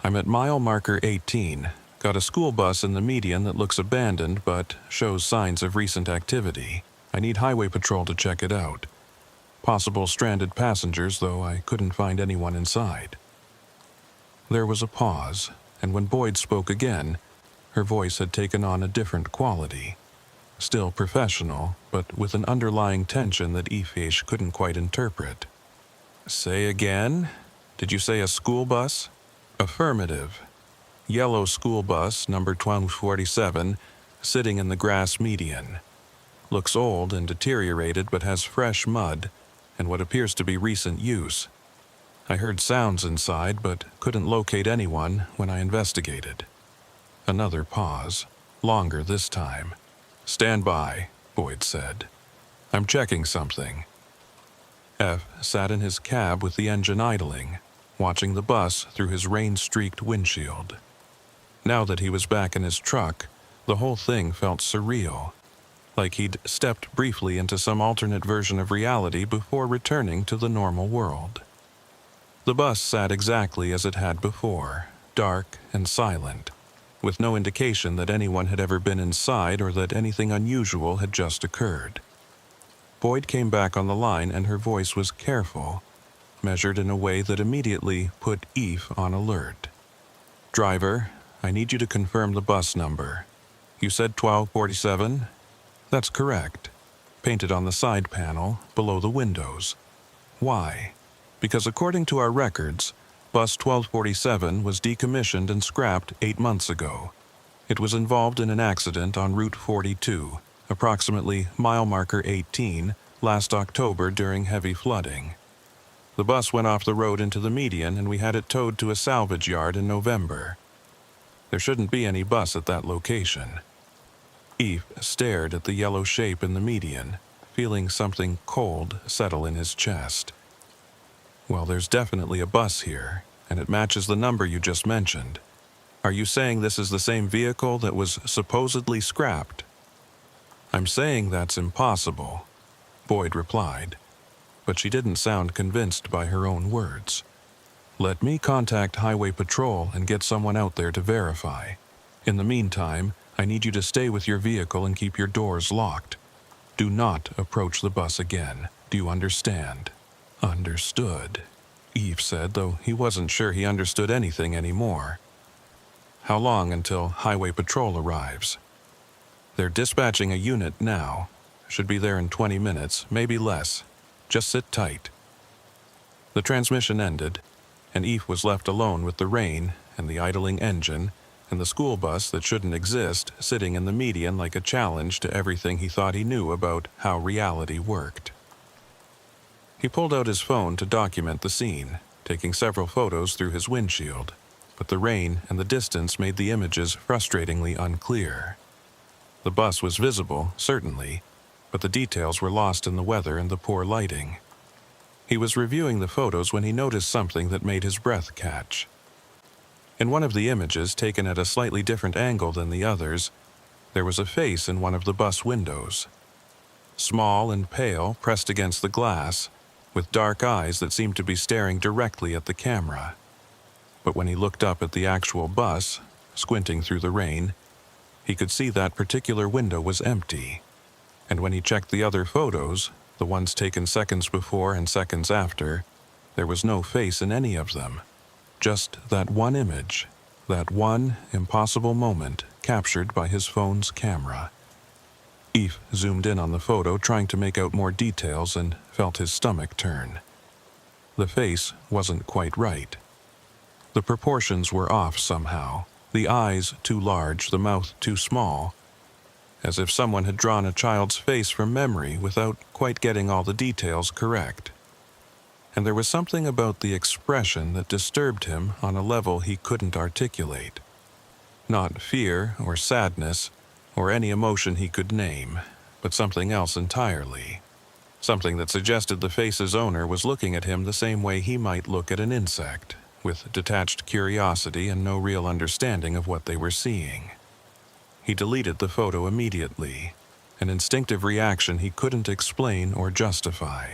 "I'm at mile marker 18. Got a school bus in the median that looks abandoned but shows signs of recent activity. I need highway patrol to check it out. Possible stranded passengers, though I couldn't find anyone inside." There was a pause, and when Boyd spoke again, her voice had taken on a different quality. Still professional, but with an underlying tension that Efish couldn't quite interpret. "Say again? Did you say a school bus?" "Affirmative. Yellow school bus, number 1247, sitting in the grass median. Looks old and deteriorated but has fresh mud and what appears to be recent use. I heard sounds inside but couldn't locate anyone when I investigated. Another pause, longer this time. "Stand by," Boyd said. "I'm checking something." F sat in his cab with the engine idling, watching the bus through his rain-streaked windshield. Now that he was back in his truck, the whole thing felt surreal, like he'd stepped briefly into some alternate version of reality before returning to the normal world. The bus sat exactly as it had before, dark and silent, with no indication that anyone had ever been inside or that anything unusual had just occurred. Boyd came back on the line and her voice was careful, measured in a way that immediately put Eve on alert. "Driver, I need you to confirm the bus number. You said 1247? That's correct. Painted on the side panel, below the windows. Why? Because according to our records, bus 1247 was decommissioned and scrapped 8 months ago. It was involved in an accident on Route 42, approximately mile marker 18, last October during heavy flooding. The bus went off the road into the median and we had it towed to a salvage yard in November. There shouldn't be any bus at that location." Eve stared at the yellow shape in the median, feeling something cold settle in his chest. "Well, there's definitely a bus here, and it matches the number you just mentioned. Are you saying this is the same vehicle that was supposedly scrapped?" "I'm saying that's impossible," Boyd replied, but she didn't sound convinced by her own words. "Let me contact Highway Patrol and get someone out there to verify. In the meantime, I need you to stay with your vehicle and keep your doors locked. Do not approach the bus again. Do you understand?" "Understood," Eve said, though he wasn't sure he understood anything anymore. "How long until Highway Patrol arrives?" "They're dispatching a unit now. Should be there in 20 minutes, maybe less. Just sit tight." The transmission ended, and Eve was left alone with the rain and the idling engine and the school bus that shouldn't exist sitting in the median like a challenge to everything he thought he knew about how reality worked. He pulled out his phone to document the scene, taking several photos through his windshield, but the rain and the distance made the images frustratingly unclear. The bus was visible, certainly, but the details were lost in the weather and the poor lighting. He was reviewing the photos when he noticed something that made his breath catch. In one of the images, taken at a slightly different angle than the others, there was a face in one of the bus windows. Small and pale, pressed against the glass, with dark eyes that seemed to be staring directly at the camera. But when he looked up at the actual bus, squinting through the rain, he could see that particular window was empty. And when he checked the other photos, the ones taken seconds before and seconds after, there was no face in any of them. Just that one image, that one impossible moment captured by his phone's camera. Eve zoomed in on the photo, trying to make out more details, and felt his stomach turn. The face wasn't quite right. The proportions were off somehow, the eyes too large, the mouth too small, as if someone had drawn a child's face from memory without quite getting all the details correct. And there was something about the expression that disturbed him on a level he couldn't articulate. Not fear or sadness or any emotion he could name, but something else entirely. Something that suggested the face's owner was looking at him the same way he might look at an insect, with detached curiosity and no real understanding of what they were seeing. He deleted the photo immediately, an instinctive reaction he couldn't explain or justify.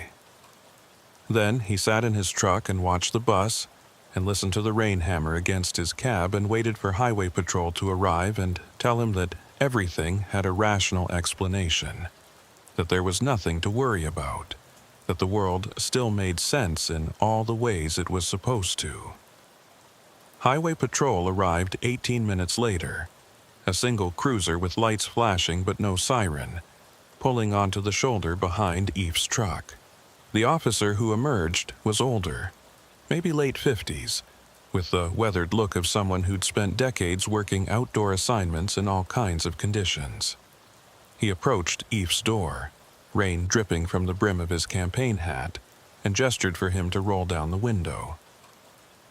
Then he sat in his truck and watched the bus and listened to the rain hammer against his cab and waited for Highway Patrol to arrive and tell him that everything had a rational explanation, that there was nothing to worry about, that the world still made sense in all the ways it was supposed to. Highway Patrol arrived 18 minutes later, a single cruiser with lights flashing but no siren, pulling onto the shoulder behind Eve's truck. The officer who emerged was older, maybe late 50s, with the weathered look of someone who'd spent decades working outdoor assignments in all kinds of conditions. He approached Eve's door, rain dripping from the brim of his campaign hat, and gestured for him to roll down the window.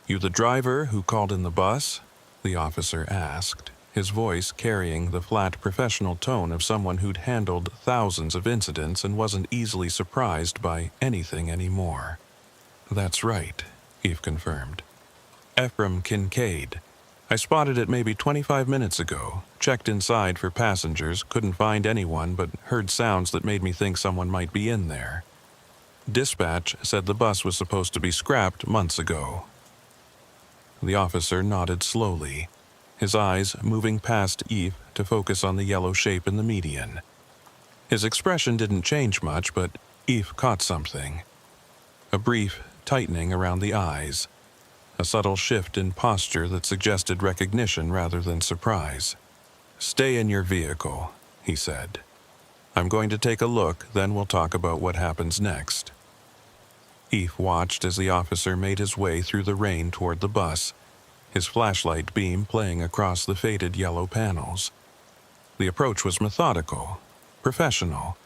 "You the driver who called in the bus?" the officer asked, his voice carrying the flat professional tone of someone who'd handled thousands of incidents and wasn't easily surprised by anything anymore. "That's right," Eve confirmed. "Ephraim Kincaid. I spotted it maybe 25 minutes ago, checked inside for passengers, couldn't find anyone, but heard sounds that made me think someone might be in there. Dispatch said the bus was supposed to be scrapped months ago." The officer nodded slowly, his eyes moving past Eve to focus on the yellow shape in the median. His expression didn't change much, but Eve caught something. A brief tightening around the eyes, a subtle shift in posture that suggested recognition rather than surprise. "Stay in your vehicle," he said. "I'm going to take a look, then we'll talk about what happens next." Eve watched as the officer made his way through the rain toward the bus, his flashlight beam playing across the faded yellow panels. The approach was methodical, professional,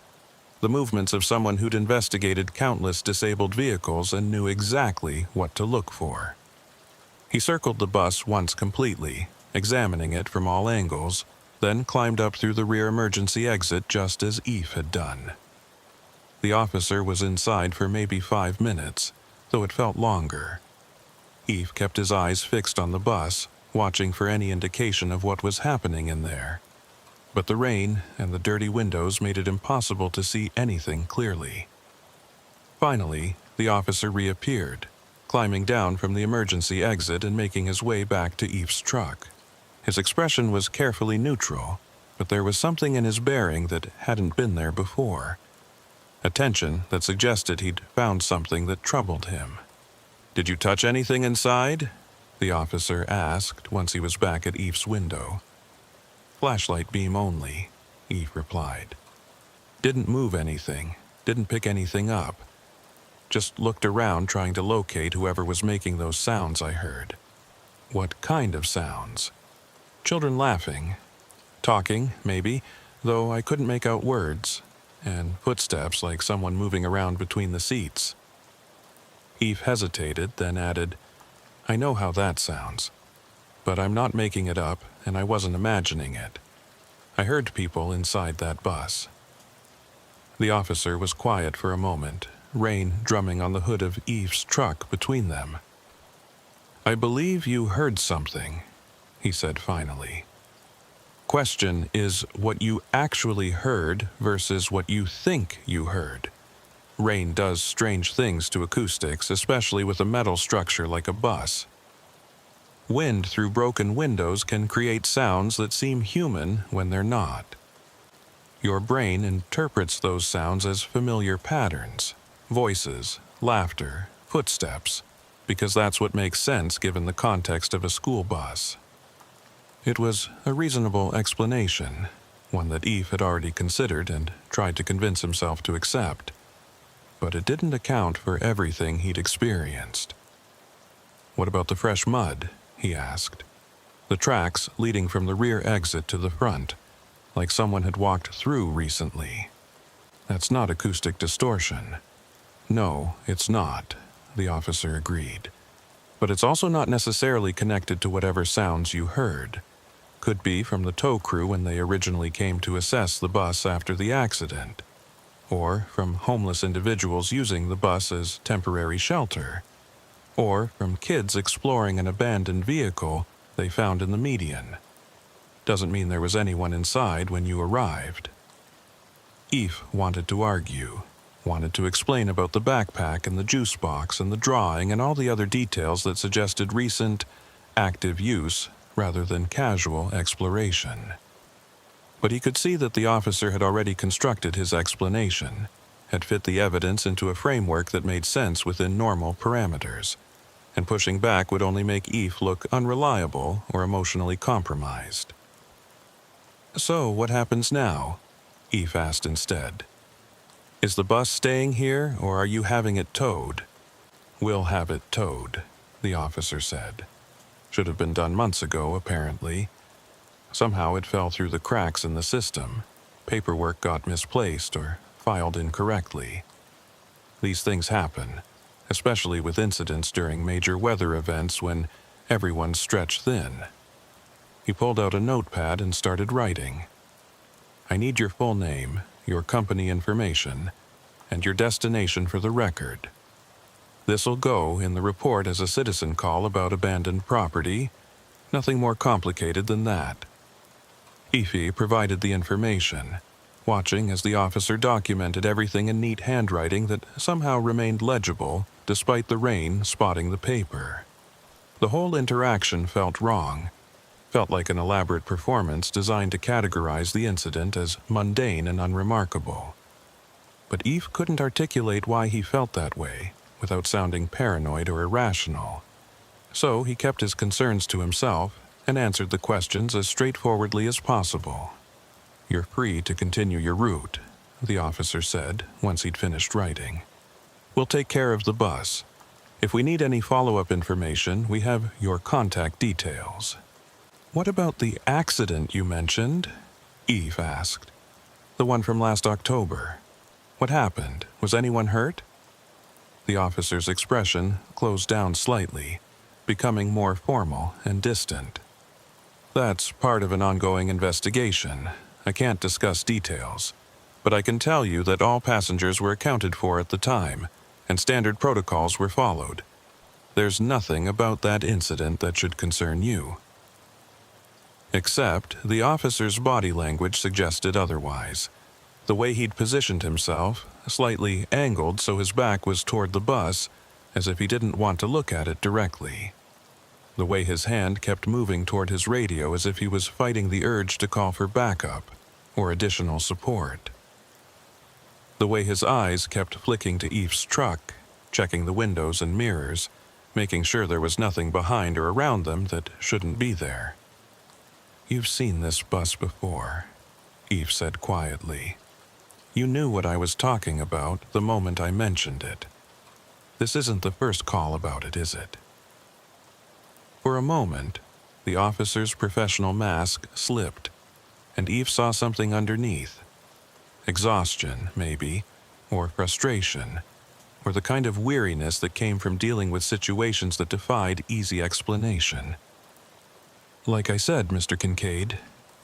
the movements of someone who'd investigated countless disabled vehicles and knew exactly what to look for. He circled the bus once completely, examining it from all angles, then climbed up through the rear emergency exit just as Eve had done. The officer was inside for maybe 5 minutes, though it felt longer. Eve kept his eyes fixed on the bus, watching for any indication of what was happening in there. But the rain and the dirty windows made it impossible to see anything clearly. Finally, the officer reappeared, climbing down from the emergency exit and making his way back to Eve's truck. His expression was carefully neutral, but there was something in his bearing that hadn't been there before. A tension that suggested he'd found something that troubled him. "Did you touch anything inside?" the officer asked once he was back at Eve's window. "Flashlight beam only," Eve replied. "Didn't move anything, didn't pick anything up. Just looked around trying to locate whoever was making those sounds I heard." "What kind of sounds?" "Children laughing. Talking, maybe, though I couldn't make out words. And footsteps like someone moving around between the seats." Eve hesitated, then added, "I know how that sounds. But I'm not making it up, and I wasn't imagining it. I heard people inside that bus." The officer was quiet for a moment, rain drumming on the hood of Eve's truck between them. "I believe you heard something," he said finally. "Question is what you actually heard versus what you think you heard. Rain does strange things to acoustics, especially with a metal structure like a bus. Wind through broken windows can create sounds that seem human when they're not. Your brain interprets those sounds as familiar patterns, voices, laughter, footsteps, because that's what makes sense given the context of a school bus." It was a reasonable explanation, one that Eve had already considered and tried to convince himself to accept. But it didn't account for everything he'd experienced. "What about the fresh mud?" he asked. "The tracks leading from the rear exit to the front, like someone had walked through recently. That's not acoustic distortion." "No, it's not," the officer agreed. "But it's also not necessarily connected to whatever sounds you heard. Could be from the tow crew when they originally came to assess the bus after the accident, or from homeless individuals using the bus as temporary shelter, or from kids exploring an abandoned vehicle they found in the median. Doesn't mean there was anyone inside when you arrived." Eve wanted to argue, wanted to explain about the backpack and the juice box and the drawing and all the other details that suggested recent, active use rather than casual exploration. But he could see that the officer had already constructed his explanation, had fit the evidence into a framework that made sense within normal parameters, and pushing back would only make Eve look unreliable or emotionally compromised. "So, what happens now?" Eve asked instead. "Is the bus staying here, or are you having it towed?" "We'll have it towed," the officer said. Should have been done months ago, apparently. Somehow it fell through the cracks in the system. Paperwork got misplaced or filed incorrectly. These things happen, especially with incidents during major weather events when everyone's stretched thin. He pulled out a notepad and started writing. I need your full name, your company information, and your destination for the record. This'll go in the report as a citizen call about abandoned property. Nothing more complicated than that. Ify provided the information, watching as the officer documented everything in neat handwriting that somehow remained legible despite the rain spotting the paper. The whole interaction felt wrong, felt like an elaborate performance designed to categorize the incident as mundane and unremarkable. But Eve couldn't articulate why he felt that way without sounding paranoid or irrational. So he kept his concerns to himself and answered the questions as straightforwardly as possible. You're free to continue your route, the officer said once he'd finished writing. We'll take care of the bus. If we need any follow-up information, we have your contact details. What about the accident you mentioned? Eve asked. The one from last October. What happened? Was anyone hurt? The officer's expression closed down slightly, becoming more formal and distant. That's part of an ongoing investigation. I can't discuss details, but I can tell you that all passengers were accounted for at the time, and standard protocols were followed. There's nothing about that incident that should concern you. Except the officer's body language suggested otherwise. The way he'd positioned himself, slightly angled so his back was toward the bus, as if he didn't want to look at it directly. The way his hand kept moving toward his radio as if he was fighting the urge to call for backup or additional support. The way his eyes kept flicking to Eve's truck, checking the windows and mirrors, making sure there was nothing behind or around them that shouldn't be there. You've seen this bus before, Eve said quietly. You knew what I was talking about the moment I mentioned it. This isn't the first call about it, is it? For a moment, the officer's professional mask slipped, and Eve saw something underneath. Exhaustion, maybe, or frustration, or the kind of weariness that came from dealing with situations that defied easy explanation. Like I said, Mr. Kincaid,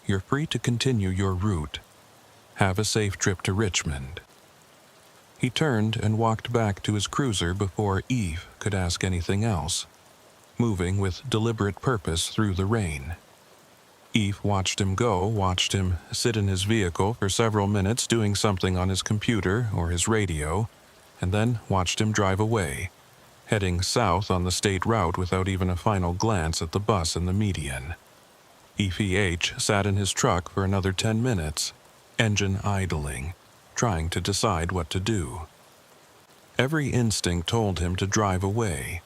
you're free to continue your route. Have a safe trip to Richmond. He turned and walked back to his cruiser before Eve could ask anything else, moving with deliberate purpose through the rain. Eve watched him go, watched him sit in his vehicle for several minutes doing something on his computer or his radio, and then watched him drive away, heading south on the state route without even a final glance at the bus in the median. H sat in his truck for another 10 minutes, engine idling, trying to decide what to do. Every instinct told him to drive away,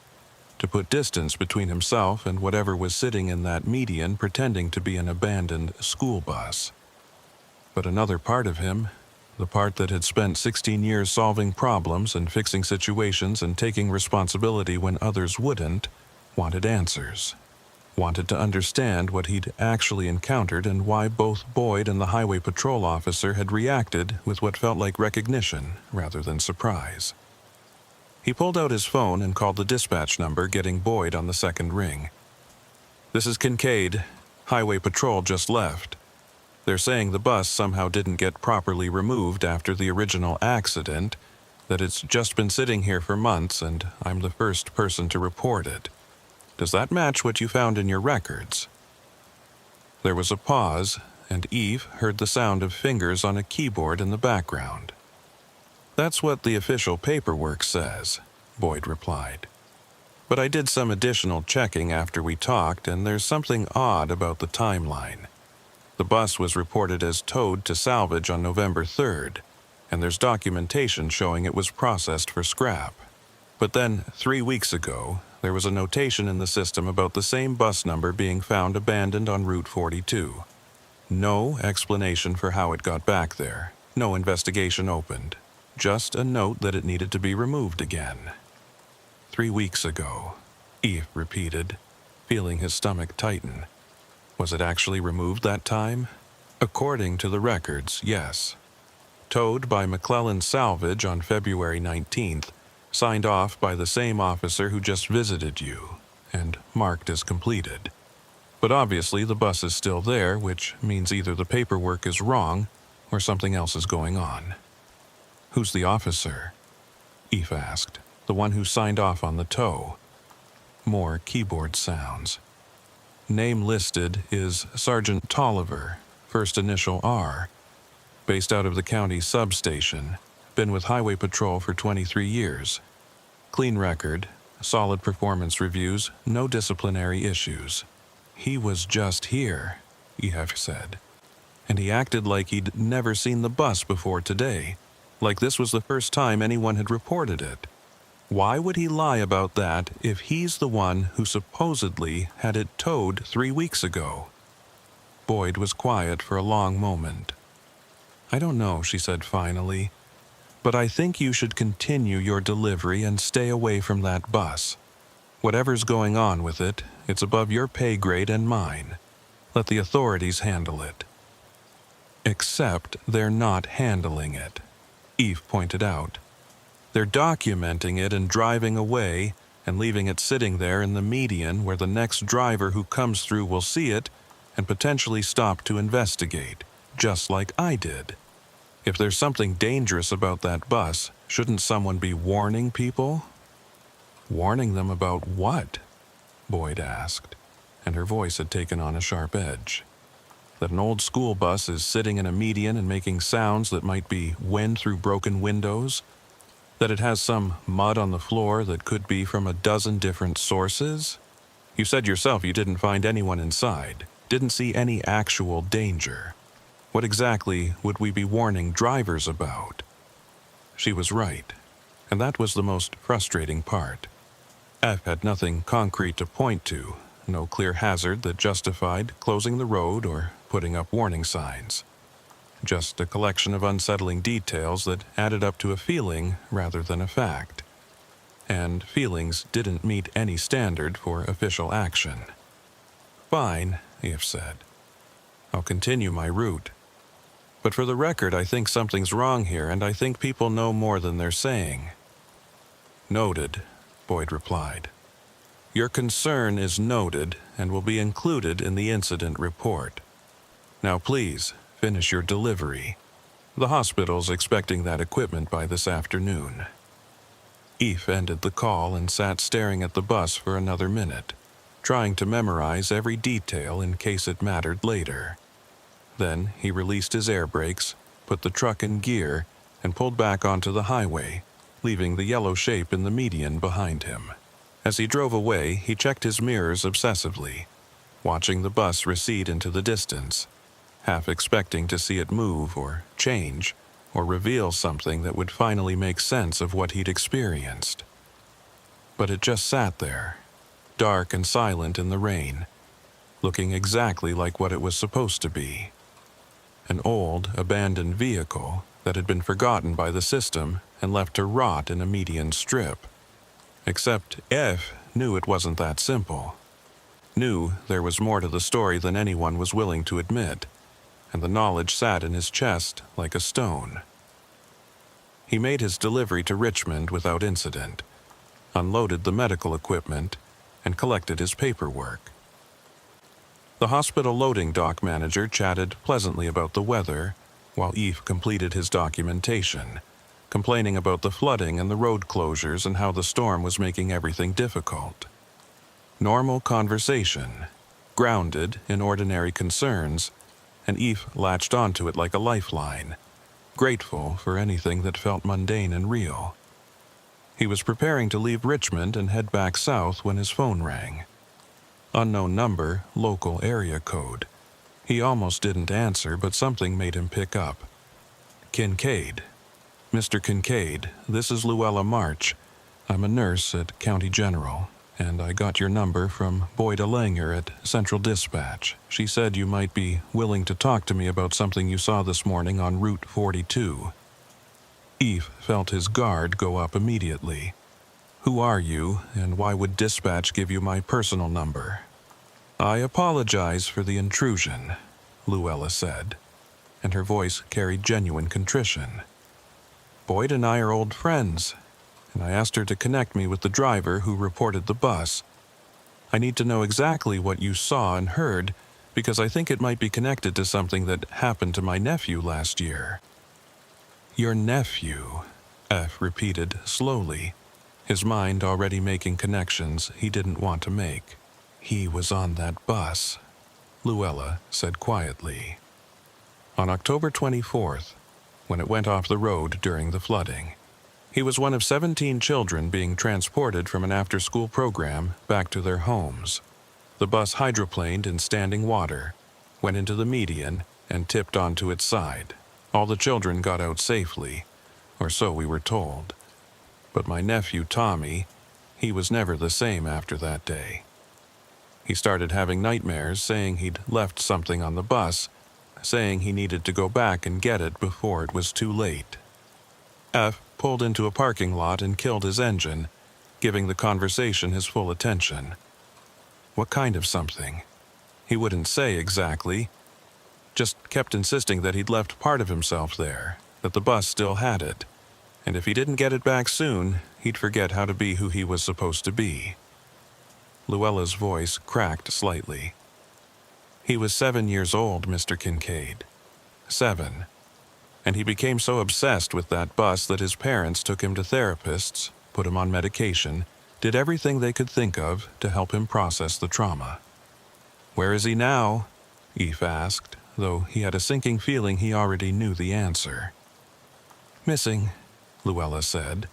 to put distance between himself and whatever was sitting in that median pretending to be an abandoned school bus. But another part of him, the part that had spent 16 years solving problems and fixing situations and taking responsibility when others wouldn't, wanted answers. Wanted to understand what he'd actually encountered and why both Boyd and the highway patrol officer had reacted with what felt like recognition rather than surprise. He pulled out his phone and called the dispatch number, getting Boyd on the second ring. This is Kincaid. Highway patrol just left. They're saying the bus somehow didn't get properly removed after the original accident, that it's just been sitting here for months and I'm the first person to report it. Does that match what you found in your records? There was a pause, and Eve heard the sound of fingers on a keyboard in the background. That's what the official paperwork says, Boyd replied. But I did some additional checking after we talked, and there's something odd about the timeline. The bus was reported as towed to salvage on November 3rd, and there's documentation showing it was processed for scrap. But then, 3 weeks ago, there was a notation in the system about the same bus number being found abandoned on Route 42. No explanation for how it got back there. No investigation opened. Just a note that it needed to be removed again. 3 weeks ago, Eve repeated, feeling his stomach tighten. Was it actually removed that time? According to the records, yes. Towed by McClellan Salvage on February 19th, signed off by the same officer who just visited you, and marked as completed. But obviously the bus is still there, which means either the paperwork is wrong or something else is going on. Who's the officer? Eve asked, the one who signed off on the tow. More keyboard sounds. Name listed is Sergeant Tolliver, first initial R. Based out of the county substation, been with Highway Patrol for 23 years. Clean record, solid performance reviews, no disciplinary issues. He was just here, Ehef said. And he acted like he'd never seen the bus before today, like this was the first time anyone had reported it. Why would he lie about that if he's the one who supposedly had it towed 3 weeks ago? Boyd was quiet for a long moment. I don't know, she said finally, but I think you should continue your delivery and stay away from that bus. Whatever's going on with it, it's above your pay grade and mine. Let the authorities handle it. Except they're not handling it, Eve pointed out. They're documenting it and driving away and leaving it sitting there in the median where the next driver who comes through will see it and potentially stop to investigate, just like I did. If there's something dangerous about that bus, shouldn't someone be warning people? Warning them about what? Boyd asked, and her voice had taken on a sharp edge. That an old school bus is sitting in a median and making sounds that might be wind through broken windows? That it has some mud on the floor that could be from a dozen different sources? You said yourself you didn't find anyone inside, didn't see any actual danger. What exactly would we be warning drivers about? She was right, and that was the most frustrating part. F had nothing concrete to point to, no clear hazard that justified closing the road or putting up warning signs. Just a collection of unsettling details that added up to a feeling rather than a fact. And feelings didn't meet any standard for official action. Fine, Eve said. I'll continue my route. But for the record, I think something's wrong here, and I think people know more than they're saying. Noted, Boyd replied. Your concern is noted and will be included in the incident report. Now please, finish your delivery. The hospital's expecting that equipment by this afternoon. Eve ended the call and sat staring at the bus for another minute, trying to memorize every detail in case it mattered later. Then he released his air brakes, put the truck in gear, and pulled back onto the highway, leaving the yellow shape in the median behind him. As he drove away, he checked his mirrors obsessively, watching the bus recede into the distance, half expecting to see it move or change or reveal something that would finally make sense of what he'd experienced. But it just sat there, dark and silent in the rain, looking exactly like what it was supposed to be. An old, abandoned vehicle that had been forgotten by the system and left to rot in a median strip. Except F knew it wasn't that simple. Knew there was more to the story than anyone was willing to admit, and the knowledge sat in his chest like a stone. He made his delivery to Richmond without incident, unloaded the medical equipment, and collected his paperwork. The hospital loading dock manager chatted pleasantly about the weather, while Eve completed his documentation, complaining about the flooding and the road closures and how the storm was making everything difficult. Normal conversation, grounded in ordinary concerns, and Eve latched onto it like a lifeline, grateful for anything that felt mundane and real. He was preparing to leave Richmond and head back south when his phone rang. Unknown number, local area code. He almost didn't answer, but something made him pick up. Kincaid. Mr. Kincaid, this is Luella March. I'm a nurse at County General, and I got your number from Boyd Langer at Central Dispatch. She said you might be willing to talk to me about something you saw this morning on Route 42. Eve felt his guard go up immediately. Who are you, and why would Dispatch give you my personal number? "I apologize for the intrusion," Luella said, and her voice carried genuine contrition. "Boyd and I are old friends, and I asked her to connect me with the driver who reported the bus. I need to know exactly what you saw and heard, because I think it might be connected to something that happened to my nephew last year." "Your nephew," F repeated slowly, his mind already making connections he didn't want to make. "He was on that bus," Luella said quietly. "On October 24th, when it went off the road during the flooding. He was one of 17 children being transported from an after-school program back to their homes. The bus hydroplaned in standing water, went into the median, and tipped onto its side. All the children got out safely, or so we were told. But my nephew Tommy, he was never the same after that day. He started having nightmares saying he'd left something on the bus, saying he needed to go back and get it before it was too late. F pulled into a parking lot and killed his engine, giving the conversation his full attention. What kind of something? He wouldn't say exactly, just kept insisting that he'd left part of himself there, that the bus still had it, and if he didn't get it back soon, he'd forget how to be who he was supposed to be. Luella's voice cracked slightly. He was 7 years old, Mr. Kincaid. 7. And he became so obsessed with that bus that his parents took him to therapists, put him on medication, did everything they could think of to help him process the trauma. "Where is he now?" Eve asked, though he had a sinking feeling he already knew the answer. "Missing," Luella said,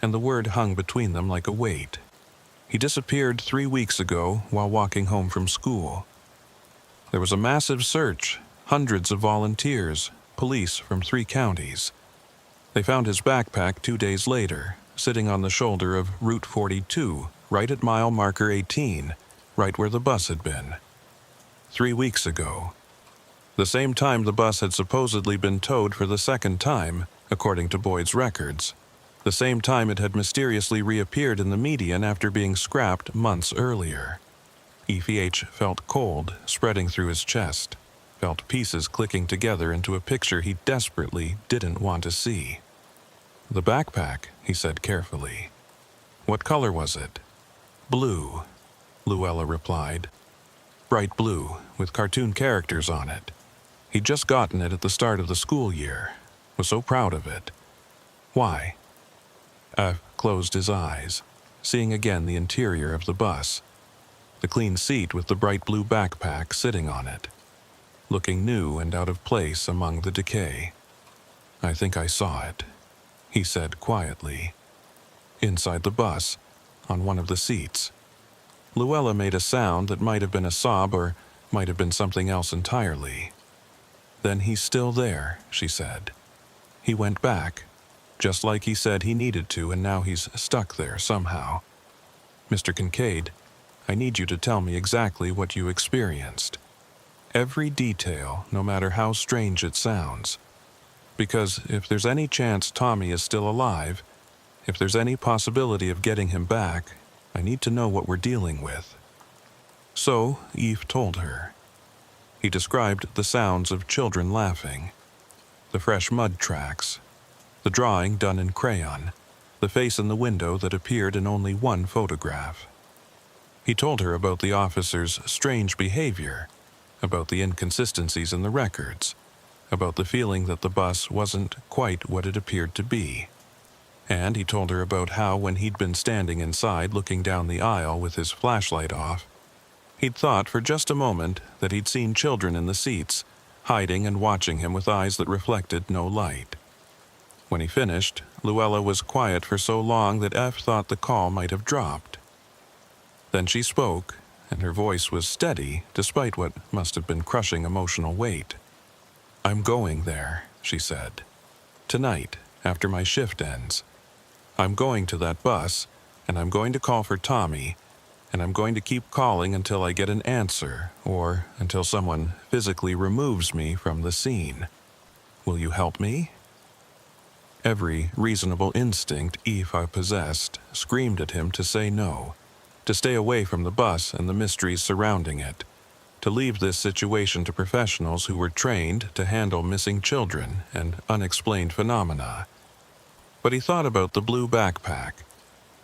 and the word hung between them like a weight. "He disappeared 3 weeks ago while walking home from school. There was a massive search, hundreds of volunteers, police from 3 counties. They found his backpack 2 days later, sitting on the shoulder of Route 42, right at mile marker 18, right where the bus had been. 3 weeks ago. The same time the bus had supposedly been towed for the second time, according to Boyd's records. The same time it had mysteriously reappeared in the median after being scrapped months earlier. EVH felt cold spreading through his chest, felt pieces clicking together into a picture he desperately didn't want to see. "The backpack," he said carefully. "What color was it?" "Blue," Luella replied. "Bright blue, with cartoon characters on it. He'd just gotten it at the start of the school year. Was so proud of it." "Why?" F closed his eyes, seeing again the interior of the bus. The clean seat with the bright blue backpack sitting on it, looking new and out of place among the decay. "I think I saw it," he said quietly. "Inside the bus, on one of the seats." Luella made a sound that might have been a sob or might have been something else entirely. "Then he's still there," she said. "He went back, just like he said he needed to, and now he's stuck there somehow. Mr. Kincaid, I need you to tell me exactly what you experienced. Every detail, no matter how strange it sounds. Because if there's any chance Tommy is still alive, if there's any possibility of getting him back, I need to know what we're dealing with." So Eve told her. He described the sounds of children laughing, the fresh mud tracks, the drawing done in crayon, the face in the window that appeared in only one photograph. He told her about the officer's strange behavior, about the inconsistencies in the records, about the feeling that the bus wasn't quite what it appeared to be. And he told her about how, when he'd been standing inside looking down the aisle with his flashlight off, he'd thought for just a moment that he'd seen children in the seats, hiding and watching him with eyes that reflected no light. When he finished, Luella was quiet for so long that F thought the call might have dropped. Then she spoke, and her voice was steady despite what must have been crushing emotional weight. "I'm going there," she said. "Tonight, after my shift ends. I'm going to that bus, and I'm going to call for Tommy, and I'm going to keep calling until I get an answer, or until someone physically removes me from the scene. Will you help me?" Every reasonable instinct Eva possessed screamed at him to say no, to stay away from the bus and the mysteries surrounding it, to leave this situation to professionals who were trained to handle missing children and unexplained phenomena. But he thought about the blue backpack,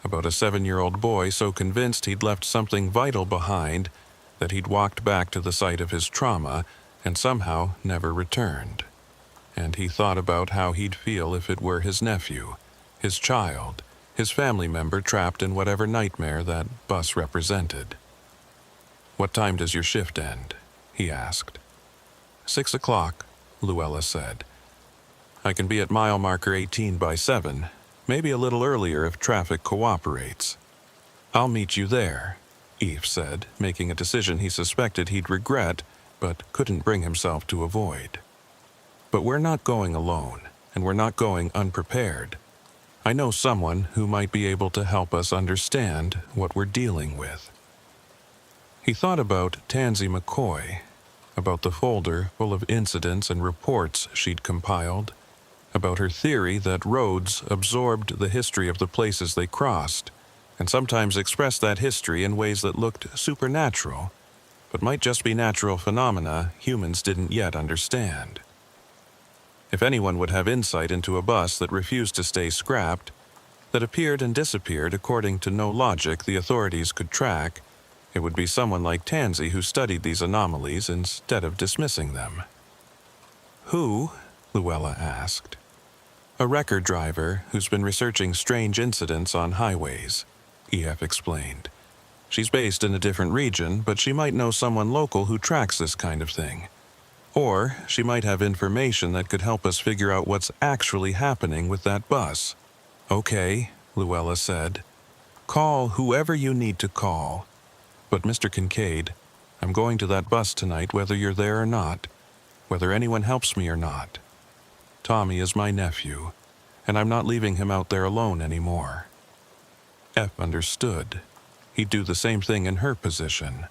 about a 7-year-old boy so convinced he'd left something vital behind that he'd walked back to the site of his trauma and somehow never returned. And he thought about how he'd feel if it were his nephew, his child, his family member trapped in whatever nightmare that bus represented. "What time does your shift end?" he asked. 6 o'clock, Luella said. "I can be at mile marker 18 by 7, maybe a little earlier if traffic cooperates." "I'll meet you there," Eve said, making a decision he suspected he'd regret but couldn't bring himself to avoid. "But we're not going alone, and we're not going unprepared. I know someone who might be able to help us understand what we're dealing with." He thought about Tansy McCoy, about the folder full of incidents and reports she'd compiled, about her theory that roads absorbed the history of the places they crossed, and sometimes expressed that history in ways that looked supernatural, but might just be natural phenomena humans didn't yet understand. If anyone would have insight into a bus that refused to stay scrapped, that appeared and disappeared according to no logic the authorities could track, it would be someone like Tansy who studied these anomalies instead of dismissing them. "Who?" Luella asked. "A record driver who's been researching strange incidents on highways," EF explained. "She's based in a different region, but she might know someone local who tracks this kind of thing. Or she might have information that could help us figure out what's actually happening with that bus." "Okay," Luella said. "Call whoever you need to call. But Mr. Kincaid, I'm going to that bus tonight whether you're there or not, whether anyone helps me or not. Tommy is my nephew, and I'm not leaving him out there alone anymore." F understood. He'd do the same thing in her position,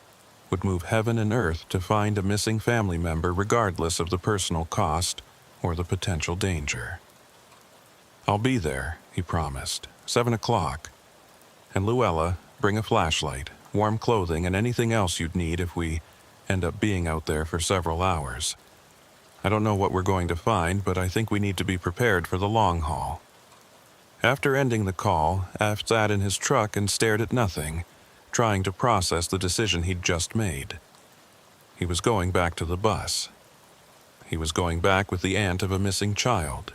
would move heaven and earth to find a missing family member regardless of the personal cost or the potential danger. "I'll be there," he promised, 7 o'clock. "And Luella, bring a flashlight, warm clothing, and anything else you'd need if we end up being out there for several hours. I don't know what we're going to find, but I think we need to be prepared for the long haul." After ending the call, F sat in his truck and stared at nothing, trying to process the decision he'd just made. He was going back to the bus. He was going back with the aunt of a missing child,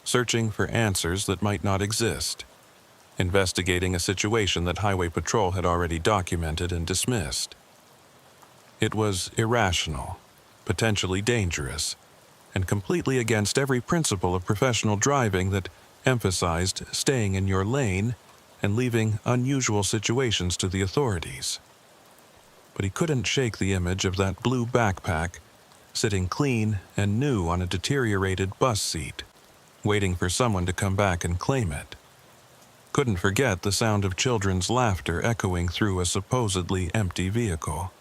searching for answers that might not exist, investigating a situation that Highway Patrol had already documented and dismissed. It was irrational, potentially dangerous, and completely against every principle of professional driving that emphasized staying in your lane and leaving unusual situations to the authorities. But he couldn't shake the image of that blue backpack sitting clean and new on a deteriorated bus seat, waiting for someone to come back and claim it. Couldn't forget the sound of children's laughter echoing through a supposedly empty vehicle.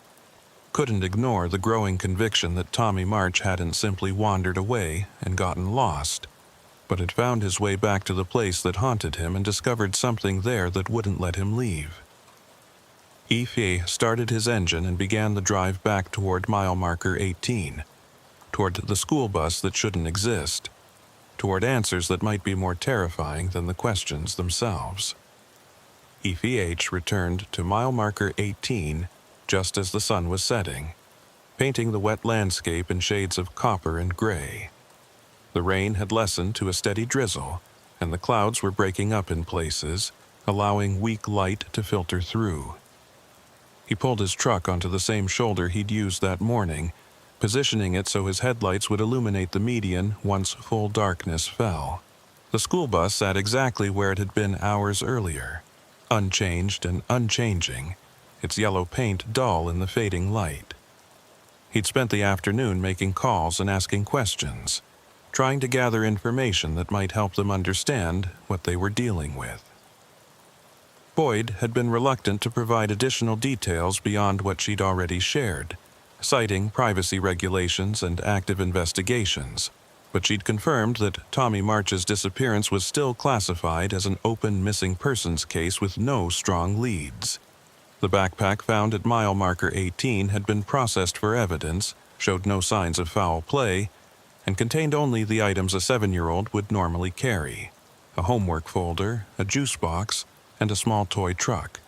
Couldn't ignore the growing conviction that Tommy March hadn't simply wandered away and gotten lost, but had found his way back to the place that haunted him and discovered something there that wouldn't let him leave. Ife started his engine and began the drive back toward mile marker 18, toward the school bus that shouldn't exist, toward answers that might be more terrifying than the questions themselves. Ife returned to mile marker 18 just as the sun was setting, painting the wet landscape in shades of copper and gray. The rain had lessened to a steady drizzle, and the clouds were breaking up in places, allowing weak light to filter through. He pulled his truck onto the same shoulder he'd used that morning, positioning it so his headlights would illuminate the median once full darkness fell. The school bus sat exactly where it had been hours earlier, unchanged and unchanging, its yellow paint dull in the fading light. He'd spent the afternoon making calls and asking questions, trying to gather information that might help them understand what they were dealing with. Boyd had been reluctant to provide additional details beyond what she'd already shared, citing privacy regulations and active investigations, but she'd confirmed that Tommy March's disappearance was still classified as an open missing persons case with no strong leads. The backpack found at mile marker 18 had been processed for evidence, showed no signs of foul play, and contained only the items a 7-year-old would normally carry: a homework folder, a juice box, and a small toy truck.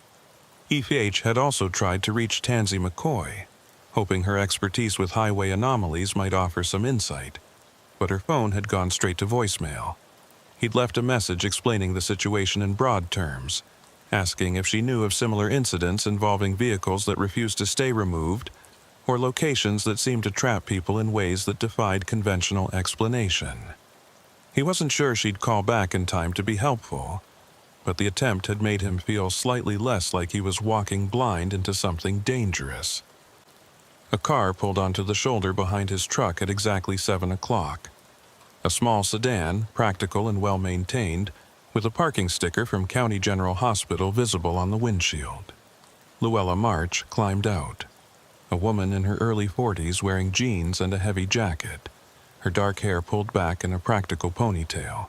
Eve H. had also tried to reach Tansy McCoy, hoping her expertise with highway anomalies might offer some insight, but her phone had gone straight to voicemail. He'd left a message explaining the situation in broad terms, asking if she knew of similar incidents involving vehicles that refused to stay removed or locations that seemed to trap people in ways that defied conventional explanation. He wasn't sure she'd call back in time to be helpful, but the attempt had made him feel slightly less like he was walking blind into something dangerous. A car pulled onto the shoulder behind his truck at exactly 7 o'clock. A small sedan, practical and well-maintained, with a parking sticker from County General Hospital visible on the windshield. Luella March climbed out, a woman in her early 40s wearing jeans and a heavy jacket, her dark hair pulled back in a practical ponytail.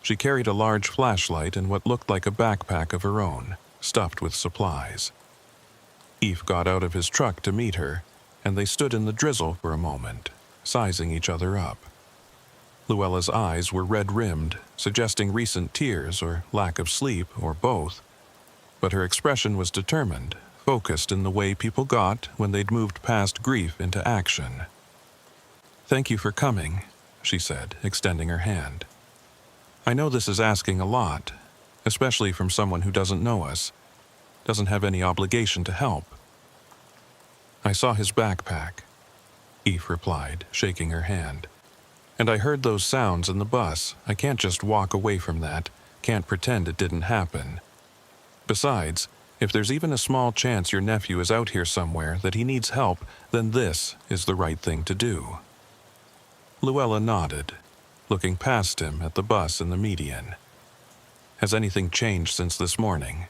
She carried a large flashlight and what looked like a backpack of her own, stuffed with supplies. Eve got out of his truck to meet her, and they stood in the drizzle for a moment, sizing each other up. Luella's eyes were red-rimmed, suggesting recent tears or lack of sleep, or both, but her expression was determined, focused in the way people got when they'd moved past grief into action. "Thank you for coming," she said, extending her hand. "I know this is asking a lot, especially from someone who doesn't know us, doesn't have any obligation to help." "I saw his backpack," Eve replied, shaking her hand. "And I heard those sounds in the bus. I can't just walk away from that, can't pretend it didn't happen. Besides, if there's even a small chance your nephew is out here somewhere, that he needs help, then this is the right thing to do." Luella nodded, looking past him at the bus in the median. "Has anything changed since this morning?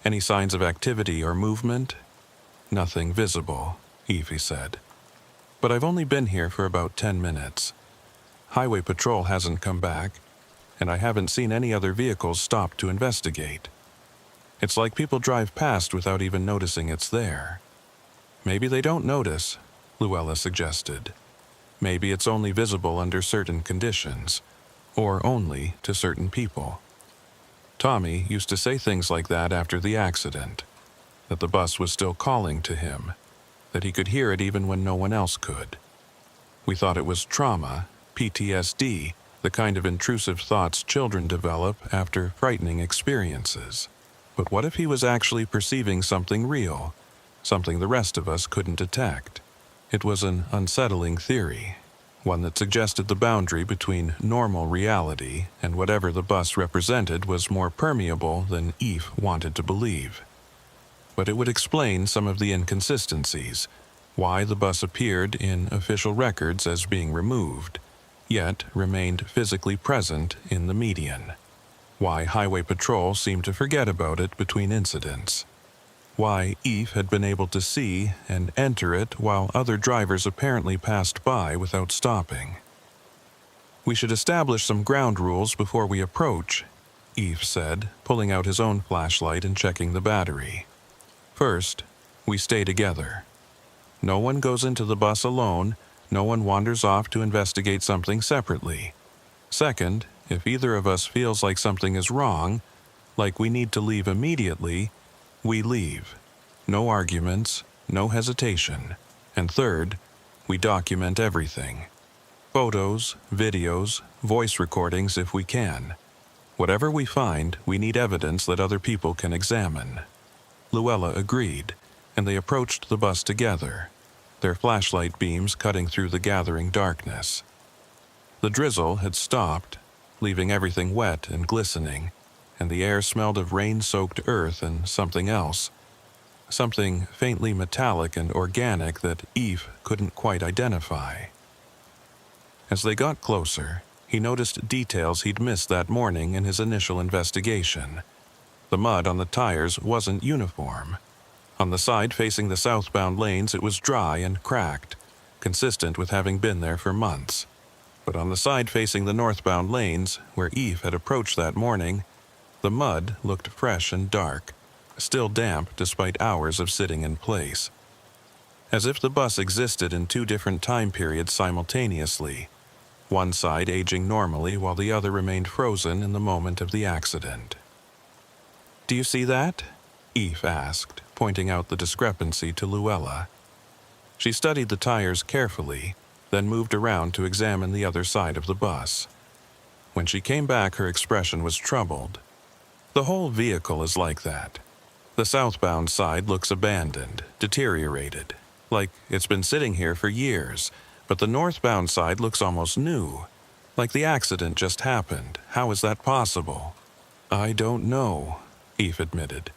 Any signs of activity or movement?" "Nothing visible," Evie said. "But I've only been here for about 10 minutes. Highway Patrol hasn't come back, and I haven't seen any other vehicles stop to investigate. It's like people drive past without even noticing it's there." "Maybe they don't notice," Luella suggested. "Maybe it's only visible under certain conditions, or only to certain people. Tommy used to say things like that after the accident, that the bus was still calling to him, that he could hear it even when no one else could. We thought it was trauma, PTSD, the kind of intrusive thoughts children develop after frightening experiences. But what if he was actually perceiving something real, something the rest of us couldn't detect?" It was an unsettling theory, one that suggested the boundary between normal reality and whatever the bus represented was more permeable than Eve wanted to believe. But it would explain some of the inconsistencies, why the bus appeared in official records as being removed, yet remained physically present in the median, why Highway Patrol seemed to forget about it between incidents, why Eve had been able to see and enter it while other drivers apparently passed by without stopping. "We should establish some ground rules before we approach," Eve said, pulling out his own flashlight and checking the battery. "First, we stay together. No one goes into the bus alone, no one wanders off to investigate something separately. Second, if either of us feels like something is wrong, like we need to leave immediately, we leave. No arguments, no hesitation. And third, we document everything. Photos, videos, voice recordings if we can. Whatever we find, we need evidence that other people can examine." Luella agreed, and they approached the bus together, their flashlight beams cutting through the gathering darkness. The drizzle had stopped, leaving everything wet and glistening, and the air smelled of rain-soaked earth and something else, something faintly metallic and organic that Eve couldn't quite identify. As they got closer, he noticed details he'd missed that morning in his initial investigation. The mud on the tires wasn't uniform. On the side facing the southbound lanes, it was dry and cracked, consistent with having been there for months. But on the side facing the northbound lanes, where Eve had approached that morning, the mud looked fresh and dark, still damp despite hours of sitting in place. As if the bus existed in two different time periods simultaneously, one side aging normally while the other remained frozen in the moment of the accident. "Do you see that?" Eve asked, pointing out the discrepancy to Luella. She studied the tires carefully, then moved around to examine the other side of the bus. When she came back, her expression was troubled. "The whole vehicle is like that. The southbound side looks abandoned, deteriorated, like it's been sitting here for years, but the northbound side looks almost new, like the accident just happened. How is that possible?" "I don't know," Eve admitted.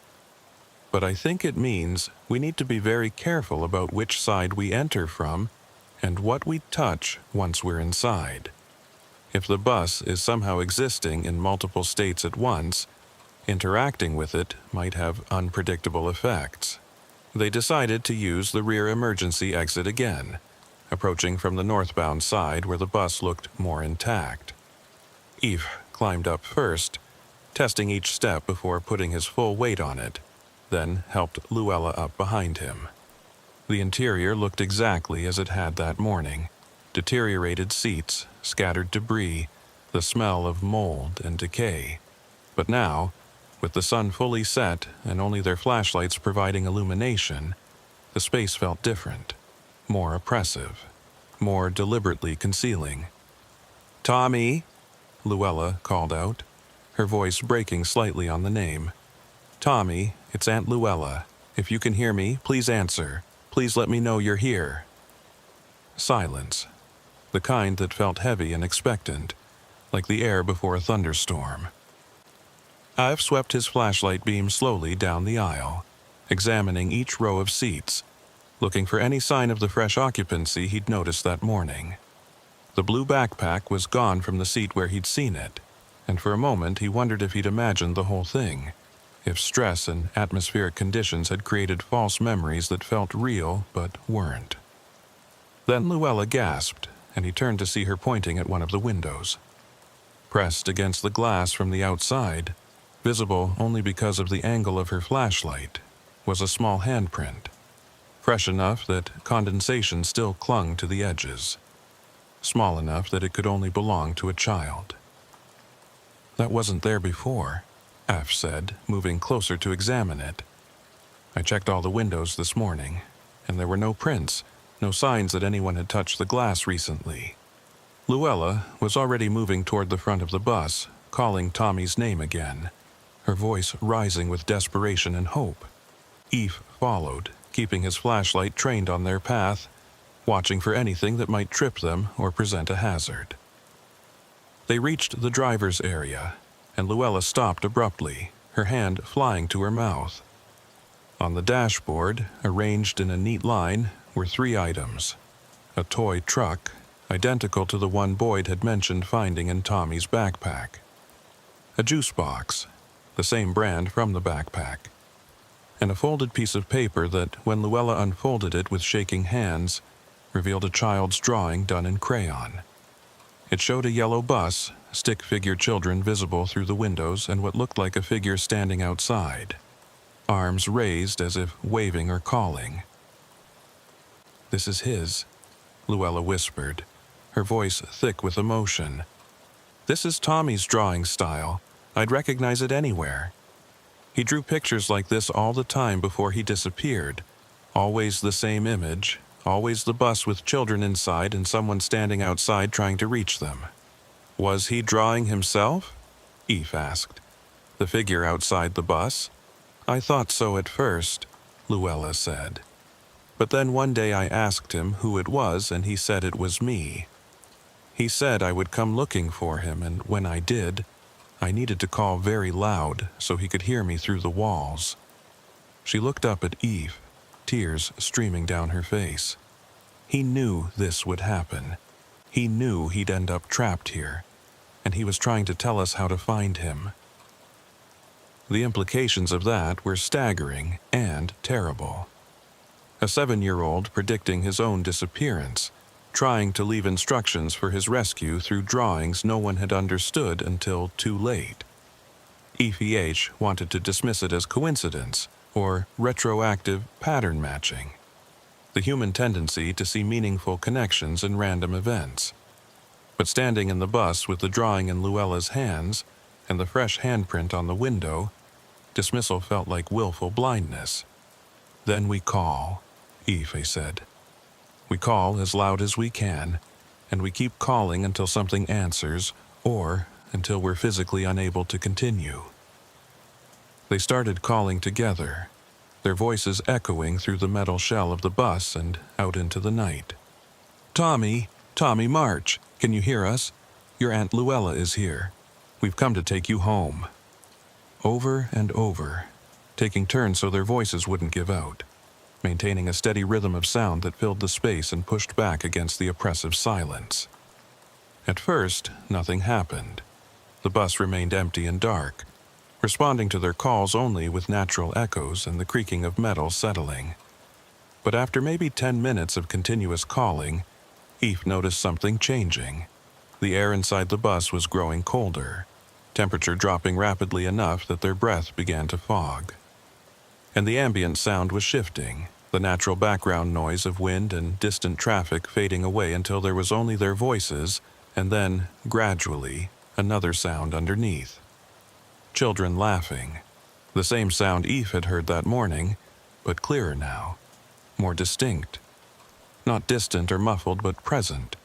"But I think it means we need to be very careful about which side we enter from and what we touch once we're inside. If the bus is somehow existing in multiple states at once, interacting with it might have unpredictable effects." They decided to use the rear emergency exit again, approaching from the northbound side where the bus looked more intact. Eve climbed up first, testing each step before putting his full weight on it, then helped Luella up behind him. The interior looked exactly as it had that morning: deteriorated seats, scattered debris, the smell of mold and decay. But now, with the sun fully set and only their flashlights providing illumination, the space felt different, more oppressive, more deliberately concealing. "Tommy," Luella called out, her voice breaking slightly on the name. "Tommy, it's Aunt Luella. If you can hear me, please answer. Please let me know you're here." Silence, the kind that felt heavy and expectant, like the air before a thunderstorm. Ive swept his flashlight beam slowly down the aisle, examining each row of seats, looking for any sign of the fresh occupancy he'd noticed that morning. The blue backpack was gone from the seat where he'd seen it, and for a moment he wondered if he'd imagined the whole thing, if stress and atmospheric conditions had created false memories that felt real but weren't. Then Luella gasped, and he turned to see her pointing at one of the windows. Pressed against the glass from the outside, visible only because of the angle of her flashlight, was a small handprint, fresh enough that condensation still clung to the edges, small enough that it could only belong to a child. "That wasn't there before," Af said, moving closer to examine it. "I checked all the windows this morning, and there were no prints, no signs that anyone had touched the glass recently." Luella was already moving toward the front of the bus, calling Tommy's name again, her voice rising with desperation and hope. Eve followed, keeping his flashlight trained on their path, watching for anything that might trip them or present a hazard. They reached the driver's area, and Luella stopped abruptly, her hand flying to her mouth. On the dashboard, arranged in a neat line, were 3 items: a toy truck, identical to the one Boyd had mentioned finding in Tommy's backpack; a juice box, the same brand from the backpack; and a folded piece of paper that, when Luella unfolded it with shaking hands, revealed a child's drawing done in crayon. It showed a yellow bus, stick-figure children visible through the windows, and what looked like a figure standing outside, arms raised as if waving or calling. "This is his," Luella whispered, her voice thick with emotion. "This is Tommy's drawing style. I'd recognize it anywhere. He drew pictures like this all the time before he disappeared. Always the same image, always the bus with children inside and someone standing outside trying to reach them." "Was he drawing himself?" Eve asked. "The figure outside the bus?" "I thought so at first," Luella said. "But then one day I asked him who it was and he said it was me. He said I would come looking for him, and when I did, I needed to call very loud so he could hear me through the walls." She looked up at Eve, tears streaming down her face. He knew this would happen. He knew he'd end up trapped here, and he was trying to tell us how to find him. The implications of that were staggering and terrible. A 7-year-old predicting his own disappearance, trying to leave instructions for his rescue through drawings no one had understood until too late. EVH wanted to dismiss it as coincidence or retroactive pattern matching, the human tendency to see meaningful connections in random events. But standing in the bus with the drawing in Luella's hands and the fresh handprint on the window, dismissal felt like willful blindness. "Then we call," Aoife said. "We call as loud as we can, and we keep calling until something answers or until we're physically unable to continue." They started calling together, their voices echoing through the metal shell of the bus and out into the night. "Tommy, Tommy March, can you hear us? Your Aunt Luella is here. We've come to take you home." Over and over, taking turns so their voices wouldn't give out, maintaining a steady rhythm of sound that filled the space and pushed back against the oppressive silence. At first, nothing happened. The bus remained empty and dark, responding to their calls only with natural echoes and the creaking of metal settling. But after maybe 10 minutes of continuous calling, Eve noticed something changing. The air inside the bus was growing colder, temperature dropping rapidly enough that their breath began to fog. And the ambient sound was shifting, the natural background noise of wind and distant traffic fading away until there was only their voices, and then, gradually, another sound underneath. Children laughing. The same sound Eve had heard that morning, but clearer now, more distinct. Not distant or muffled, but present,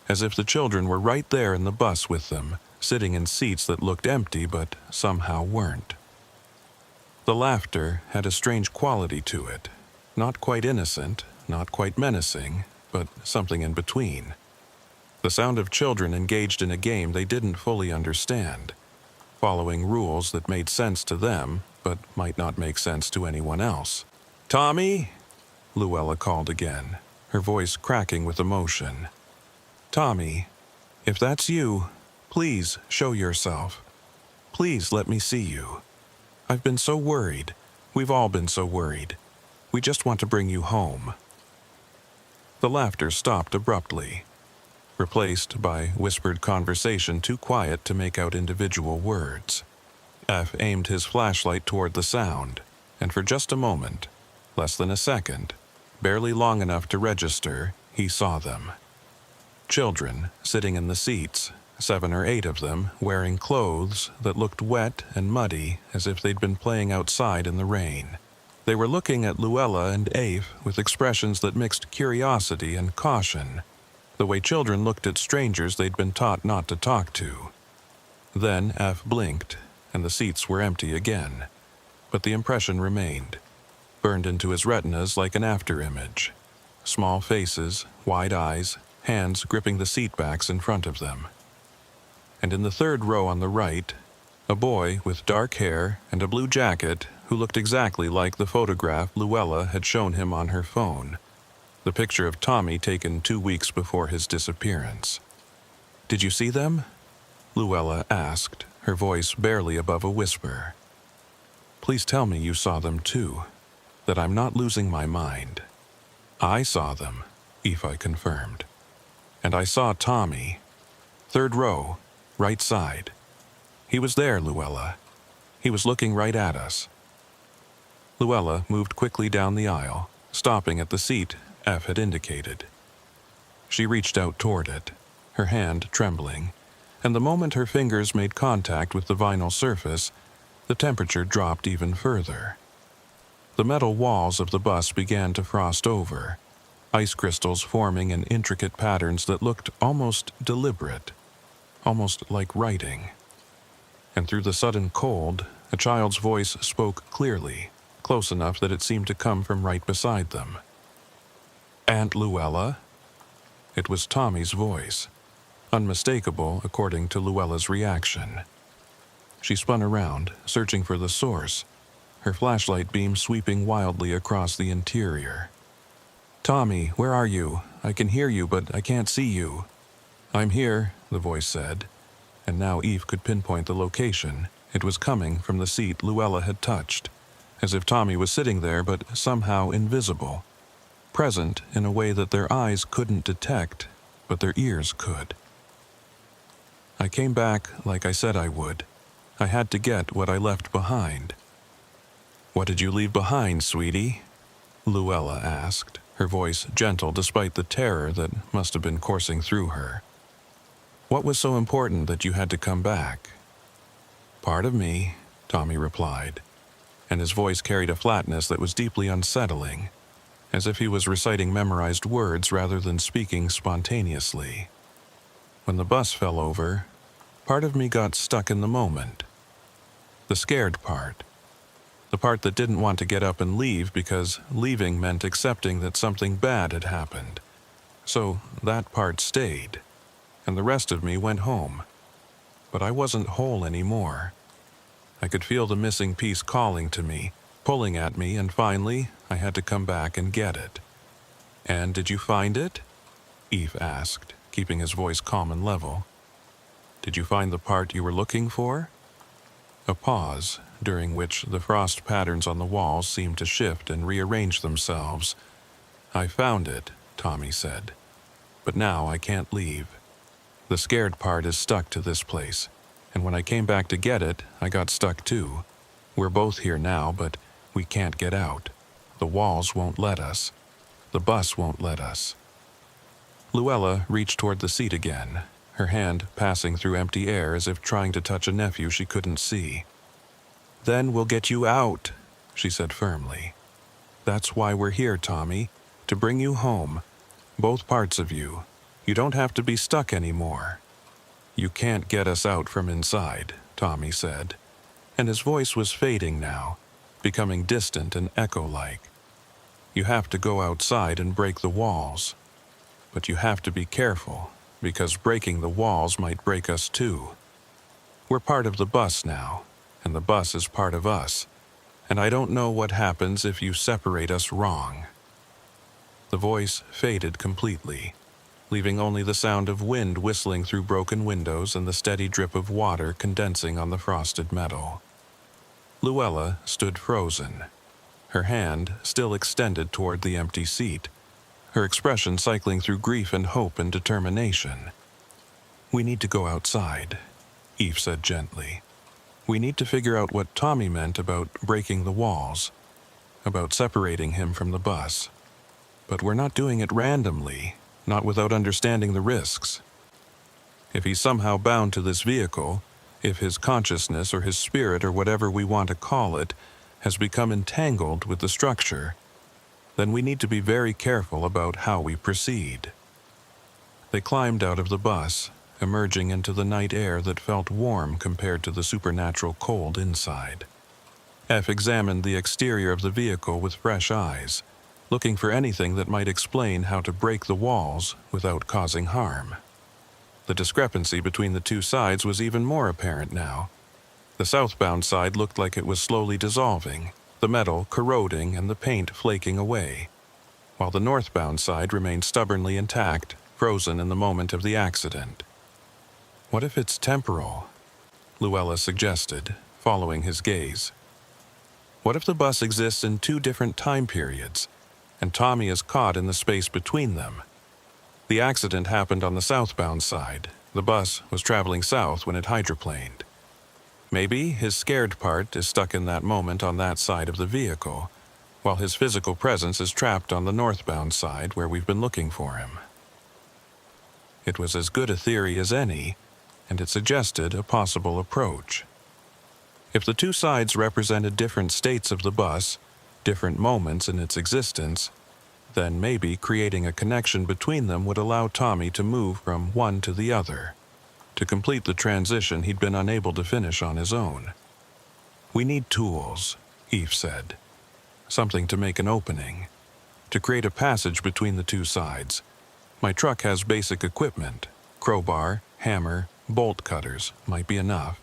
as if the children were right there in the bus with them, sitting in seats that looked empty but somehow weren't. The laughter had a strange quality to it, not quite innocent, not quite menacing, but something in between. The sound of children engaged in a game they didn't fully understand, following rules that made sense to them but might not make sense to anyone else. "Tommy?" Luella called again, her voice cracking with emotion. "Tommy, if that's you, please show yourself. Please let me see you. I've been so worried. We've all been so worried. We just want to bring you home." The laughter stopped abruptly, replaced by whispered conversation too quiet to make out individual words. F aimed his flashlight toward the sound, and for just a moment, less than a second, barely long enough to register, he saw them. Children sitting in the seats, 7 or 8 of them wearing clothes that looked wet and muddy as if they'd been playing outside in the rain. They were looking at Luella and Afe with expressions that mixed curiosity and caution, the way children looked at strangers they'd been taught not to talk to. Then F blinked, and the seats were empty again, but the impression remained, burned into his retinas like an afterimage. Small faces, wide eyes, hands gripping the seat backs in front of them. And in the third row on the right, a boy with dark hair and a blue jacket who looked exactly like the photograph Luella had shown him on her phone, the picture of Tommy taken 2 weeks before his disappearance. "Did you see them?" Luella asked, her voice barely above a whisper. "Please tell me you saw them too, that I'm not losing my mind." "I saw them," Aoife confirmed. "And I saw Tommy. 3rd row, right side. He was there, Luella. He was looking right at us." Luella moved quickly down the aisle, stopping at the seat F had indicated. She reached out toward it, her hand trembling, and the moment her fingers made contact with the vinyl surface, the temperature dropped even further. The metal walls of the bus began to frost over, ice crystals forming in intricate patterns that looked almost deliberate, almost like writing. And through the sudden cold, a child's voice spoke clearly, close enough that it seemed to come from right beside them. "Aunt Luella?" It was Tommy's voice, unmistakable according to Luella's reaction. She spun around, searching for the source, her flashlight beam sweeping wildly across the interior. "Tommy, where are you? I can hear you, but I can't see you." "I'm here," the voice said, and now Eve could pinpoint the location. It was coming from the seat Luella had touched, as if Tommy was sitting there but somehow invisible, present in a way that their eyes couldn't detect, but their ears could. "I came back like I said I would. I had to get what I left behind. "What did you leave behind, sweetie?" Luella asked, her voice gentle despite the terror that must have been coursing through her. "What was so important that you had to come back?" "Part of me," Tommy replied, and his voice carried a flatness that was deeply unsettling, as if he was reciting memorized words rather than speaking spontaneously. "When the bus fell over, part of me got stuck in the moment. The scared part. The part that didn't want to get up and leave because leaving meant accepting that something bad had happened. So that part stayed, and the rest of me went home. But I wasn't whole anymore. I could feel the missing piece calling to me, pulling at me, and finally I had to come back and get it." "And did you find it?" Eve asked, keeping his voice calm and level. "Did you find the part you were looking for?" A pause, during which the frost patterns on the walls seemed to shift and rearrange themselves. "I found it," Tommy said. "But now I can't leave. The scared part is stuck to this place, and when I came back to get it, I got stuck too. We're both here now, but we can't get out. The walls won't let us. The bus won't let us." Luella reached toward the seat again, her hand passing through empty air as if trying to touch a nephew she couldn't see. "Then we'll get you out," she said firmly. "That's why we're here, Tommy, to bring you home. Both parts of you. You don't have to be stuck anymore." "You can't get us out from inside," Tommy said, and his voice was fading now, becoming distant and echo-like. "You have to go outside and break the walls. But you have to be careful, because breaking the walls might break us too. We're part of the bus now, and the bus is part of us, and I don't know what happens if you separate us wrong." The voice faded completely, leaving only the sound of wind whistling through broken windows and the steady drip of water condensing on the frosted metal. Luella stood frozen, her hand still extended toward the empty seat, her expression cycling through grief and hope and determination. "We need to go outside," Eve said gently. "We need to figure out what Tommy meant about breaking the walls, about separating him from the bus. But we're not doing it randomly, not without understanding the risks. If he's somehow bound to this vehicle, if his consciousness or his spirit or whatever we want to call it has become entangled with the structure, then we need to be very careful about how we proceed." They climbed out of the bus, emerging into the night air that felt warm compared to the supernatural cold inside. F examined the exterior of the vehicle with fresh eyes, looking for anything that might explain how to break the walls without causing harm. The discrepancy between the two sides was even more apparent now. The southbound side looked like it was slowly dissolving, the metal corroding and the paint flaking away, while the northbound side remained stubbornly intact, frozen in the moment of the accident. "What if it's temporal?" Luella suggested, following his gaze. "What if the bus exists in two different time periods, and Tommy is caught in the space between them? The accident happened on the southbound side. The bus was traveling south when it hydroplaned. Maybe his scared part is stuck in that moment on that side of the vehicle, while his physical presence is trapped on the northbound side where we've been looking for him." It was as good a theory as any, and it suggested a possible approach. If the two sides represented different states of the bus, different moments in its existence, then maybe creating a connection between them would allow Tommy to move from one to the other, to complete the transition he'd been unable to finish on his own. "We need tools," Eve said. "Something to make an opening, to create a passage between the two sides. My truck has basic equipment. Crowbar, hammer, bolt cutters might be enough."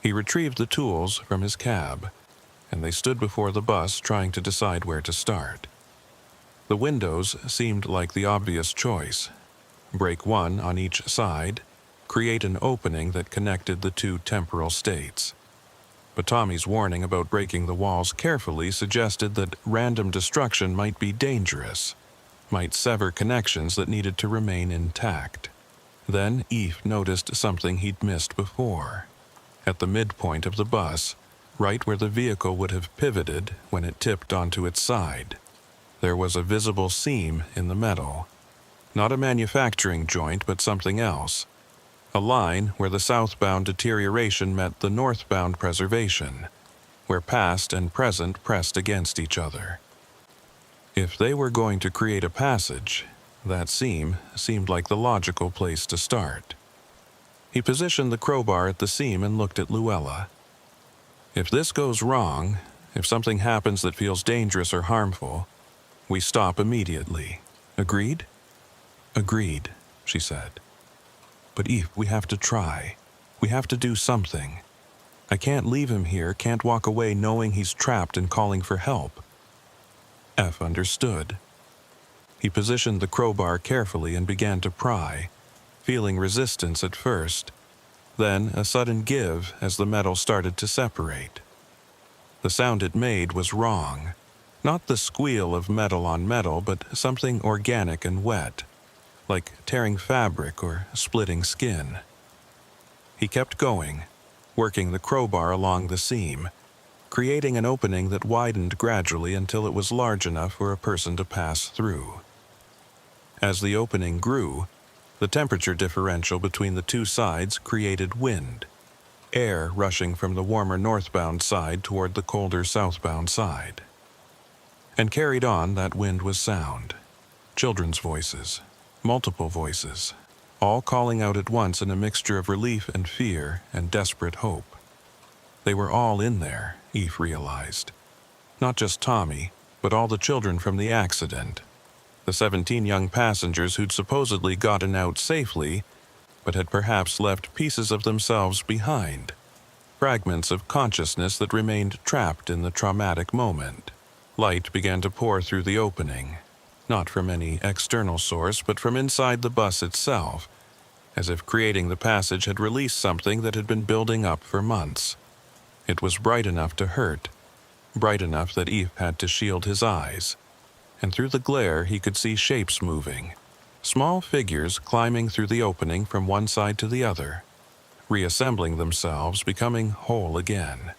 He retrieved the tools from his cab, and they stood before the bus trying to decide where to start. The windows seemed like the obvious choice. Break one on each side, create an opening that connected the two temporal states. But Tommy's warning about breaking the walls carefully suggested that random destruction might be dangerous, might sever connections that needed to remain intact. Then Eve noticed something he'd missed before. at the midpoint of the bus, right where the vehicle would have pivoted when it tipped onto its side. There was a visible seam in the metal. Not a manufacturing joint, but something else. A line where the southbound deterioration met the northbound preservation, where past and present pressed against each other. If they were going to create a passage, that seam seemed like the logical place to start. He positioned the crowbar at the seam and looked at Luella. If this goes wrong, if something happens that feels dangerous or harmful, we stop immediately. Agreed? Agreed, she said. But Eve, we have to try. We have to do something. I can't leave him here, can't walk away knowing he's trapped and calling for help. F understood. He positioned the crowbar carefully and began to pry, feeling resistance at first, then a sudden give as the metal started to separate. The sound it made was wrong. Not the squeal of metal on metal, but something organic and wet, like tearing fabric or splitting skin. He kept going, working the crowbar along the seam, creating an opening that widened gradually until it was large enough for a person to pass through. As the opening grew, the temperature differential between the two sides created wind, air rushing from the warmer northbound side toward the colder southbound side. And carried on, that wind was sound. Children's voices, multiple voices, all calling out at once in a mixture of relief and fear and desperate hope. They were all in there, Eve realized. Not just Tommy, but all the children from the accident. The 17 young passengers who'd supposedly gotten out safely, but had perhaps left pieces of themselves behind. Fragments of consciousness that remained trapped in the traumatic moment. Light began to pour through the opening, not from any external source, but from inside the bus itself, as if creating the passage had released something that had been building up for months. It was bright enough to hurt, bright enough that Eve had to shield his eyes, and through the glare he could see shapes moving, small figures climbing through the opening from one side to the other, reassembling themselves, becoming whole again.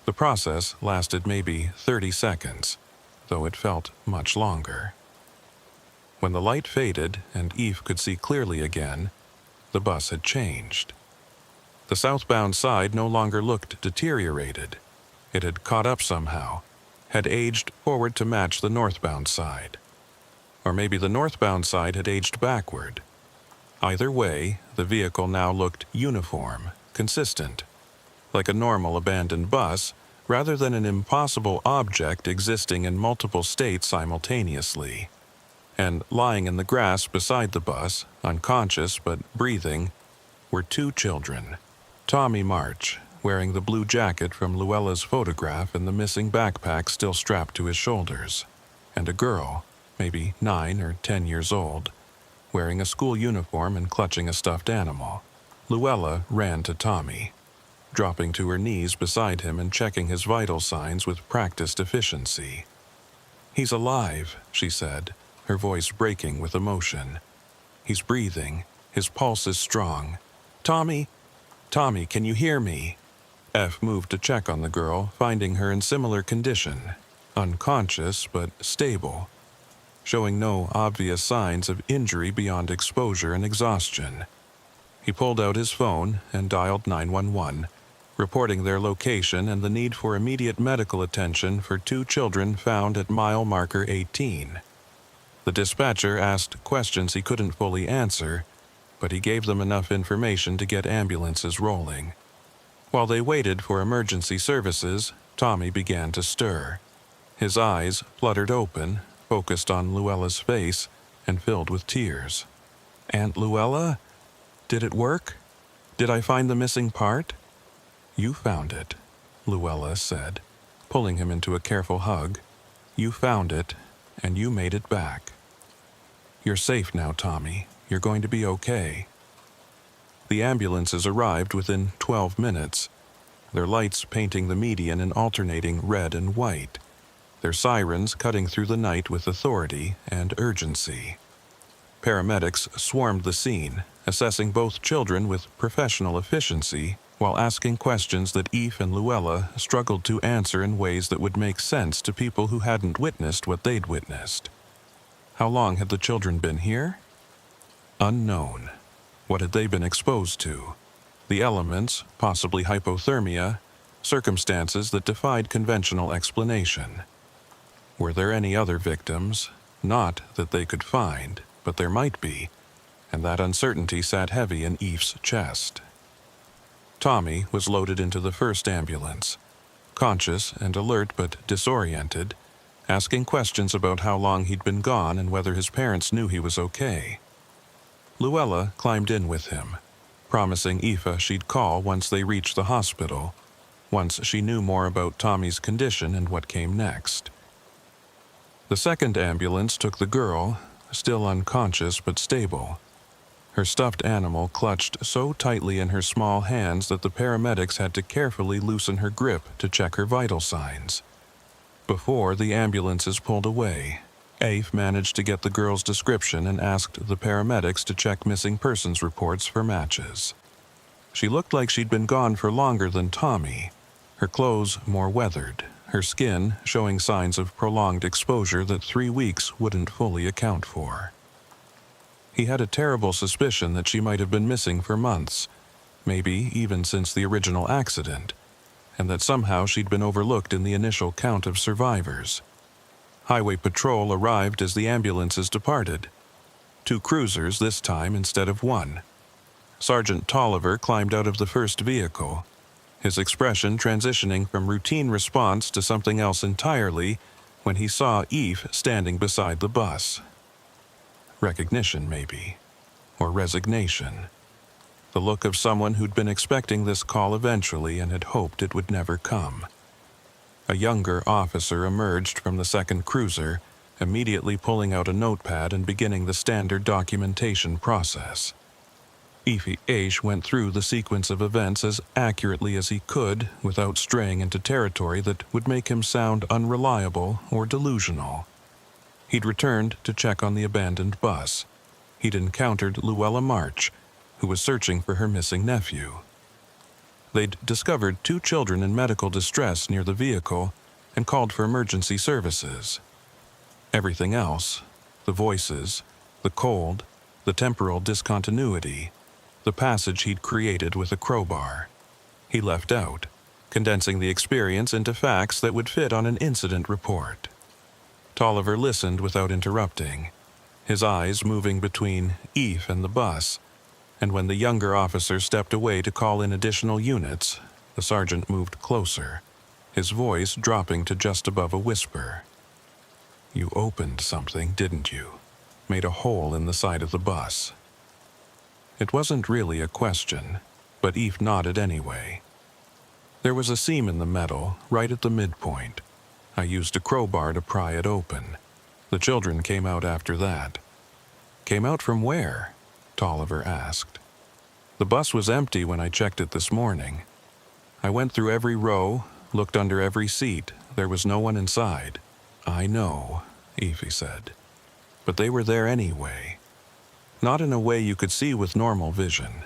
The process lasted maybe 30 seconds, though it felt much longer. When the light faded and Eve could see clearly again, the bus had changed. The southbound side no longer looked deteriorated. It had caught up somehow, had aged forward to match the northbound side. Or maybe the northbound side had aged backward. Either way, the vehicle now looked uniform, consistent, like a normal abandoned bus, rather than an impossible object existing in multiple states simultaneously. And lying in the grass beside the bus, unconscious but breathing, were two children. Tommy March, wearing the blue jacket from Luella's photograph and the missing backpack still strapped to his shoulders, and a girl, maybe 9 or 10 years old, wearing a school uniform and clutching a stuffed animal. Luella ran to Tommy, dropping to her knees beside him and checking his vital signs with practiced efficiency. "He's alive," she said, her voice breaking with emotion. "He's breathing. His pulse is strong. Tommy, can you hear me?" F moved to check on the girl, finding her in similar condition, unconscious but stable, showing no obvious signs of injury beyond exposure and exhaustion. He pulled out his phone and dialed 911, reporting their location and the need for immediate medical attention for two children found at mile marker 18. The dispatcher asked questions he couldn't fully answer, but he gave them enough information to get ambulances rolling. While they waited for emergency services, Tommy began to stir. His eyes fluttered open, focused on Luella's face, and filled with tears. "Aunt Luella? Did it work? Did I find the missing part?" "You found it," Luella said, pulling him into a careful hug. "You found it, and you made it back. You're safe now, Tommy. You're going to be okay." The ambulances arrived within 12 minutes, their lights painting the median in alternating red and white, their sirens cutting through the night with authority and urgency. Paramedics swarmed the scene, assessing both children with professional efficiency while asking questions that Eve and Luella struggled to answer in ways that would make sense to people who hadn't witnessed what they'd witnessed. How long had the children been here? Unknown. What had they been exposed to? The elements, possibly hypothermia, circumstances that defied conventional explanation. Were there any other victims? Not that they could find, but there might be, and that uncertainty sat heavy in Eve's chest. Tommy was loaded into the first ambulance, conscious and alert but disoriented, asking questions about how long he'd been gone and whether his parents knew he was okay. Luella climbed in with him, promising Aoife she'd call once they reached the hospital, once she knew more about Tommy's condition and what came next. The second ambulance took the girl, still unconscious but stable. Her stuffed animal clutched so tightly in her small hands that the paramedics had to carefully loosen her grip to check her vital signs. Before the ambulances pulled away, Aoife managed to get the girl's description and asked the paramedics to check missing persons reports for matches. She looked like she'd been gone for longer than Tommy, her clothes more weathered, her skin showing signs of prolonged exposure that 3 weeks wouldn't fully account for. He had a terrible suspicion that she might have been missing for months, maybe even since the original accident, and that somehow she'd been overlooked in the initial count of survivors. Highway Patrol arrived as the ambulances departed. 2 cruisers this time instead of 1. Sergeant Tolliver climbed out of the first vehicle, his expression transitioning from routine response to something else entirely when he saw Eve standing beside the bus. Recognition, maybe, or resignation. The look of someone who'd been expecting this call eventually and had hoped it would never come. A younger officer emerged from the second cruiser, immediately pulling out a notepad and beginning the standard documentation process. Aoife went through the sequence of events as accurately as he could without straying into territory that would make him sound unreliable or delusional. He'd returned to check on the abandoned bus. He'd encountered Luella March, who was searching for her missing nephew. They'd discovered 2 children in medical distress near the vehicle and called for emergency services. Everything else, the voices, the cold, the temporal discontinuity, the passage he'd created with a crowbar, he left out, condensing the experience into facts that would fit on an incident report. Tolliver listened without interrupting, his eyes moving between Eve and the bus, and when the younger officer stepped away to call in additional units, the sergeant moved closer, his voice dropping to just above a whisper. "You opened something, didn't you? Made a hole in the side of the bus." It wasn't really a question, but Eve nodded anyway. "There was a seam in the metal, right at the midpoint. I used a crowbar to pry it open. The children came out after that." "Came out from where?" Tolliver asked. "The bus was empty when I checked it this morning. I went through every row, looked under every seat. There was no one inside." "I know," Eve said. "But they were there anyway. Not in a way you could see with normal vision,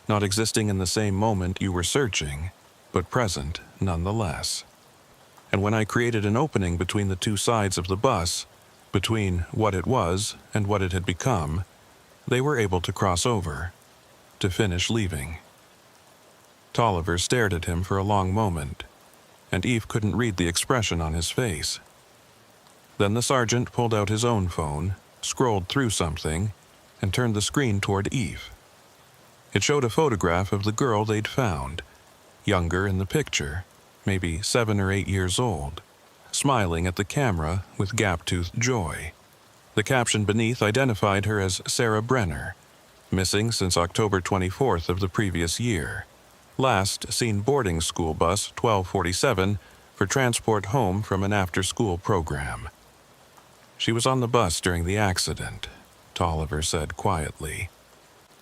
not existing in the same moment you were searching, but present nonetheless. And when I created an opening between the 2 sides of the bus, between what it was and what it had become, they were able to cross over, to finish leaving." Tolliver stared at him for a long moment, and Eve couldn't read the expression on his face. Then the sergeant pulled out his own phone, scrolled through something, and turned the screen toward Eve. It showed a photograph of the girl they'd found, younger in the picture, maybe 7 or 8 years old, smiling at the camera with gap-toothed joy. The caption beneath identified her as Sarah Brenner, missing since October 24th of the previous year. Last seen boarding school bus 1247 for transport home from an after-school program. "She was on the bus during the accident," Tolliver said quietly.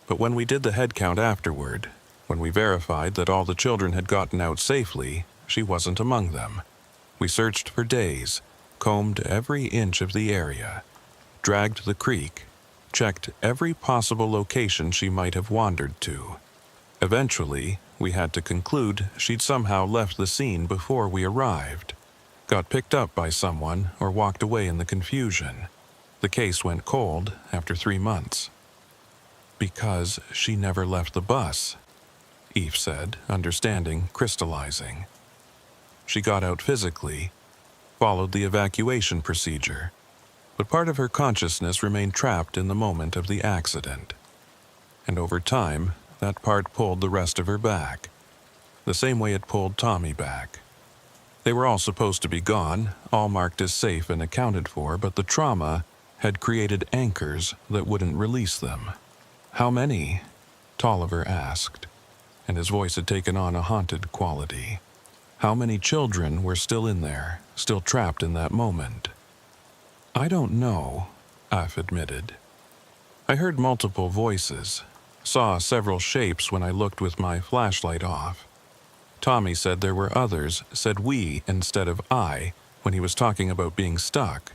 "But when we did the head count afterward, when we verified that all the children had gotten out safely, she wasn't among them. We searched for days, combed every inch of the area, dragged the creek, checked every possible location she might have wandered to. Eventually, we had to conclude she'd somehow left the scene before we arrived, got picked up by someone, or walked away in the confusion. The case went cold after 3 months. Because she never left the bus, Eve said, understanding crystallizing. She got out physically, followed the evacuation procedure, but part of her consciousness remained trapped in the moment of the accident. And over time, that part pulled the rest of her back, the same way it pulled Tommy back. They were all supposed to be gone, all marked as safe and accounted for, but the trauma had created anchors that wouldn't release them. How many? Tolliver asked, and his voice had taken on a haunted quality. How many children were still in there, still trapped in that moment? I don't know, Af admitted. I heard multiple voices, saw several shapes when I looked with my flashlight off. Tommy said there were others, said we instead of I, when he was talking about being stuck.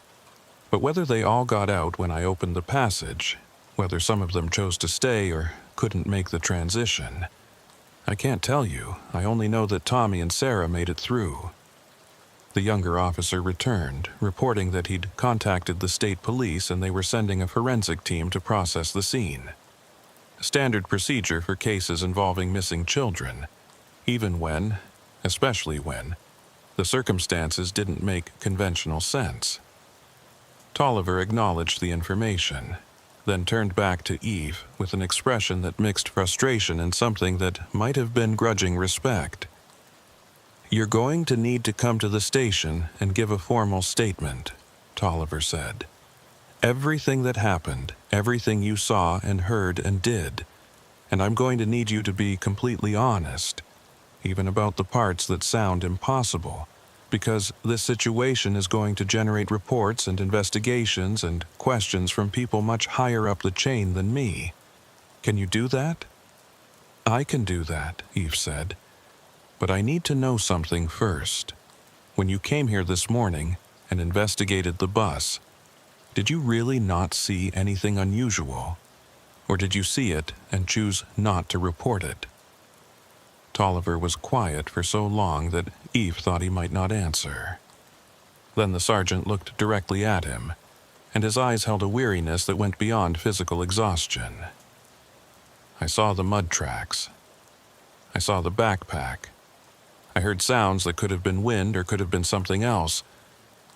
But whether they all got out when I opened the passage, whether some of them chose to stay or couldn't make the transition, I can't tell you. I only know that Tommy and Sarah made it through. The younger officer returned, reporting that he'd contacted the state police and they were sending a forensic team to process the scene. Standard procedure for cases involving missing children, even when, especially when, the circumstances didn't make conventional sense. Tolliver acknowledged the information, then turned back to Eve with an expression that mixed frustration and something that might have been grudging respect. "You're going to need to come to the station and give a formal statement," Tolliver said. "Everything that happened, everything you saw and heard and did, and I'm going to need you to be completely honest, even about the parts that sound impossible, because this situation is going to generate reports and investigations and questions from people much higher up the chain than me. Can you do that?" "I can do that," Eve said. "But I need to know something first. When you came here this morning and investigated the bus, did you really not see anything unusual? Or did you see it and choose not to report it?" Tolliver was quiet for so long that Eve thought he might not answer. Then the sergeant looked directly at him, and his eyes held a weariness that went beyond physical exhaustion. "I saw the mud tracks. I saw the backpack. I heard sounds that could have been wind or could have been something else,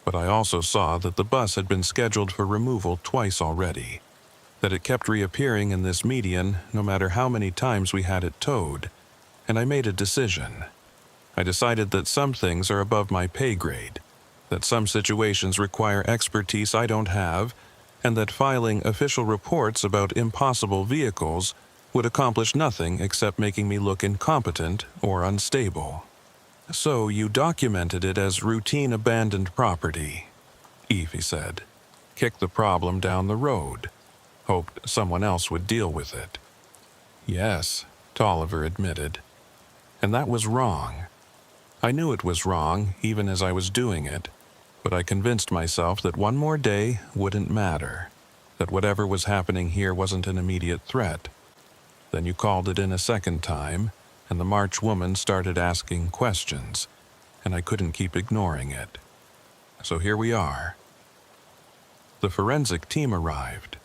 but I also saw that the bus had been scheduled for removal twice already, that it kept reappearing in this median no matter how many times we had it towed, and I made a decision. I decided that some things are above my pay grade, that some situations require expertise I don't have, and that filing official reports about impossible vehicles would accomplish nothing except making me look incompetent or unstable. So you documented it as routine abandoned property," Evie said. "Kicked the problem down the road. Hoped someone else would deal with it." "Yes," Tolliver admitted. "And that was wrong. I knew it was wrong even as I was doing it, but I convinced myself that one more day wouldn't matter, that whatever was happening here wasn't an immediate threat. Then you called it in a second time, and the March woman started asking questions, and I couldn't keep ignoring it. So here we are." The forensic team arrived,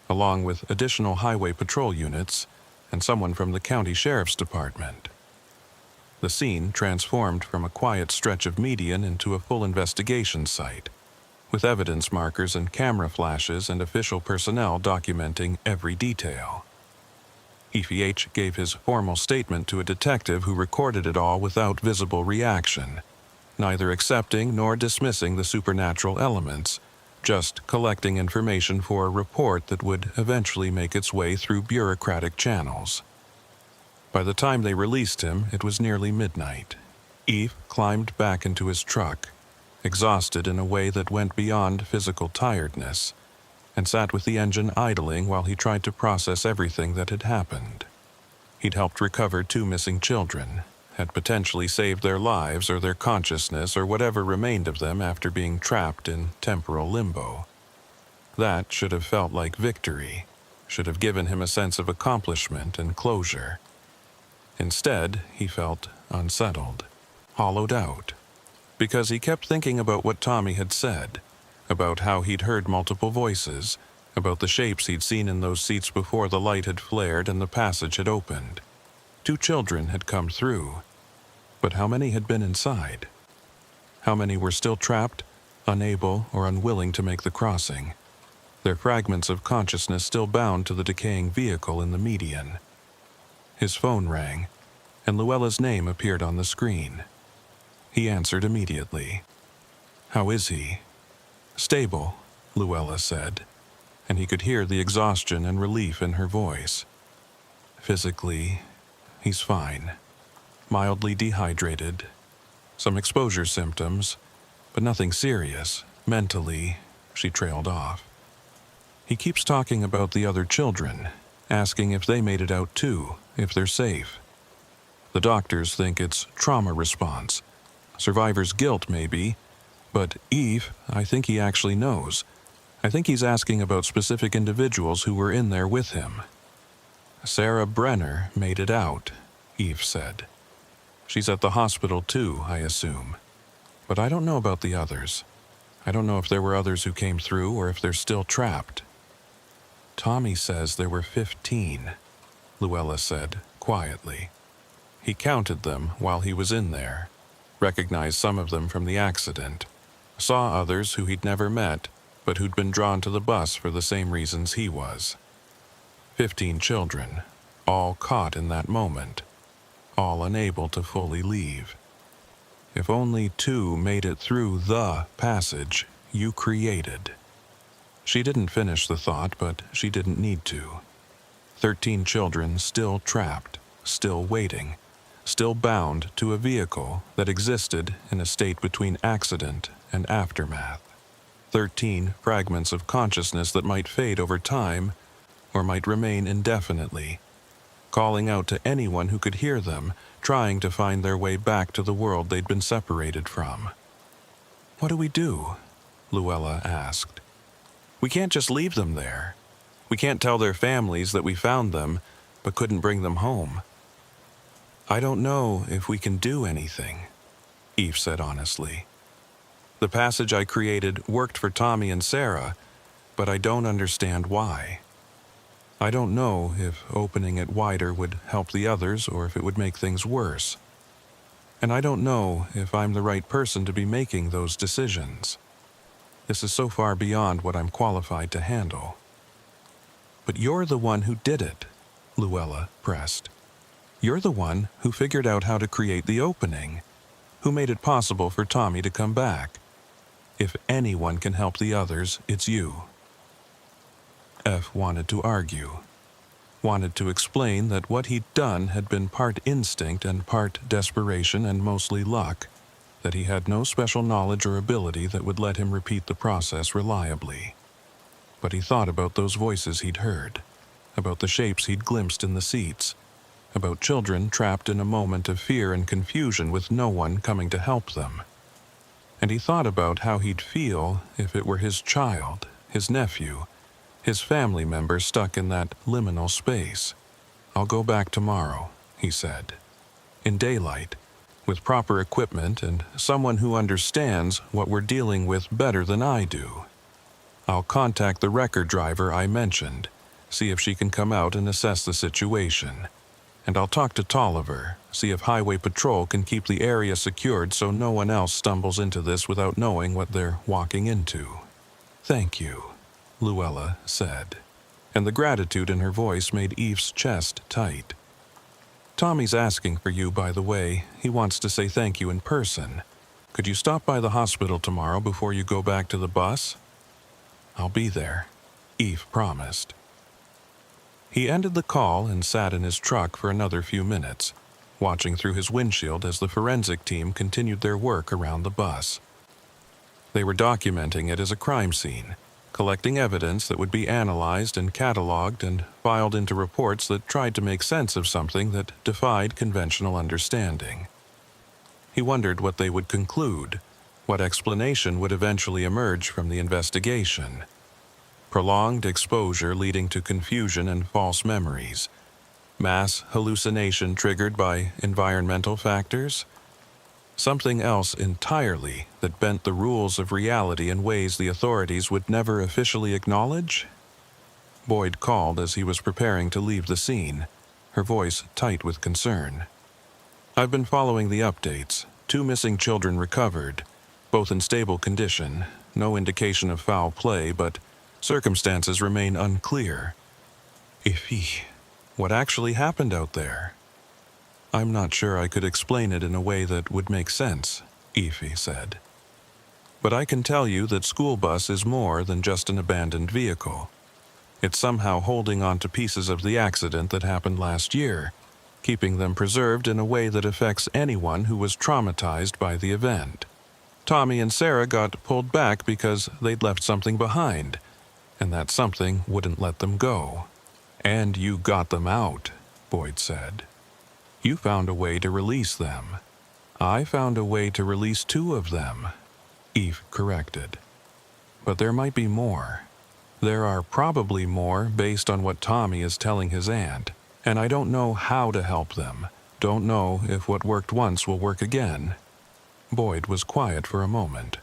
along with additional highway patrol units and someone from the county sheriff's department. The scene transformed from a quiet stretch of median into a full investigation site, with evidence markers and camera flashes and official personnel documenting every detail. EPH gave his formal statement to a detective who recorded it all without visible reaction, neither accepting nor dismissing the supernatural elements, just collecting information for a report that would eventually make its way through bureaucratic channels. By the time they released him, it was nearly midnight. Eve climbed back into his truck, exhausted in a way that went beyond physical tiredness, and sat with the engine idling while he tried to process everything that had happened. He'd helped recover 2 missing children, had potentially saved their lives or their consciousness or whatever remained of them after being trapped in temporal limbo. That should have felt like victory, should have given him a sense of accomplishment and closure. Instead, he felt unsettled, hollowed out, because he kept thinking about what Tommy had said, about how he'd heard multiple voices, about the shapes he'd seen in those seats before the light had flared and the passage had opened. 2 children had come through, but how many had been inside? How many were still trapped, unable or unwilling to make the crossing, their fragments of consciousness still bound to the decaying vehicle in the median? His phone rang, and Luella's name appeared on the screen. He answered immediately. "How is he?" "Stable," Luella said, and he could hear the exhaustion and relief in her voice. "Physically, he's fine. Mildly dehydrated. Some exposure symptoms, but nothing serious. Mentally," she trailed off. "He keeps talking about the other children, asking if they made it out too, if they're safe. The doctors think it's trauma response. Survivor's guilt, maybe. But Eve, I think he actually knows. I think he's asking about specific individuals who were in there with him." "Sarah Brenner made it out," Eve said. "She's at the hospital too, I assume. But I don't know about the others. I don't know if there were others who came through or if they're still trapped." "Tommy says there were 15, Luella said, quietly. "He counted them while he was in there, recognized some of them from the accident, saw others who he'd never met, but who'd been drawn to the bus for the same reasons he was. 15 children, all caught in that moment, all unable to fully leave. If only 2 made it through the passage you created." She didn't finish the thought, but she didn't need to. 13 children still trapped, still waiting, still bound to a vehicle that existed in a state between accident and aftermath. 13 fragments of consciousness that might fade over time or might remain indefinitely, calling out to anyone who could hear them, trying to find their way back to the world they'd been separated from. "What do we do?" Luella asked. "We can't just leave them there. We can't tell their families that we found them, but couldn't bring them home." "I don't know if we can do anything," Eve said honestly. "The passage I created worked for Tommy and Sarah, but I don't understand why. I don't know if opening it wider would help the others or if it would make things worse. And I don't know if I'm the right person to be making those decisions. This is so far beyond what I'm qualified to handle." "But you're the one who did it," Luella pressed. "You're the one who figured out how to create the opening, who made it possible for Tommy to come back. If anyone can help the others, it's you." F wanted to argue, wanted to explain that what he'd done had been part instinct and part desperation and mostly luck, that he had no special knowledge or ability that would let him repeat the process reliably. But he thought about those voices he'd heard, about the shapes he'd glimpsed in the seats, about children trapped in a moment of fear and confusion with no one coming to help them. And he thought about how he'd feel if it were his child, his nephew, his family member stuck in that liminal space. "I'll go back tomorrow," he said. "In daylight, with proper equipment and someone who understands what we're dealing with better than I do. I'll contact the wrecker driver I mentioned, see if she can come out and assess the situation. And I'll talk to Tolliver, see if Highway Patrol can keep the area secured so no one else stumbles into this without knowing what they're walking into." "Thank you," Luella said, and the gratitude in her voice made Eve's chest tight. "Tommy's asking for you, by the way. He wants to say thank you in person. Could you stop by the hospital tomorrow before you go back to the bus?" "I'll be there," Eve promised. He ended the call and sat in his truck for another few minutes, watching through his windshield as the forensic team continued their work around the bus. They were documenting it as a crime scene, collecting evidence that would be analyzed and cataloged and filed into reports that tried to make sense of something that defied conventional understanding. He wondered what they would conclude, what explanation would eventually emerge from the investigation. Prolonged exposure leading to confusion and false memories. Mass hallucination triggered by environmental factors? Something else entirely that bent the rules of reality in ways the authorities would never officially acknowledge? Boyd called as he was preparing to leave the scene, her voice tight with concern. I've been following the updates. 2 missing children recovered, both in stable condition, no indication of foul play, but circumstances remain unclear. Iffy. What actually happened out there? I'm not sure I could explain it in a way that would make sense, Iffy said. But I can tell you that school bus is more than just an abandoned vehicle. It's somehow holding on to pieces of the accident that happened last year, keeping them preserved in a way that affects anyone who was traumatized by the event. Tommy and Sarah got pulled back because they'd left something behind, and that something wouldn't let them go. And you got them out, Boyd said. You found a way to release them. I found a way to release 2 of them, Eve corrected. But there might be more. There are probably more based on what Tommy is telling his aunt, and I don't know how to help them. Don't know if what worked once will work again. Boyd was quiet for a moment.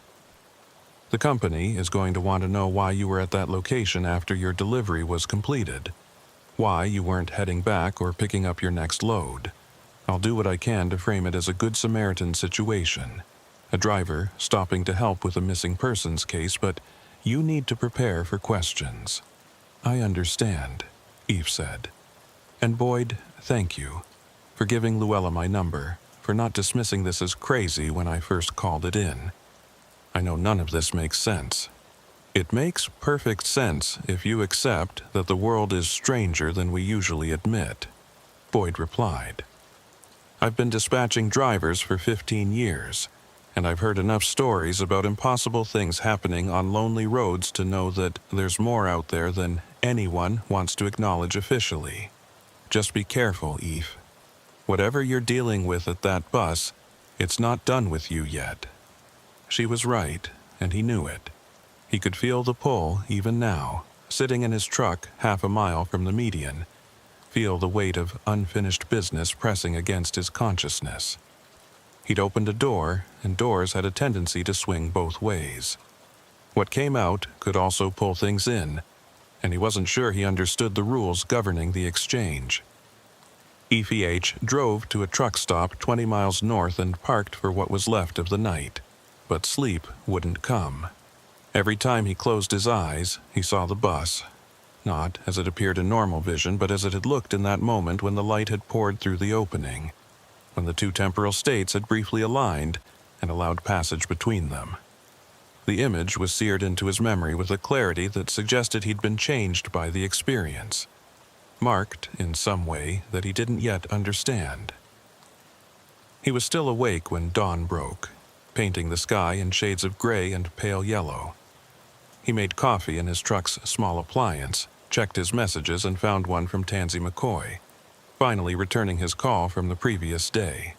The company is going to want to know why you were at that location after your delivery was completed. Why you weren't heading back or picking up your next load. I'll do what I can to frame it as a Good Samaritan situation. A driver stopping to help with a missing persons case, but you need to prepare for questions. I understand, Eve said. And Boyd, thank you for giving Luella my number, for not dismissing this as crazy when I first called it in. I know none of this makes sense. It makes perfect sense if you accept that the world is stranger than we usually admit, Boyd replied. I've been dispatching drivers for 15 years, and I've heard enough stories about impossible things happening on lonely roads to know that there's more out there than anyone wants to acknowledge officially. Just be careful, Eve. Whatever you're dealing with at that bus, it's not done with you yet. She was right, and he knew it. He could feel the pull even now, sitting in his truck half a mile from the median, feel the weight of unfinished business pressing against his consciousness. He'd opened a door, and doors had a tendency to swing both ways. What came out could also pull things in, and he wasn't sure he understood the rules governing the exchange. EPH drove to a truck stop 20 miles north and parked for what was left of the night, but sleep wouldn't come. Every time he closed his eyes, he saw the bus, not as it appeared in normal vision, but as it had looked in that moment when the light had poured through the opening, when the 2 temporal states had briefly aligned and allowed passage between them. The image was seared into his memory with a clarity that suggested he'd been changed by the experience, marked in some way that he didn't yet understand. He was still awake when dawn broke, painting the sky in shades of gray and pale yellow. He made coffee in his truck's small appliance, checked his messages, and found one from Tansy McCoy, finally returning his call from the previous day.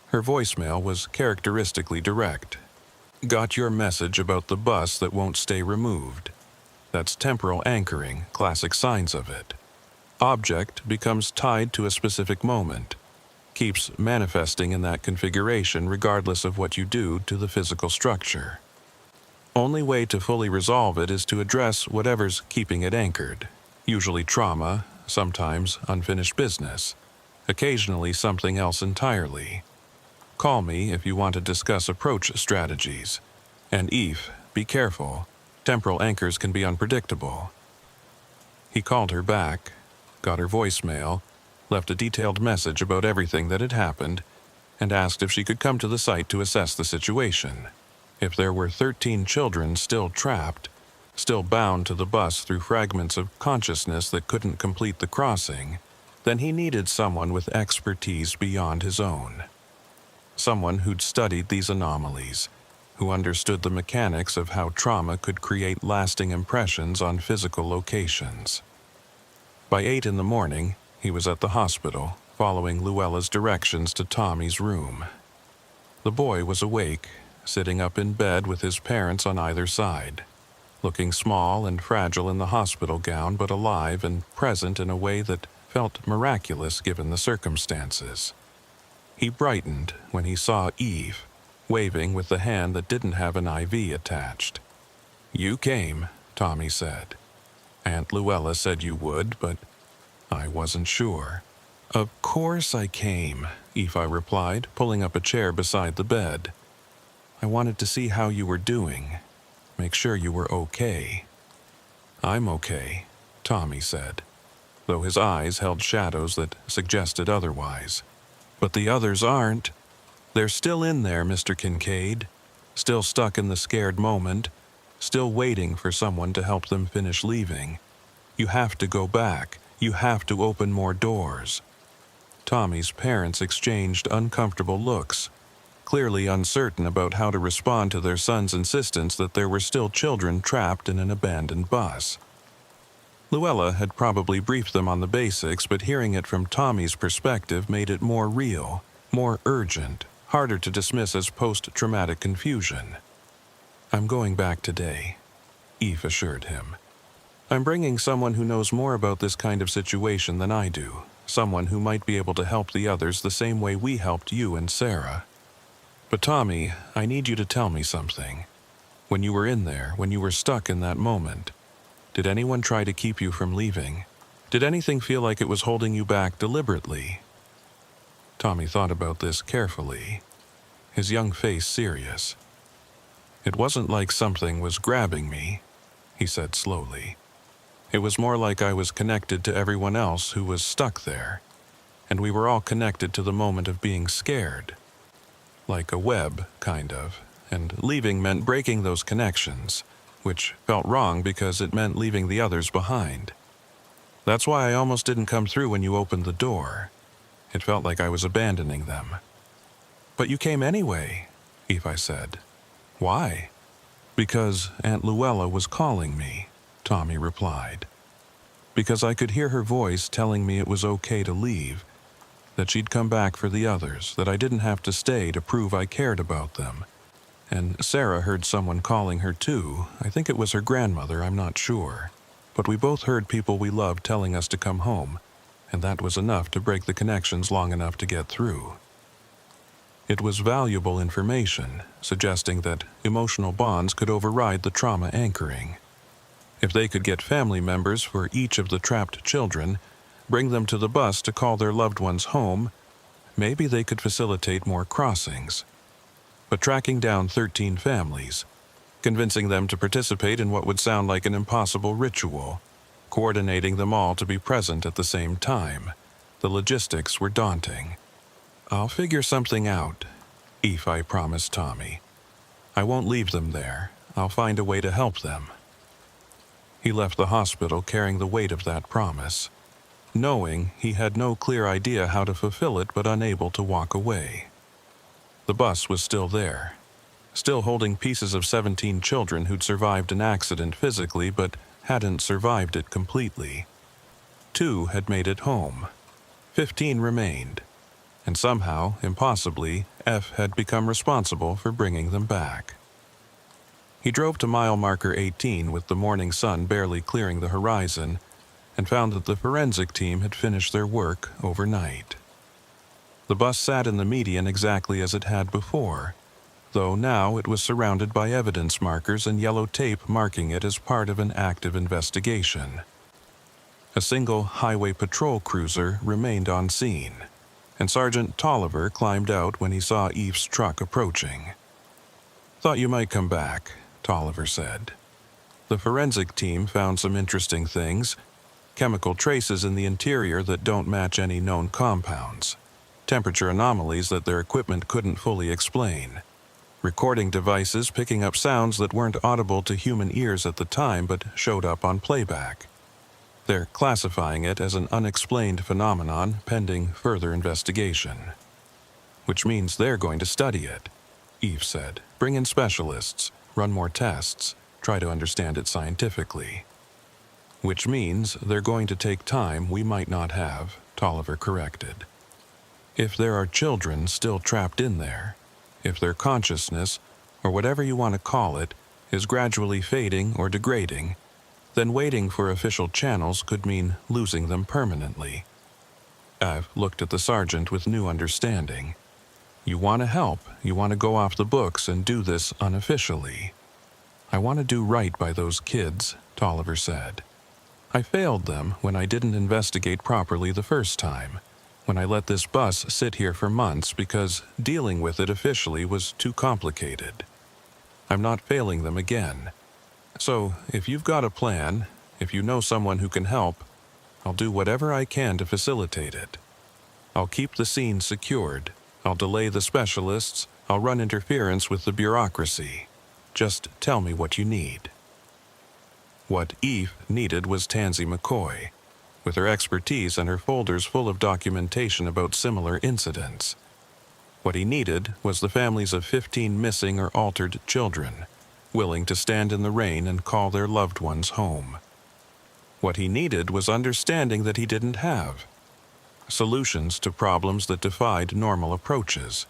Her voicemail was characteristically direct. Got your message about the bus that won't stay removed. That's temporal anchoring, classic signs of it. Object becomes tied to a specific moment, keeps manifesting in that configuration regardless of what you do to the physical structure. Only way to fully resolve it is to address whatever's keeping it anchored, usually trauma, sometimes unfinished business, occasionally something else entirely. Call me if you want to discuss approach strategies. And Eve, be careful. Temporal anchors can be unpredictable. He called her back, got her voicemail, left a detailed message about everything that had happened, and asked if she could come to the site to assess the situation. If there were 13 children still trapped, still bound to the bus through fragments of consciousness that couldn't complete the crossing, then he needed someone with expertise beyond his own. Someone who'd studied these anomalies, who understood the mechanics of how trauma could create lasting impressions on physical locations. By 8 in the morning, he was at the hospital, following Luella's directions to Tommy's room. The boy was awake, sitting up in bed with his parents on either side, looking small and fragile in the hospital gown, but alive and present in a way that felt miraculous given the circumstances. He brightened when he saw Eve, waving with the hand that didn't have an IV attached. "You came," Tommy said. "Aunt Luella said you would, but I wasn't sure." "Of course I came," Eve replied, pulling up a chair beside the bed. "I wanted to see how you were doing, make sure you were okay." "I'm okay," Tommy said, though his eyes held shadows that suggested otherwise. "But the others aren't. They're still in there, Mr. Kincaid, still stuck in the scared moment, still waiting for someone to help them finish leaving. You have to go back. You have to open more doors." Tommy's parents exchanged uncomfortable looks, clearly uncertain about how to respond to their son's insistence that there were still children trapped in an abandoned bus. Luella had probably briefed them on the basics, but hearing it from Tommy's perspective made it more real, more urgent, harder to dismiss as post-traumatic confusion. "I'm going back today," Eve assured him. "I'm bringing someone who knows more about this kind of situation than I do, someone who might be able to help the others the same way we helped you and Sarah. But Tommy, I need you to tell me something. When you were in there, when you were stuck in that moment, did anyone try to keep you from leaving? Did anything feel like it was holding you back deliberately?" Tommy thought about this carefully, his young face serious. "It wasn't like something was grabbing me," he said slowly. "It was more like I was connected to everyone else who was stuck there, and we were all connected to the moment of being scared. Like a web, kind of, and leaving meant breaking those connections, which felt wrong because it meant leaving the others behind. That's why I almost didn't come through when you opened the door. It felt like I was abandoning them." "But you came anyway," Eva said. "Why?" "Because Aunt Luella was calling me," Tommy replied. "Because I could hear her voice telling me it was okay to leave, that she'd come back for the others, that I didn't have to stay to prove I cared about them. And Sarah heard someone calling her too. I think it was her grandmother, I'm not sure. But we both heard people we loved telling us to come home, and that was enough to break the connections long enough to get through." It was valuable information, suggesting that emotional bonds could override the trauma anchoring. If they could get family members for each of the trapped children, bring them to the bus to call their loved ones home, maybe they could facilitate more crossings. But tracking down 13 families, convincing them to participate in what would sound like an impossible ritual, coordinating them all to be present at the same time, the logistics were daunting. "I'll figure something out," Eve promised Tommy. "I won't leave them there. I'll find a way to help them." He left the hospital carrying the weight of that promise, knowing he had no clear idea how to fulfill it but unable to walk away. The bus was still there, still holding pieces of 17 children who'd survived an accident physically but hadn't survived it completely. 2 had made it home. 15 remained, and somehow, impossibly, F had become responsible for bringing them back. He drove to mile marker 18 with the morning sun barely clearing the horizon and found that the forensic team had finished their work overnight. The bus sat in the median exactly as it had before, though now it was surrounded by evidence markers and yellow tape marking it as part of an active investigation. A single highway patrol cruiser remained on scene, and Sergeant Tolliver climbed out when he saw Eve's truck approaching. "Thought you might come back," Tolliver said. "The forensic team found some interesting things, chemical traces in the interior that don't match any known compounds, temperature anomalies that their equipment couldn't fully explain, recording devices picking up sounds that weren't audible to human ears at the time but showed up on playback. They're classifying it as an unexplained phenomenon pending further investigation." "Which means they're going to study it," Eve said. "Bring in specialists, run more tests, try to understand it scientifically." "Which means they're going to take time we might not have," Tolliver corrected. "If there are children still trapped in there, if their consciousness, or whatever you want to call it, is gradually fading or degrading, then waiting for official channels could mean losing them permanently, Ev looked at the sergeant with new understanding. You want to help, you want to go off the books and do this unofficially. I want to do right by those kids, Tolliver said. I failed them when I didn't investigate properly the first time, when I let this bus sit here for months because dealing with it officially was too complicated. I'm not failing them again. So, if you've got a plan, if you know someone who can help, I'll do whatever I can to facilitate it. I'll keep the scene secured. I'll delay the specialists. I'll run interference with the bureaucracy. Just tell me what you need. What Eve needed was Tansy McCoy, with her expertise and her folders full of documentation about similar incidents. What he needed was the families of 15 missing or altered children, willing to stand in the rain and call their loved ones home. What he needed was understanding that he didn't have, solutions to problems that defied normal approaches.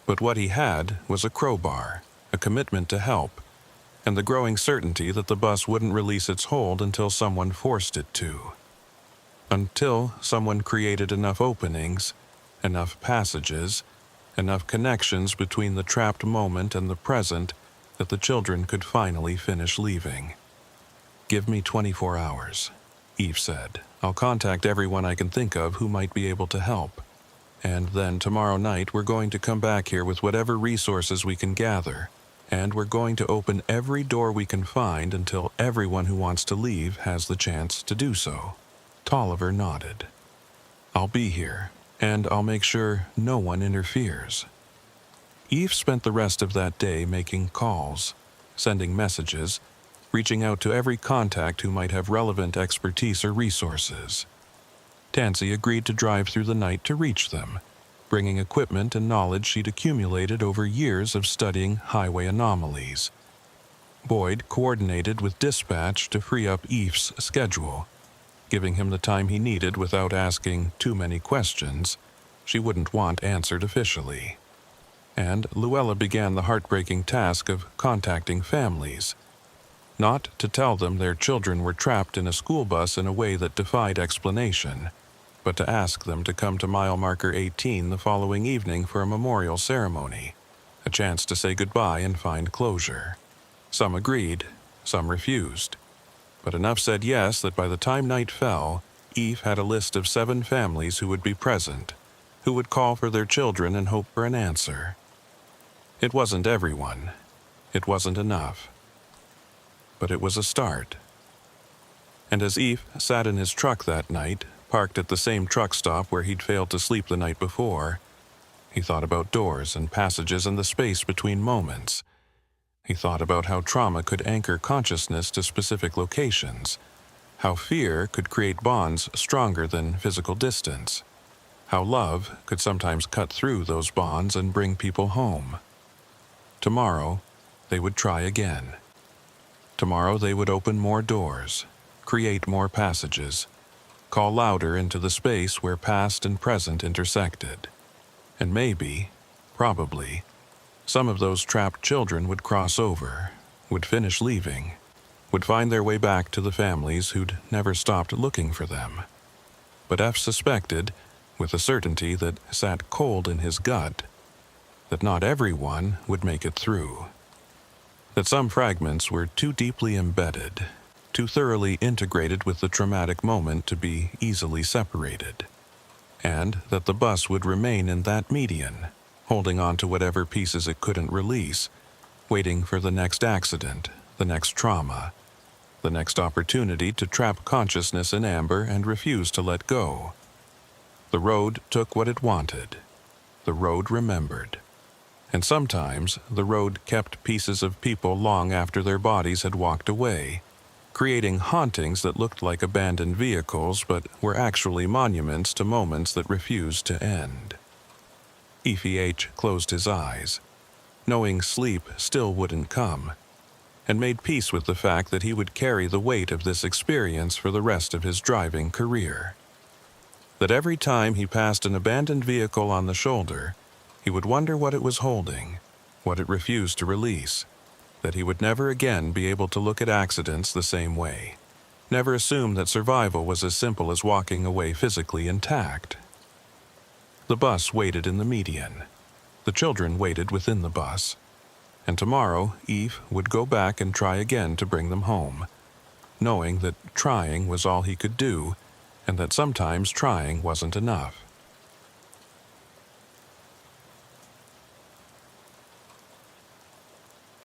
But what he had was a crowbar, a commitment to help, and the growing certainty that the bus wouldn't release its hold until someone forced it to. Until someone created enough openings, enough passages, enough connections between the trapped moment and the present that the children could finally finish leaving. Give me 24 hours, Eve said. I'll contact everyone I can think of who might be able to help. And then tomorrow night we're going to come back here with whatever resources we can gather, and we're going to open every door we can find until everyone who wants to leave has the chance to do so. Tolliver nodded. I'll be here, and I'll make sure no one interferes. Eve spent the rest of that day making calls, sending messages, reaching out to every contact who might have relevant expertise or resources. Tansy agreed to drive through the night to reach them, bringing equipment and knowledge she'd accumulated over years of studying highway anomalies. Boyd coordinated with dispatch to free up Eve's schedule, giving him the time he needed without asking too many questions she wouldn't want answered officially. And Luella began the heartbreaking task of contacting families, not to tell them their children were trapped in a school bus in a way that defied explanation, but to ask them to come to mile marker 18 the following evening for a memorial ceremony, a chance to say goodbye and find closure. Some agreed, some refused, but enough said yes that by the time night fell, Eve had a list of 7 families who would be present, who would call for their children and hope for an answer. It wasn't everyone. It wasn't enough. But it was a start. And as Eve sat in his truck that night, parked at the same truck stop where he'd failed to sleep the night before, he thought about doors and passages and the space between moments. He thought about how trauma could anchor consciousness to specific locations, how fear could create bonds stronger than physical distance, how love could sometimes cut through those bonds and bring people home. Tomorrow, they would try again. Tomorrow they would open more doors, create more passages, call louder into the space where past and present intersected. And maybe, probably, some of those trapped children would cross over, would finish leaving, would find their way back to the families who'd never stopped looking for them. But F suspected, with a certainty that sat cold in his gut, that not everyone would make it through. That some fragments were too deeply embedded, too thoroughly integrated with the traumatic moment to be easily separated, and that the bus would remain in that median, holding on to whatever pieces it couldn't release, waiting for the next accident, the next trauma, the next opportunity to trap consciousness in amber and refuse to let go. The road took what it wanted. The road remembered. And sometimes the road kept pieces of people long after their bodies had walked away, creating hauntings that looked like abandoned vehicles but were actually monuments to moments that refused to end. EPH closed his eyes, knowing sleep still wouldn't come, and made peace with the fact that he would carry the weight of this experience for the rest of his driving career. That every time he passed an abandoned vehicle on the shoulder, he would wonder what it was holding, what it refused to release, that he would never again be able to look at accidents the same way. Never assume that survival was as simple as walking away physically intact. The bus waited in the median. The children waited within the bus. And tomorrow, Eve would go back and try again to bring them home, knowing that trying was all he could do, and that sometimes trying wasn't enough.